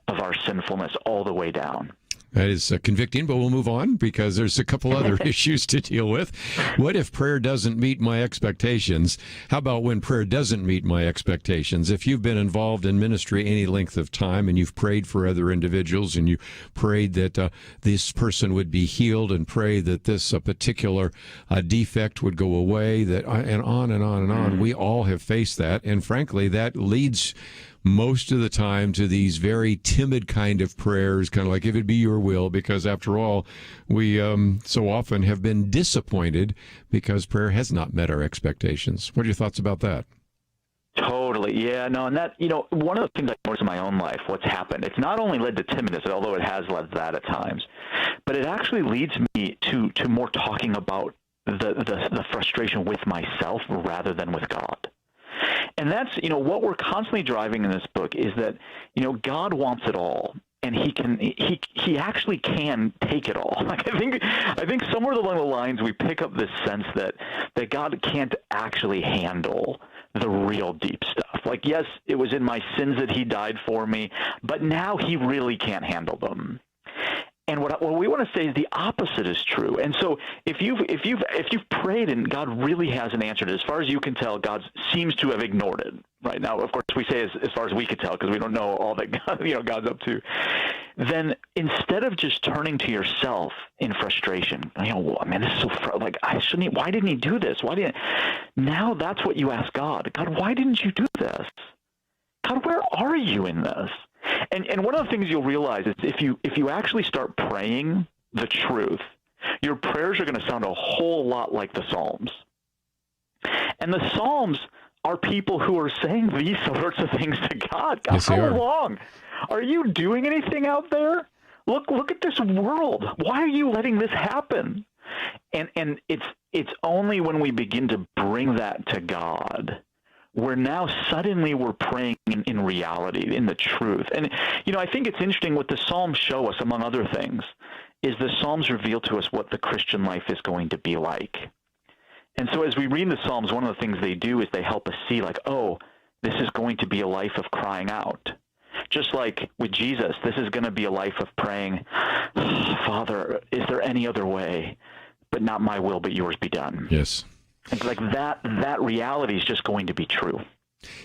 of our sinfulness all the way down. That is convicting, but we'll move on because there's a couple other issues to deal with. What if prayer doesn't meet my expectations? How about when prayer doesn't meet my expectations? If you've been involved in ministry any length of time and you've prayed for other individuals and you prayed that this person would be healed and pray that this particular defect would go away, and on and on and on, we all have faced that. And frankly, that leads most of the time to these very timid kind of prayers, kind of like, if it be your will, because after all, we so often have been disappointed because prayer has not met our expectations. What are your thoughts about that? Totally. Yeah, no, and that, one of the things I noticed in my own life, what's happened, it's not only led to timidness, although it has led to that at times, but it actually leads me to more talking about the frustration with myself rather than with God. And that's, what we're constantly driving in this book is that, God wants it all, and he actually can take it all. Like I think somewhere along the lines we pick up this sense that God can't actually handle the real deep stuff. Like, yes, it was in my sins that he died for me, but now he really can't handle them. And what we want to say is the opposite is true. And so if you've prayed and God really hasn't answered it, as far as you can tell, God seems to have ignored it. Right now, of course, we say as far as we could tell because we don't know all that God's up to. Then instead of just turning to yourself in frustration, man, this is so I shouldn't. Why didn't he do this? Now that's what you ask God. God, why didn't you do this? God, where are you in this? And one of the things you'll realize is if you actually start praying the truth, your prayers are going to sound a whole lot like the Psalms. And the Psalms are people who are saying these sorts of things to God. God, yes, how long? Are you doing anything out there? Look at this world. Why are you letting this happen? And it's only when we begin to bring that to God where now suddenly we're praying in reality, in the truth. And, I think it's interesting what the Psalms show us, among other things, is the Psalms reveal to us what the Christian life is going to be like. And so as we read the Psalms, one of the things they do is they help us see, like, oh, this is going to be a life of crying out. Just like with Jesus, this is going to be a life of praying, Father, is there any other way? But not my will, but yours be done. Yes. It's like that reality is just going to be true.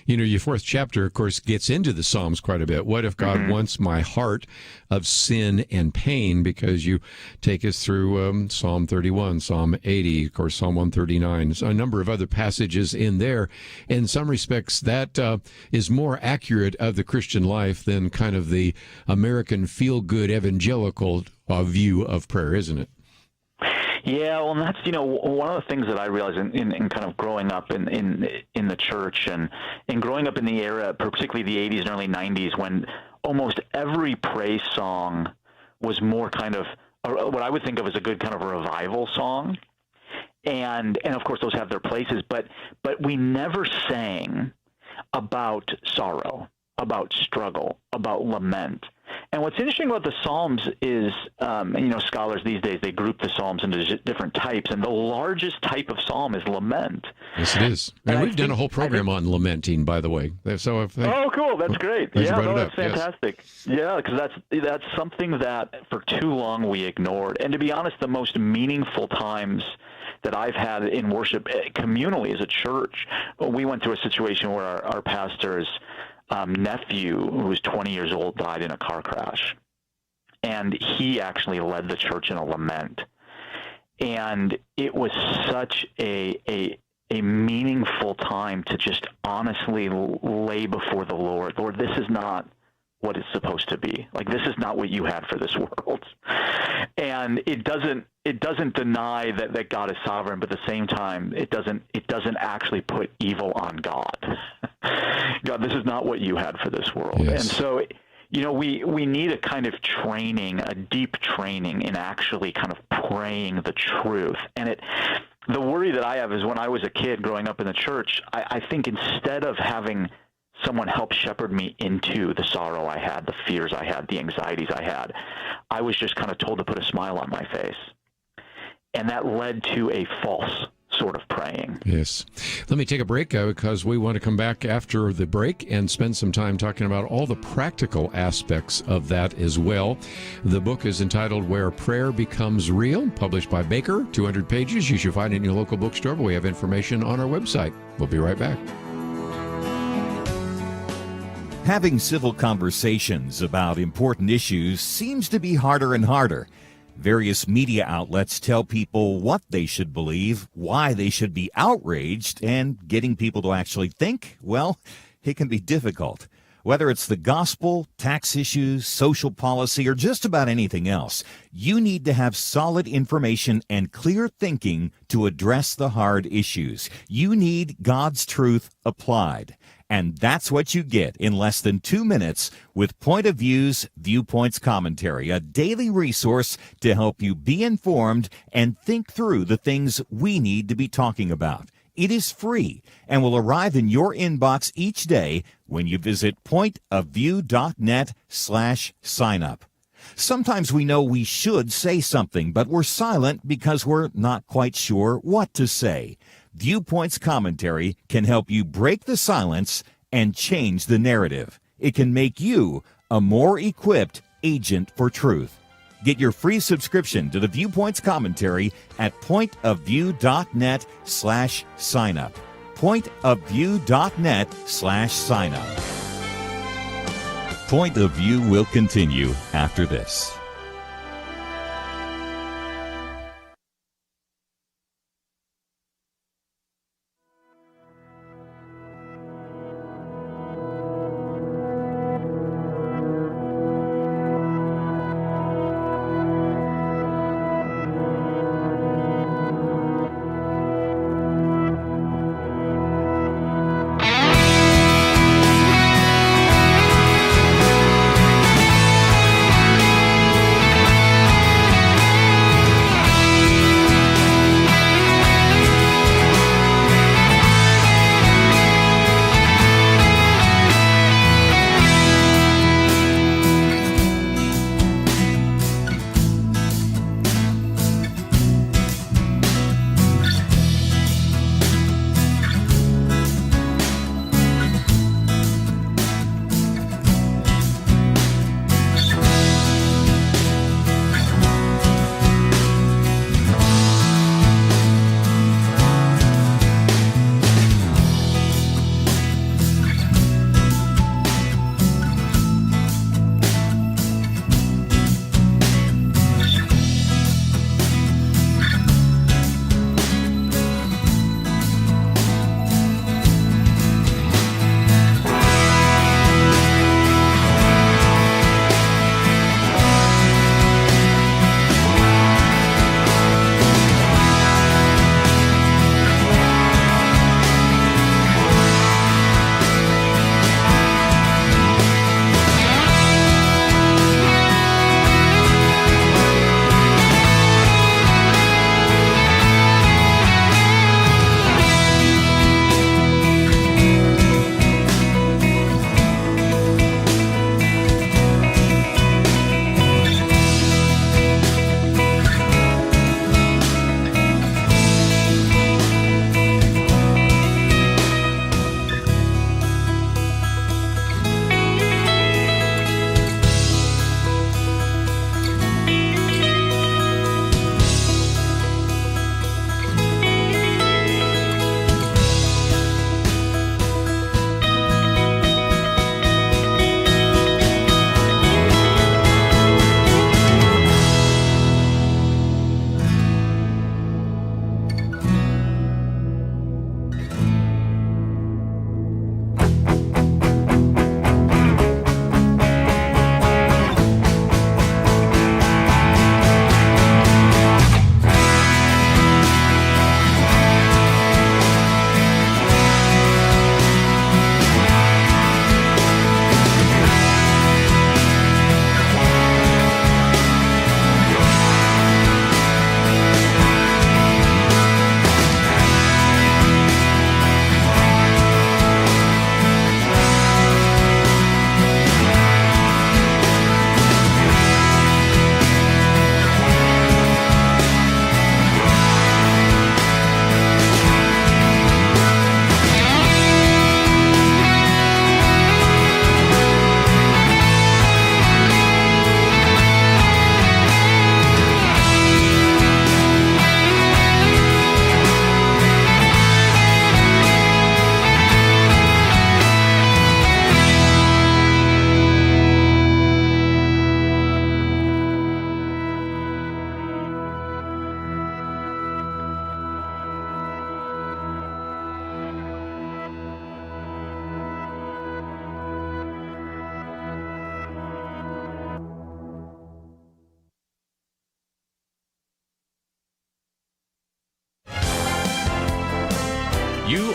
Your fourth chapter, of course, gets into the Psalms quite a bit. What if God wants my heart of sin and pain? Because you take us through Psalm 31, Psalm 80, of course, Psalm 139, a number of other passages in there. In some respects, that is more accurate of the Christian life than kind of the American feel-good evangelical view of prayer, isn't it? Yeah, well, and that's one of the things that I realized in kind of growing up in the church and growing up in the era, particularly the 80s and early 90s, when almost every praise song was more kind of what I would think of as a good kind of a revival song, and of course those have their places, but we never sang about sorrow, about struggle, about lament. And what's interesting about the Psalms is, scholars these days, they group the Psalms into different types, and the largest type of Psalm is lament. Yes, it is. And we've done a whole program on lamenting, by the way. So cool. That's great. Yeah, that's fantastic. Yes. Yeah, because that's something that for too long we ignored. And to be honest, the most meaningful times that I've had in worship communally as a church, we went through a situation where our pastor's nephew, who was 20 years old, died in a car crash. And he actually led the church in a lament. And it was such a meaningful time to just honestly lay before the Lord, Lord, this is not what it's supposed to be. Like, this is not what you had for this world. And it doesn't deny that God is sovereign, but at the same time, it doesn't actually put evil on God. God, this is not what you had for this world. Yes. And so, we need a kind of training, a deep training in actually kind of praying the truth. And the worry that I have is when I was a kid growing up in the church, I think instead of having someone help shepherd me into the sorrow I had, the fears I had, the anxieties I had, I was just kind of told to put a smile on my face. And that led to a false sort of praying. Yes. Let me take a break because we want to come back after the break and spend some time talking about all the practical aspects of that as well. The book is entitled Where Prayer Becomes Real, published by Baker, 200 pages. You should find it in your local bookstore, but we have information on our website. We'll be right back. Having civil conversations about important issues seems to be harder and harder. Various media outlets tell people what they should believe, why they should be outraged, and getting people to actually think, well, it can be difficult. Whether it's the gospel, tax issues, social policy, or just about anything else, you need to have solid information and clear thinking to address the hard issues. You need God's truth applied. And that's what you get in less than 2 minutes with Point of View's Viewpoints Commentary, a daily resource to help you be informed and think through the things we need to be talking about. It is free and will arrive in your inbox each day when you visit pointofview.net/signup. Sometimes we know we should say something, but we're silent because we're not quite sure what to say. Viewpoints Commentary can help you break the silence and change the narrative. It can make you a more equipped agent for truth. Get your free subscription to the Viewpoints Commentary at pointofview.net/signup. pointofview.net/signup. Point of View will continue after this.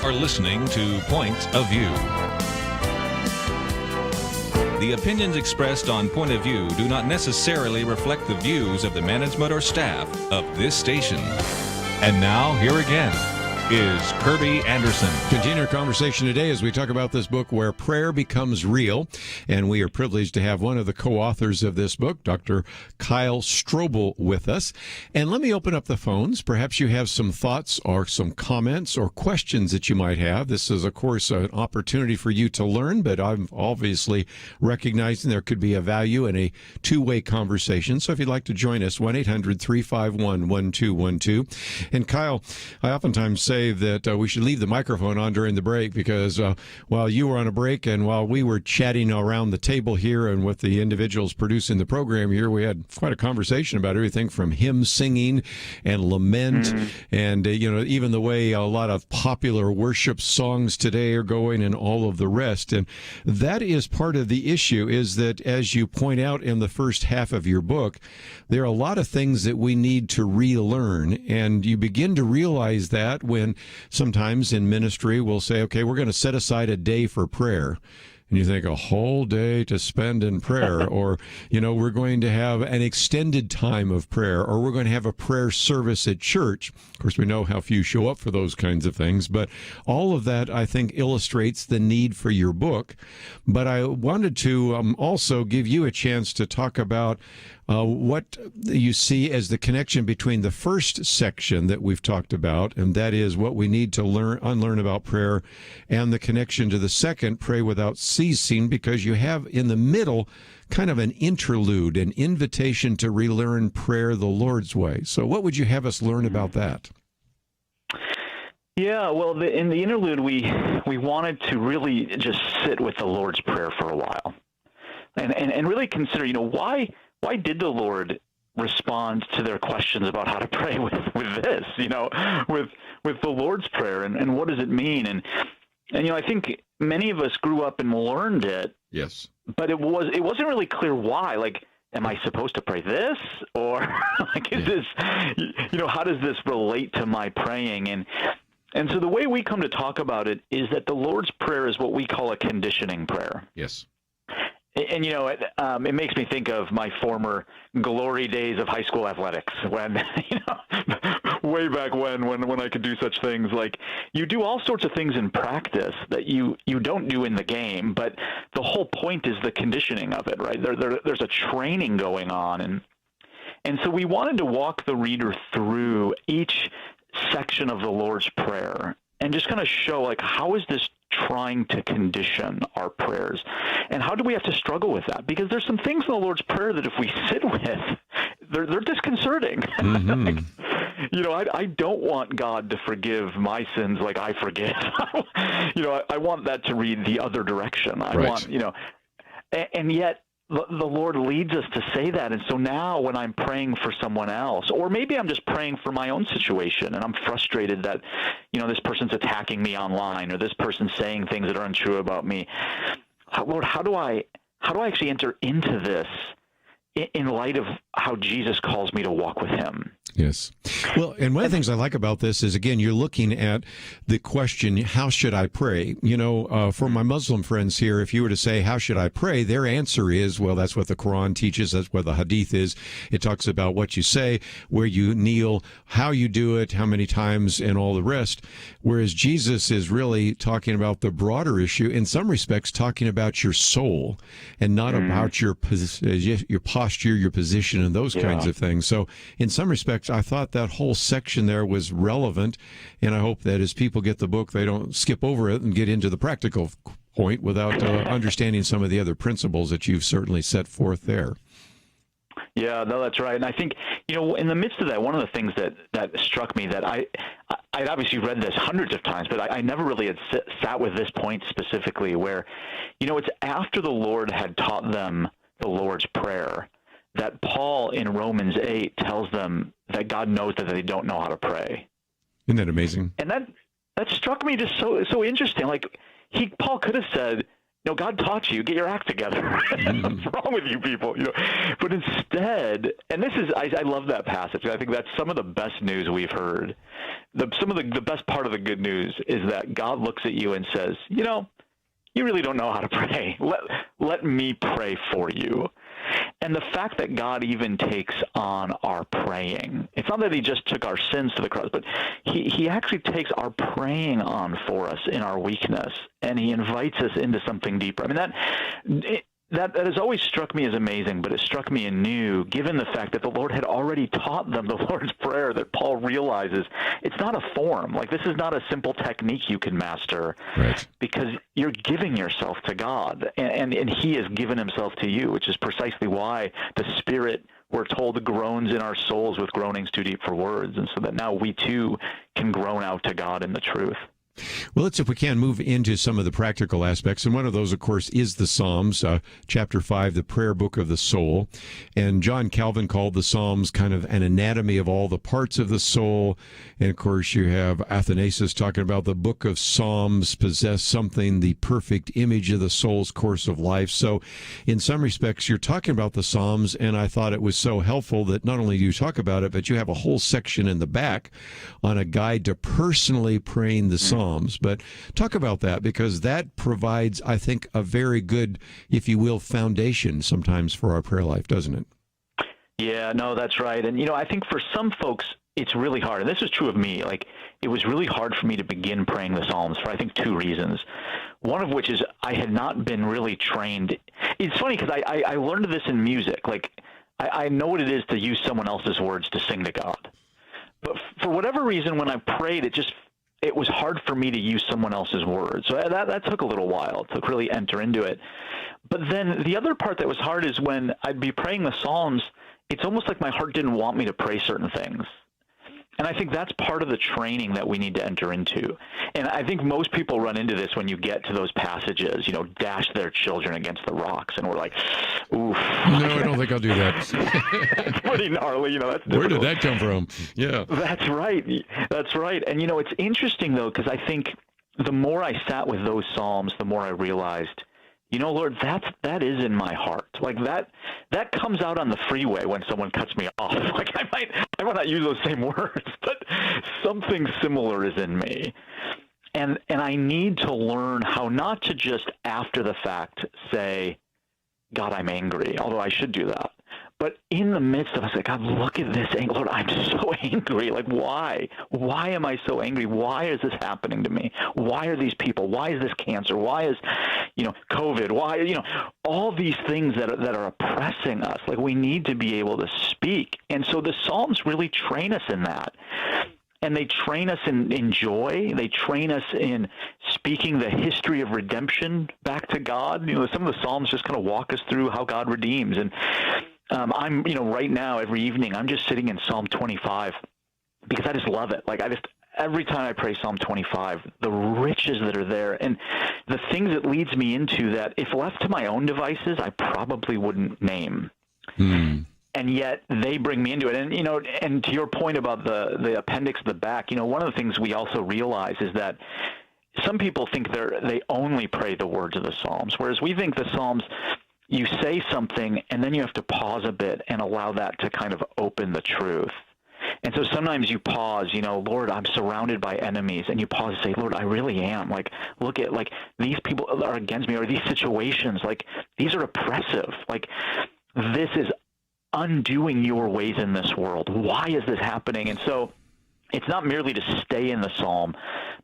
are listening to Point of View. The opinions expressed on Point of View do not necessarily reflect the views of the management or staff of this station. And now, here again is Kerby Anderson. Continue our conversation today as we talk about this book, Where Prayer Becomes Real. And we are privileged to have one of the co-authors of this book, Dr. Lee Strobel, with us. And let me open up the phones. Perhaps you have some thoughts or some comments or questions that you might have. This is, of course, an opportunity for you to learn, but I'm obviously recognizing there could be a value in a two-way conversation. So if you'd like to join us, 1-800-351-1212. And Kyle, I oftentimes say that we should leave the microphone on during the break because while you were on a break and while we were chatting around the table here and with the individuals producing the program here, we had quite a conversation about everything from hymn singing and lament and, even the way a lot of popular worship songs today are going and all of the rest. And that is part of the issue, is that, as you point out in the first half of your book, there are a lot of things that we need to relearn. And you begin to realize that when sometimes in ministry we'll say, okay, we're going to set aside a day for prayer. And you think, a whole day to spend in prayer, or, we're going to have an extended time of prayer, or we're going to have a prayer service at church. Of course, we know how few show up for those kinds of things, but all of that, I think, illustrates the need for your book. But I wanted to also give you a chance to talk about what you see as the connection between the first section that we've talked about, and that is what we need to unlearn about prayer, and the connection to the second, pray without ceasing, because you have in the middle kind of an interlude, an invitation to relearn prayer the Lord's way. So what would you have us learn about that? Yeah, well, in the interlude, we wanted to really just sit with the Lord's Prayer for a while and really consider, why did the Lord respond to their questions about how to pray with this, with the Lord's Prayer, and what does it mean? And I think many of us grew up and learned it. Yes. But it wasn't really clear why. Like, am I supposed to pray this, or is this, how does this relate to my praying? And so the way we come to talk about it is that the Lord's Prayer is what we call a conditioning prayer. Yes. And, it makes me think of my former glory days of high school athletics when, way back when I could do such things. Like, you do all sorts of things in practice that you don't do in the game, but the whole point is the conditioning of it, right? There's a training going on. And so we wanted to walk the reader through each section of the Lord's Prayer and just kind of show, like, how is this trying to condition our prayers, and how do we have to struggle with that? Because there's some things in the Lord's Prayer that if we sit with, they're disconcerting. Mm-hmm. I don't want God to forgive my sins like I forgive. I want that to read the other direction. I want, and yet the Lord leads us to say that. And so now when I'm praying for someone else, or maybe I'm just praying for my own situation and I'm frustrated that, this person's attacking me online, or this person's saying things that are untrue about me. Lord, how do I actually enter into this in light of how Jesus calls me to walk with him? Yes. Well, and one of the things I like about this is, again, you're looking at the question, how should I pray? For my Muslim friends here, if you were to say, how should I pray? Their answer is, well, that's what the Quran teaches. That's what the Hadith is. It talks about what you say, where you kneel, how you do it, how many times, and all the rest. Whereas Jesus is really talking about the broader issue, in some respects, talking about your soul and not about your posture, your position, and those kinds of things. So in some respects, I thought that whole section there was relevant, and I hope that as people get the book, they don't skip over it and get into the practical point without understanding some of the other principles that you've certainly set forth there. Yeah, no, that's right. And I think, in the midst of that, one of the things that struck me that I'd obviously read this hundreds of times, but I never really had sat with this point specifically where, it's after the Lord had taught them the Lord's Prayer that Paul in Romans 8 tells them that God knows that they don't know how to pray. Isn't that amazing? And that struck me just so interesting. Like, Paul could have said, God taught you, get your act together. What's wrong with you people? But instead, and this is, I love that passage. I think that's some of the best news we've heard. Some of the best part of the good news is that God looks at you and says, you really don't know how to pray. Let me pray for you. And the fact that God even takes on our praying, it's not that he just took our sins to the cross, but he actually takes our praying on for us in our weakness, and he invites us into something deeper. I mean, that has always struck me as amazing, but it struck me anew, given the fact that the Lord had already taught them the Lord's Prayer, that Paul realizes it's not a form. Like, this is not a simple technique you can master, right? Because you're giving yourself to God, and he has given himself to you, which is precisely why the Spirit, we're told, groans in our souls with groanings too deep for words, and so that now we too can groan out to God in the truth. Well, let's, if we can, move into some of the practical aspects. And one of those, of course, is the Psalms, chapter 5, the prayer book of the soul. And John Calvin called the Psalms kind of an anatomy of all the parts of the soul. And, of course, you have Athanasius talking about the book of Psalms possess something, the perfect image of the soul's course of life. So in some respects, you're talking about the Psalms, and I thought it was so helpful that not only do you talk about it, but you have a whole section in the back on a guide to personally praying the Psalms. But talk about that, because that provides, I think, a very good, if you will, foundation sometimes for our prayer life, doesn't it? Yeah, no, that's right. And, I think for some folks, it's really hard. And this is true of me. Like, it was really hard for me to begin praying the Psalms for, I think, 2 reasons. One of which is I had not been really trained. It's funny because I learned this in music. Like, I know what it is to use someone else's words to sing to God. But for whatever reason, when I prayed, it was hard for me to use someone else's words. So that took a little while to really enter into it. But then the other part that was hard is when I'd be praying the Psalms, it's almost like my heart didn't want me to pray certain things. And I think that's part of the training that we need to enter into. And I think most people run into this when you get to those passages, dash their children against the rocks. And we're like, oof. No, I don't think I'll do that. It's pretty gnarly, that's difficult. Where did that come from? Yeah. That's right. That's right. And, it's interesting, though, because I think the more I sat with those Psalms, the more I realized, Lord, that is in my heart. Like that comes out on the freeway when someone cuts me off. Like I might not use those same words, but something similar is in me. And I need to learn how not to just after the fact say, God, I'm angry, although I should do that. But in the midst of us, like, God, look at this anger. Lord, I'm so angry. Like, why? Why am I so angry? Why is this happening to me? Why are these people? Why is this cancer? Why is, COVID? Why, all these things that are oppressing us? Like, we need to be able to speak. And so the Psalms really train us in that. And they train us in joy. They train us in speaking the history of redemption back to God. Some of the Psalms just kind of walk us through how God redeems. And I'm, right now, every evening, I'm just sitting in Psalm 25 because I just love it. Like, every time I pray Psalm 25, the riches that are there and the things it leads me into that if left to my own devices, I probably wouldn't name. And yet they bring me into it. And, and to your point about the appendix at the back, one of the things we also realize is that some people think they only pray the words of the Psalms, whereas we think the Psalms, you say something and then you have to pause a bit and allow that to kind of open the truth. And so sometimes you pause, Lord, I'm surrounded by enemies, and you pause and say, Lord, I really am. Like, look at, like, these people are against me, or these situations, like, these are oppressive. Like, this is undoing your ways in this world. Why is this happening? And so it's not merely to stay in the Psalm,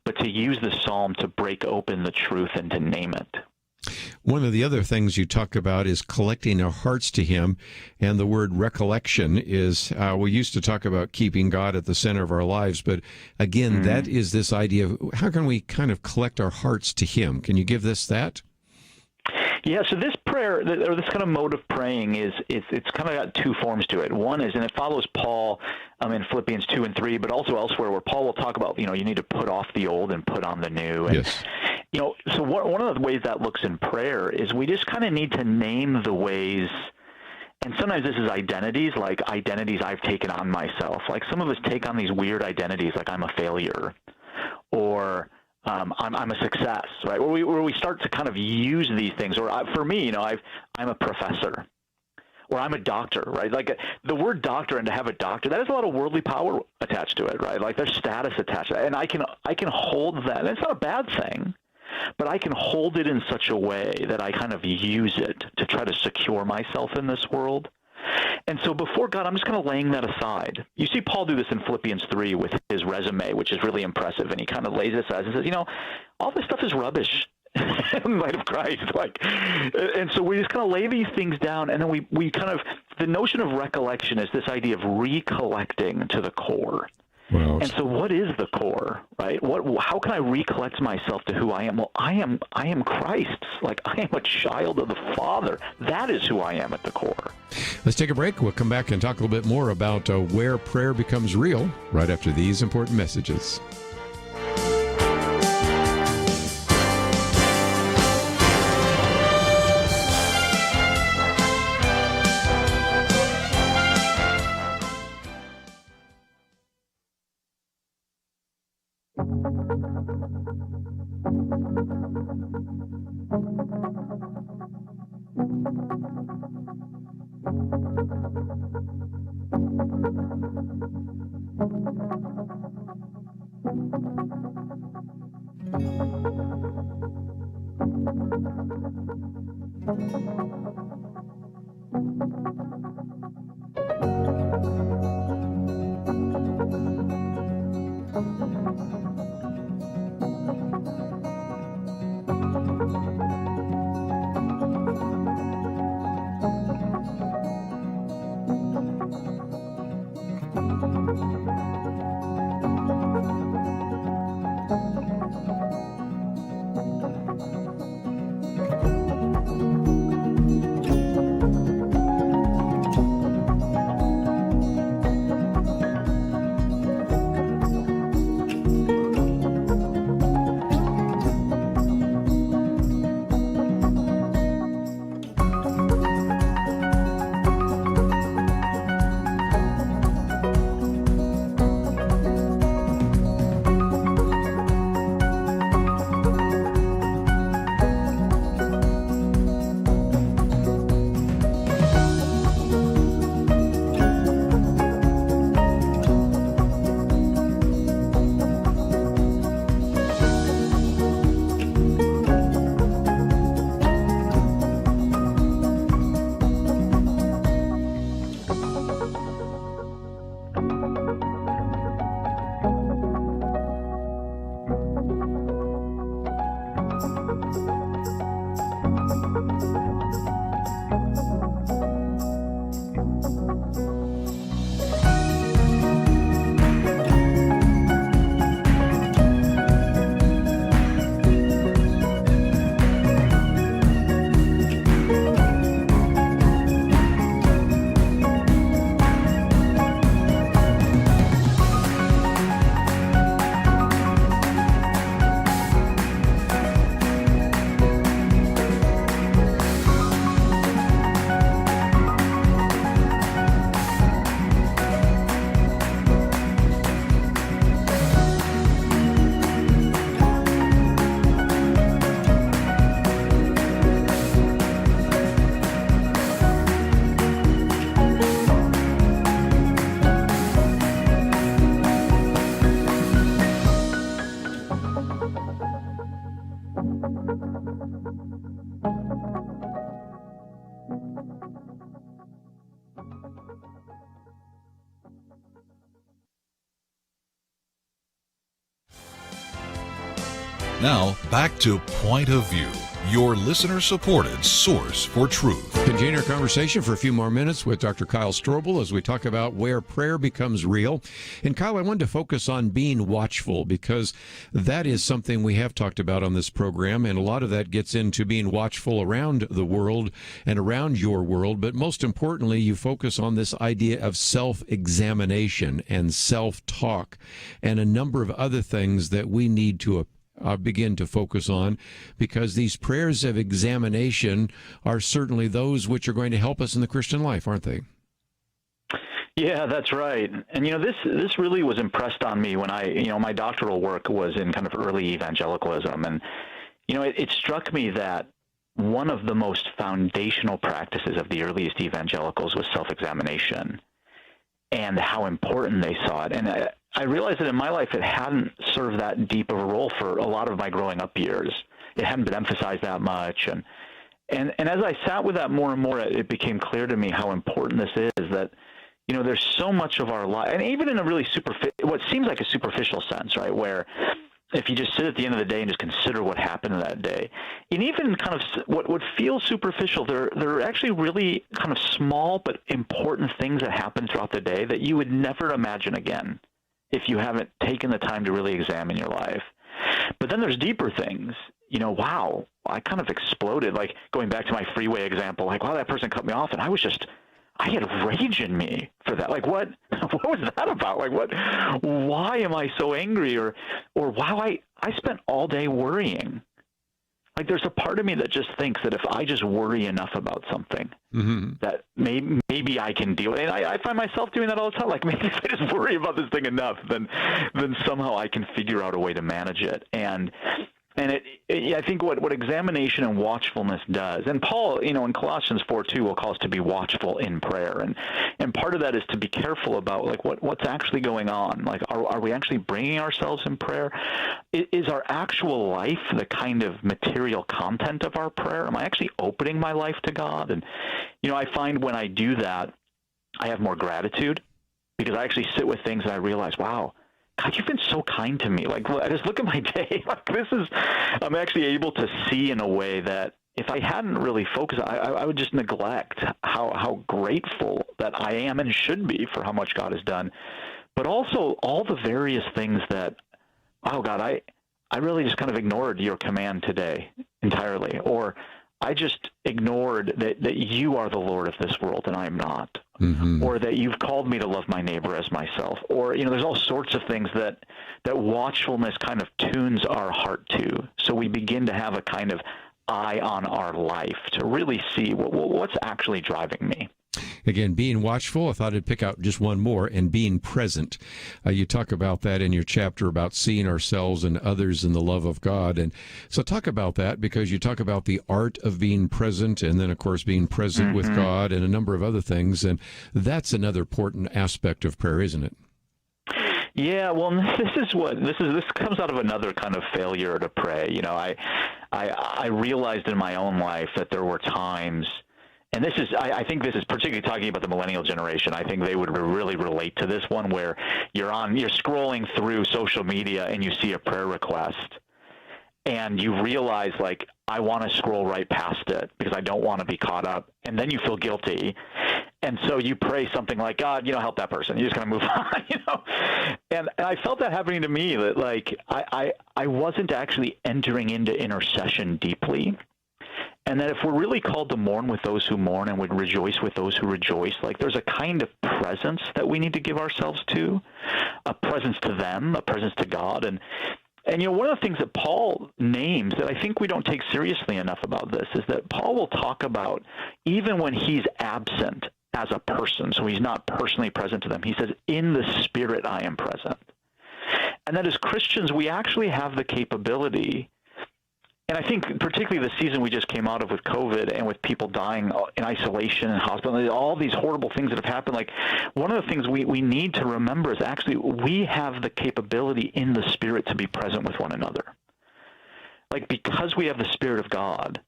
but to use the Psalm to break open the truth and to name it. One of the other things you talk about is collecting our hearts to him, and the word recollection is, we used to talk about keeping God at the center of our lives, but again, that is this idea of how can we kind of collect our hearts to him? Can you give this that? Yeah, so this prayer, or this kind of mode of praying it's kind of got 2 forms to it. One is, and it follows Paul in Philippians 2 and 3, but also elsewhere where Paul will talk about, you need to put off the old and put on the new. And, yes. So one of the ways that looks in prayer is we just kind of need to name the ways, and sometimes this is identities, like identities I've taken on myself. Like some of us take on these weird identities, like I'm a failure, or I'm a success, right? Where we start to kind of use these things. Or for me, I'm a professor, or I'm a doctor, right? Like the word doctor, and to have a doctor, that has a lot of worldly power attached to it, right? Like there's status attached to it. And I can hold that. And it's not a bad thing, but I can hold it in such a way that I kind of use it to try to secure myself in this world. And so before God, I'm just kind of laying that aside. You see Paul do this in Philippians 3 with his resume, which is really impressive. And he kind of lays it aside and says, all this stuff is rubbish in light of Christ. And so we just kind of lay these things down, and then we kind of, the notion of recollection is this idea of recollecting to the core. Wow. And so what is the core, right? How can I recollect myself to who I am? Well, I am Christ's. Like, I am a child of the Father. That is who I am at the core. Let's take a break. We'll come back and talk a little bit more about where prayer becomes real right after these important messages. Now, back to Point of View, your listener-supported source for truth. Continue our conversation for a few more minutes with Dr. Kyle Strobel as we talk about where prayer becomes real. And Kyle, I wanted to focus on being watchful, because that is something we have talked about on this program, and a lot of that gets into being watchful around the world and around your world. But most importantly, you focus on this idea of self-examination and self-talk and a number of other things that we need to begin to focus on, because these prayers of examination are certainly those which are going to help us in the Christian life, aren't they? Yeah, that's right. And this really was impressed on me when my doctoral work was in kind of early evangelicalism, and it struck me that one of the most foundational practices of the earliest evangelicals was self-examination, and how important they saw it. And I realized that in my life it hadn't served that deep of a role for a lot of my growing up years. It hadn't been emphasized that much, and as I sat with that more and more, it became clear to me how important this is. That there's so much of our life, and even in a really what seems like a superficial sense, right, where if you just sit at the end of the day and just consider what happened in that day, and even kind of what feels superficial, there are actually really kind of small but important things that happen throughout the day that you would never imagine again if you haven't taken the time to really examine your life. But then there's deeper things. Wow, I kind of exploded, like going back to my freeway example, like, wow, that person cut me off, and I had rage in me for that. Like, what was that about? Like, why am I so angry? Or wow, I spent all day worrying. Like, there's a part of me that just thinks that if I just worry enough about something, that maybe I can deal with it. And I find myself doing that all the time. Like, maybe if I just worry about this thing enough, then somehow I can figure out a way to manage it. And I think what examination and watchfulness does, and Paul, in Colossians 4:2 will call us to be watchful in prayer, and part of that is to be careful about like what's actually going on. Like, are we actually bringing ourselves in prayer? Is our actual life the kind of material content of our prayer? Am I actually opening my life to God? And I find when I do that, I have more gratitude, because I actually sit with things and I realize, wow, God, you've been so kind to me. Like, I just look at my day. Like, I'm actually able to see in a way that if I hadn't really focused, I would just neglect how grateful that I am and should be for how much God has done. But also all the various things that, oh, God, I really just kind of ignored your command today entirely. Or I just ignored that you are the Lord of this world and I am not. Or that you've called me to love my neighbor as myself. Or, there's all sorts of things that watchfulness kind of tunes our heart to. So we begin to have a kind of eye on our life to really see what's actually driving me. Again, being watchful, I thought I'd pick out just one more, and being present. You talk about that in your chapter about seeing ourselves and others in the love of God. And so talk about that, because you talk about the art of being present, and then, of course, being present with God and a number of other things. And that's another important aspect of prayer, isn't it? Yeah, well, this comes out of another kind of failure to pray. I realized in my own life that there were times, and I think this is particularly talking about the millennial generation. I think they would really relate to this one, where you're scrolling through social media and you see a prayer request and you realize, like, I want to scroll right past it because I don't want to be caught up. And then you feel guilty. And so you pray something like, God, help that person. You just kind of move on, And I felt that happening to me, that like I wasn't actually entering into intercession deeply. And that if we're really called to mourn with those who mourn and would rejoice with those who rejoice, like there's a kind of presence that we need to give ourselves to, a presence to them, a presence to God. And one of the things that Paul names that I think we don't take seriously enough about this is that Paul will talk about even when he's absent as a person, so he's not personally present to them. He says, in the Spirit I am present. And that as Christians, we actually have the capability, and I think particularly the season we just came out of with COVID and with people dying in isolation and hospital, all these horrible things that have happened, like one of the things we need to remember is actually we have the capability in the Spirit to be present with one another. Like, because we have the Spirit of God,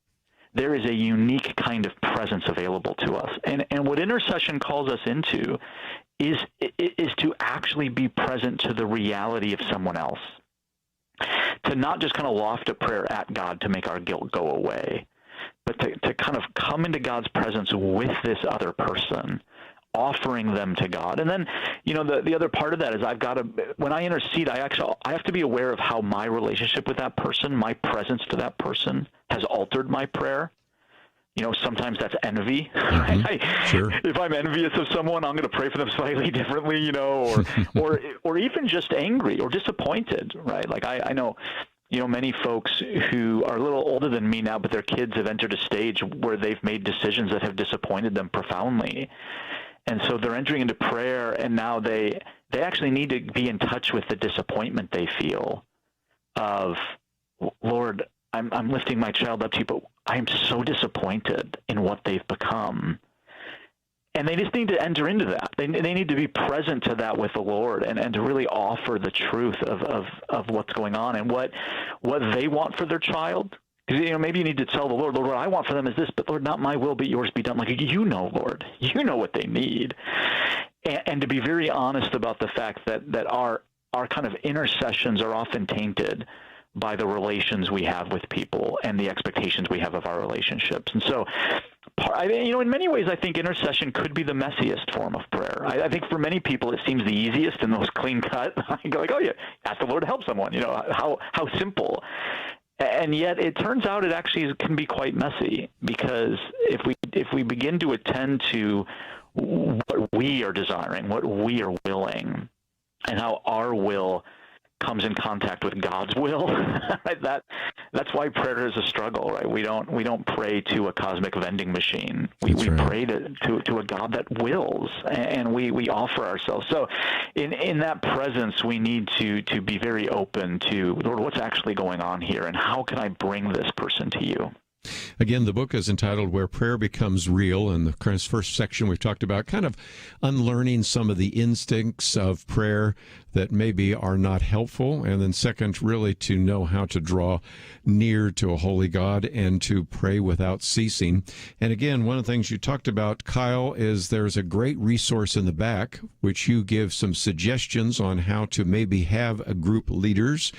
there is a unique kind of presence available to us. And what intercession calls us into is to actually be present to the reality of someone else. To not just kind of loft a prayer at God to make our guilt go away, but to kind of come into God's presence with this other person, offering them to God. And then, the other part of that is when I intercede, I have to be aware of how my relationship with that person, my presence to that person has altered my prayer. Sometimes that's envy. Sure. If I'm envious of someone, I'm going to pray for them slightly differently, or even just angry or disappointed, right? Like I know, many folks who are a little older than me now, but their kids have entered a stage where they've made decisions that have disappointed them profoundly. And so they're entering into prayer, and now they actually need to be in touch with the disappointment they feel of, Lord, I'm lifting my child up to you, but I am so disappointed in what they've become. And they just need to enter into that. They need to be present to that with the Lord and to really offer the truth of what's going on and what they want for their child. Because, maybe you need to tell the Lord, what I want for them is this, but Lord, not my will, but yours be done. Like, Lord, you know what they need. And to be very honest about the fact that our kind of intercessions are often tainted by the relations we have with people and the expectations we have of our relationships. And so, in many ways, I think intercession could be the messiest form of prayer. I think for many people, it seems the easiest and the most clean cut. I go like, oh yeah, ask the Lord to help someone. How simple. And yet, it turns out it actually can be quite messy, because if we begin to attend to what we are desiring, what we are willing, and how our will comes in contact with God's will, right? That's why prayer is a struggle, right? We don't pray to a cosmic vending machine. We pray to a God that wills, and we offer ourselves. So in that presence, we need to be very open to, Lord, what's actually going on here, and how can I bring this person to you? Again, the book is entitled Where Prayer Becomes Real. In the first section, we've talked about kind of unlearning some of the instincts of prayer that maybe are not helpful. And then second, really to know how to draw near to a holy God and to pray without ceasing. And again, one of the things you talked about, Kyle, is there's a great resource in the back, which you give some suggestions on how to maybe have a group leaders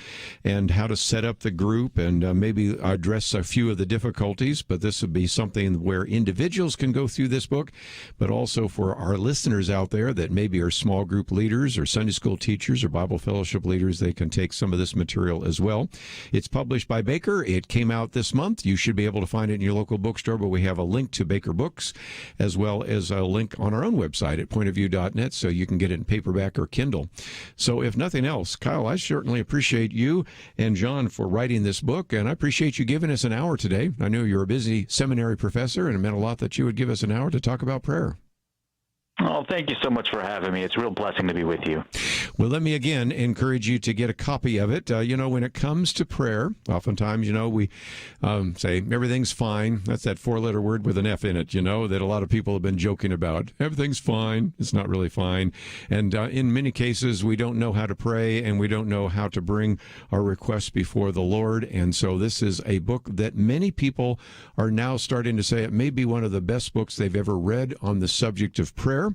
and how to set up the group and maybe address a few of the difficulties. But this would be something where individuals can go through this book, but also for our listeners out there that maybe are small group leaders or Sunday school teachers or Bible fellowship leaders, they can take some of this material as well. It's published by Baker. It came out this month. You should be able to find it in your local bookstore, but we have a link to Baker Books as well as a link on our own website at pointofview.net, so you can get it in paperback or Kindle. So if nothing else, Kyle, I certainly appreciate you and John for writing this book, and I appreciate you giving us an hour today. I know you're a busy seminary professor, and it meant a lot that you would give us an hour to talk about prayer. Oh, thank you so much for having me. It's a real blessing to be with you. Well, let me again encourage you to get a copy of it. When it comes to prayer, oftentimes, we say everything's fine. That's that four-letter word with an F in it, that a lot of people have been joking about. Everything's fine. It's not really fine. And in many cases, we don't know how to pray, and we don't know how to bring our requests before the Lord. And so this is a book that many people are now starting to say it may be one of the best books they've ever read on the subject of prayer.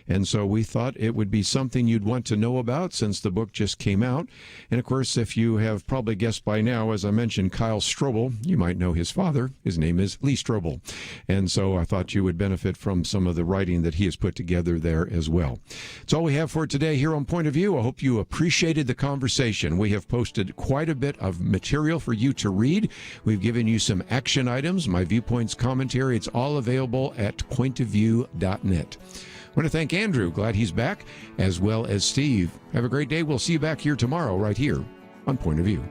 And so we thought it would be something you'd want to know about since the book just came out. And of course, if you have probably guessed by now, as I mentioned, Kyle Strobel, you might know his father. His name is Lee Strobel. And so I thought you would benefit from some of the writing that he has put together there as well. That's all we have for today here on Point of View. I hope you appreciated the conversation. We have posted quite a bit of material for you to read. We've given you some action items, my viewpoints commentary. It's all available at pointofview.net. I want to thank Andrew. Glad he's back, as well as Steve. Have a great day. We'll see you back here tomorrow right here on Point of View.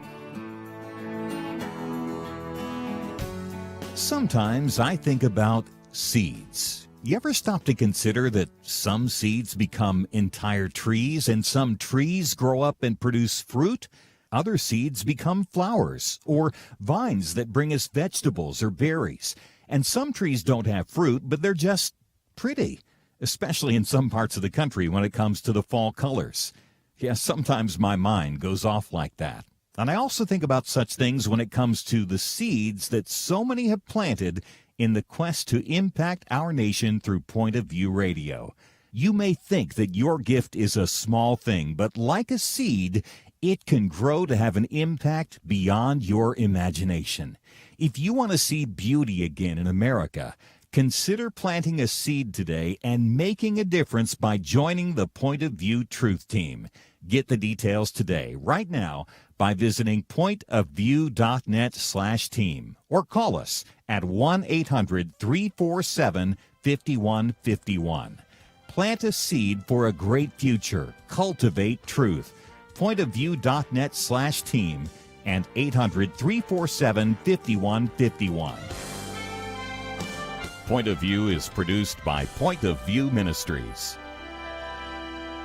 Sometimes I think about seeds. You ever stop to consider that some seeds become entire trees and some trees grow up and produce fruit? Other seeds become flowers or vines that bring us vegetables or berries. And some trees don't have fruit, but they're just pretty, especially in some parts of the country when it comes to the fall colors. Yes, sometimes my mind goes off like that. And I also think about such things when it comes to the seeds that so many have planted in the quest to impact our nation through Point of View Radio. You may think that your gift is a small thing, but like a seed, it can grow to have an impact beyond your imagination. If you want to see beauty again in America, consider planting a seed today and making a difference by joining the Point of View Truth Team. Get the details today, right now, by visiting pointofview.net/team or call us at 1-800-347-5151. Plant a seed for a great future. Cultivate truth. Pointofview.net/team and 800-347-5151. Point of View is produced by Point of View Ministries.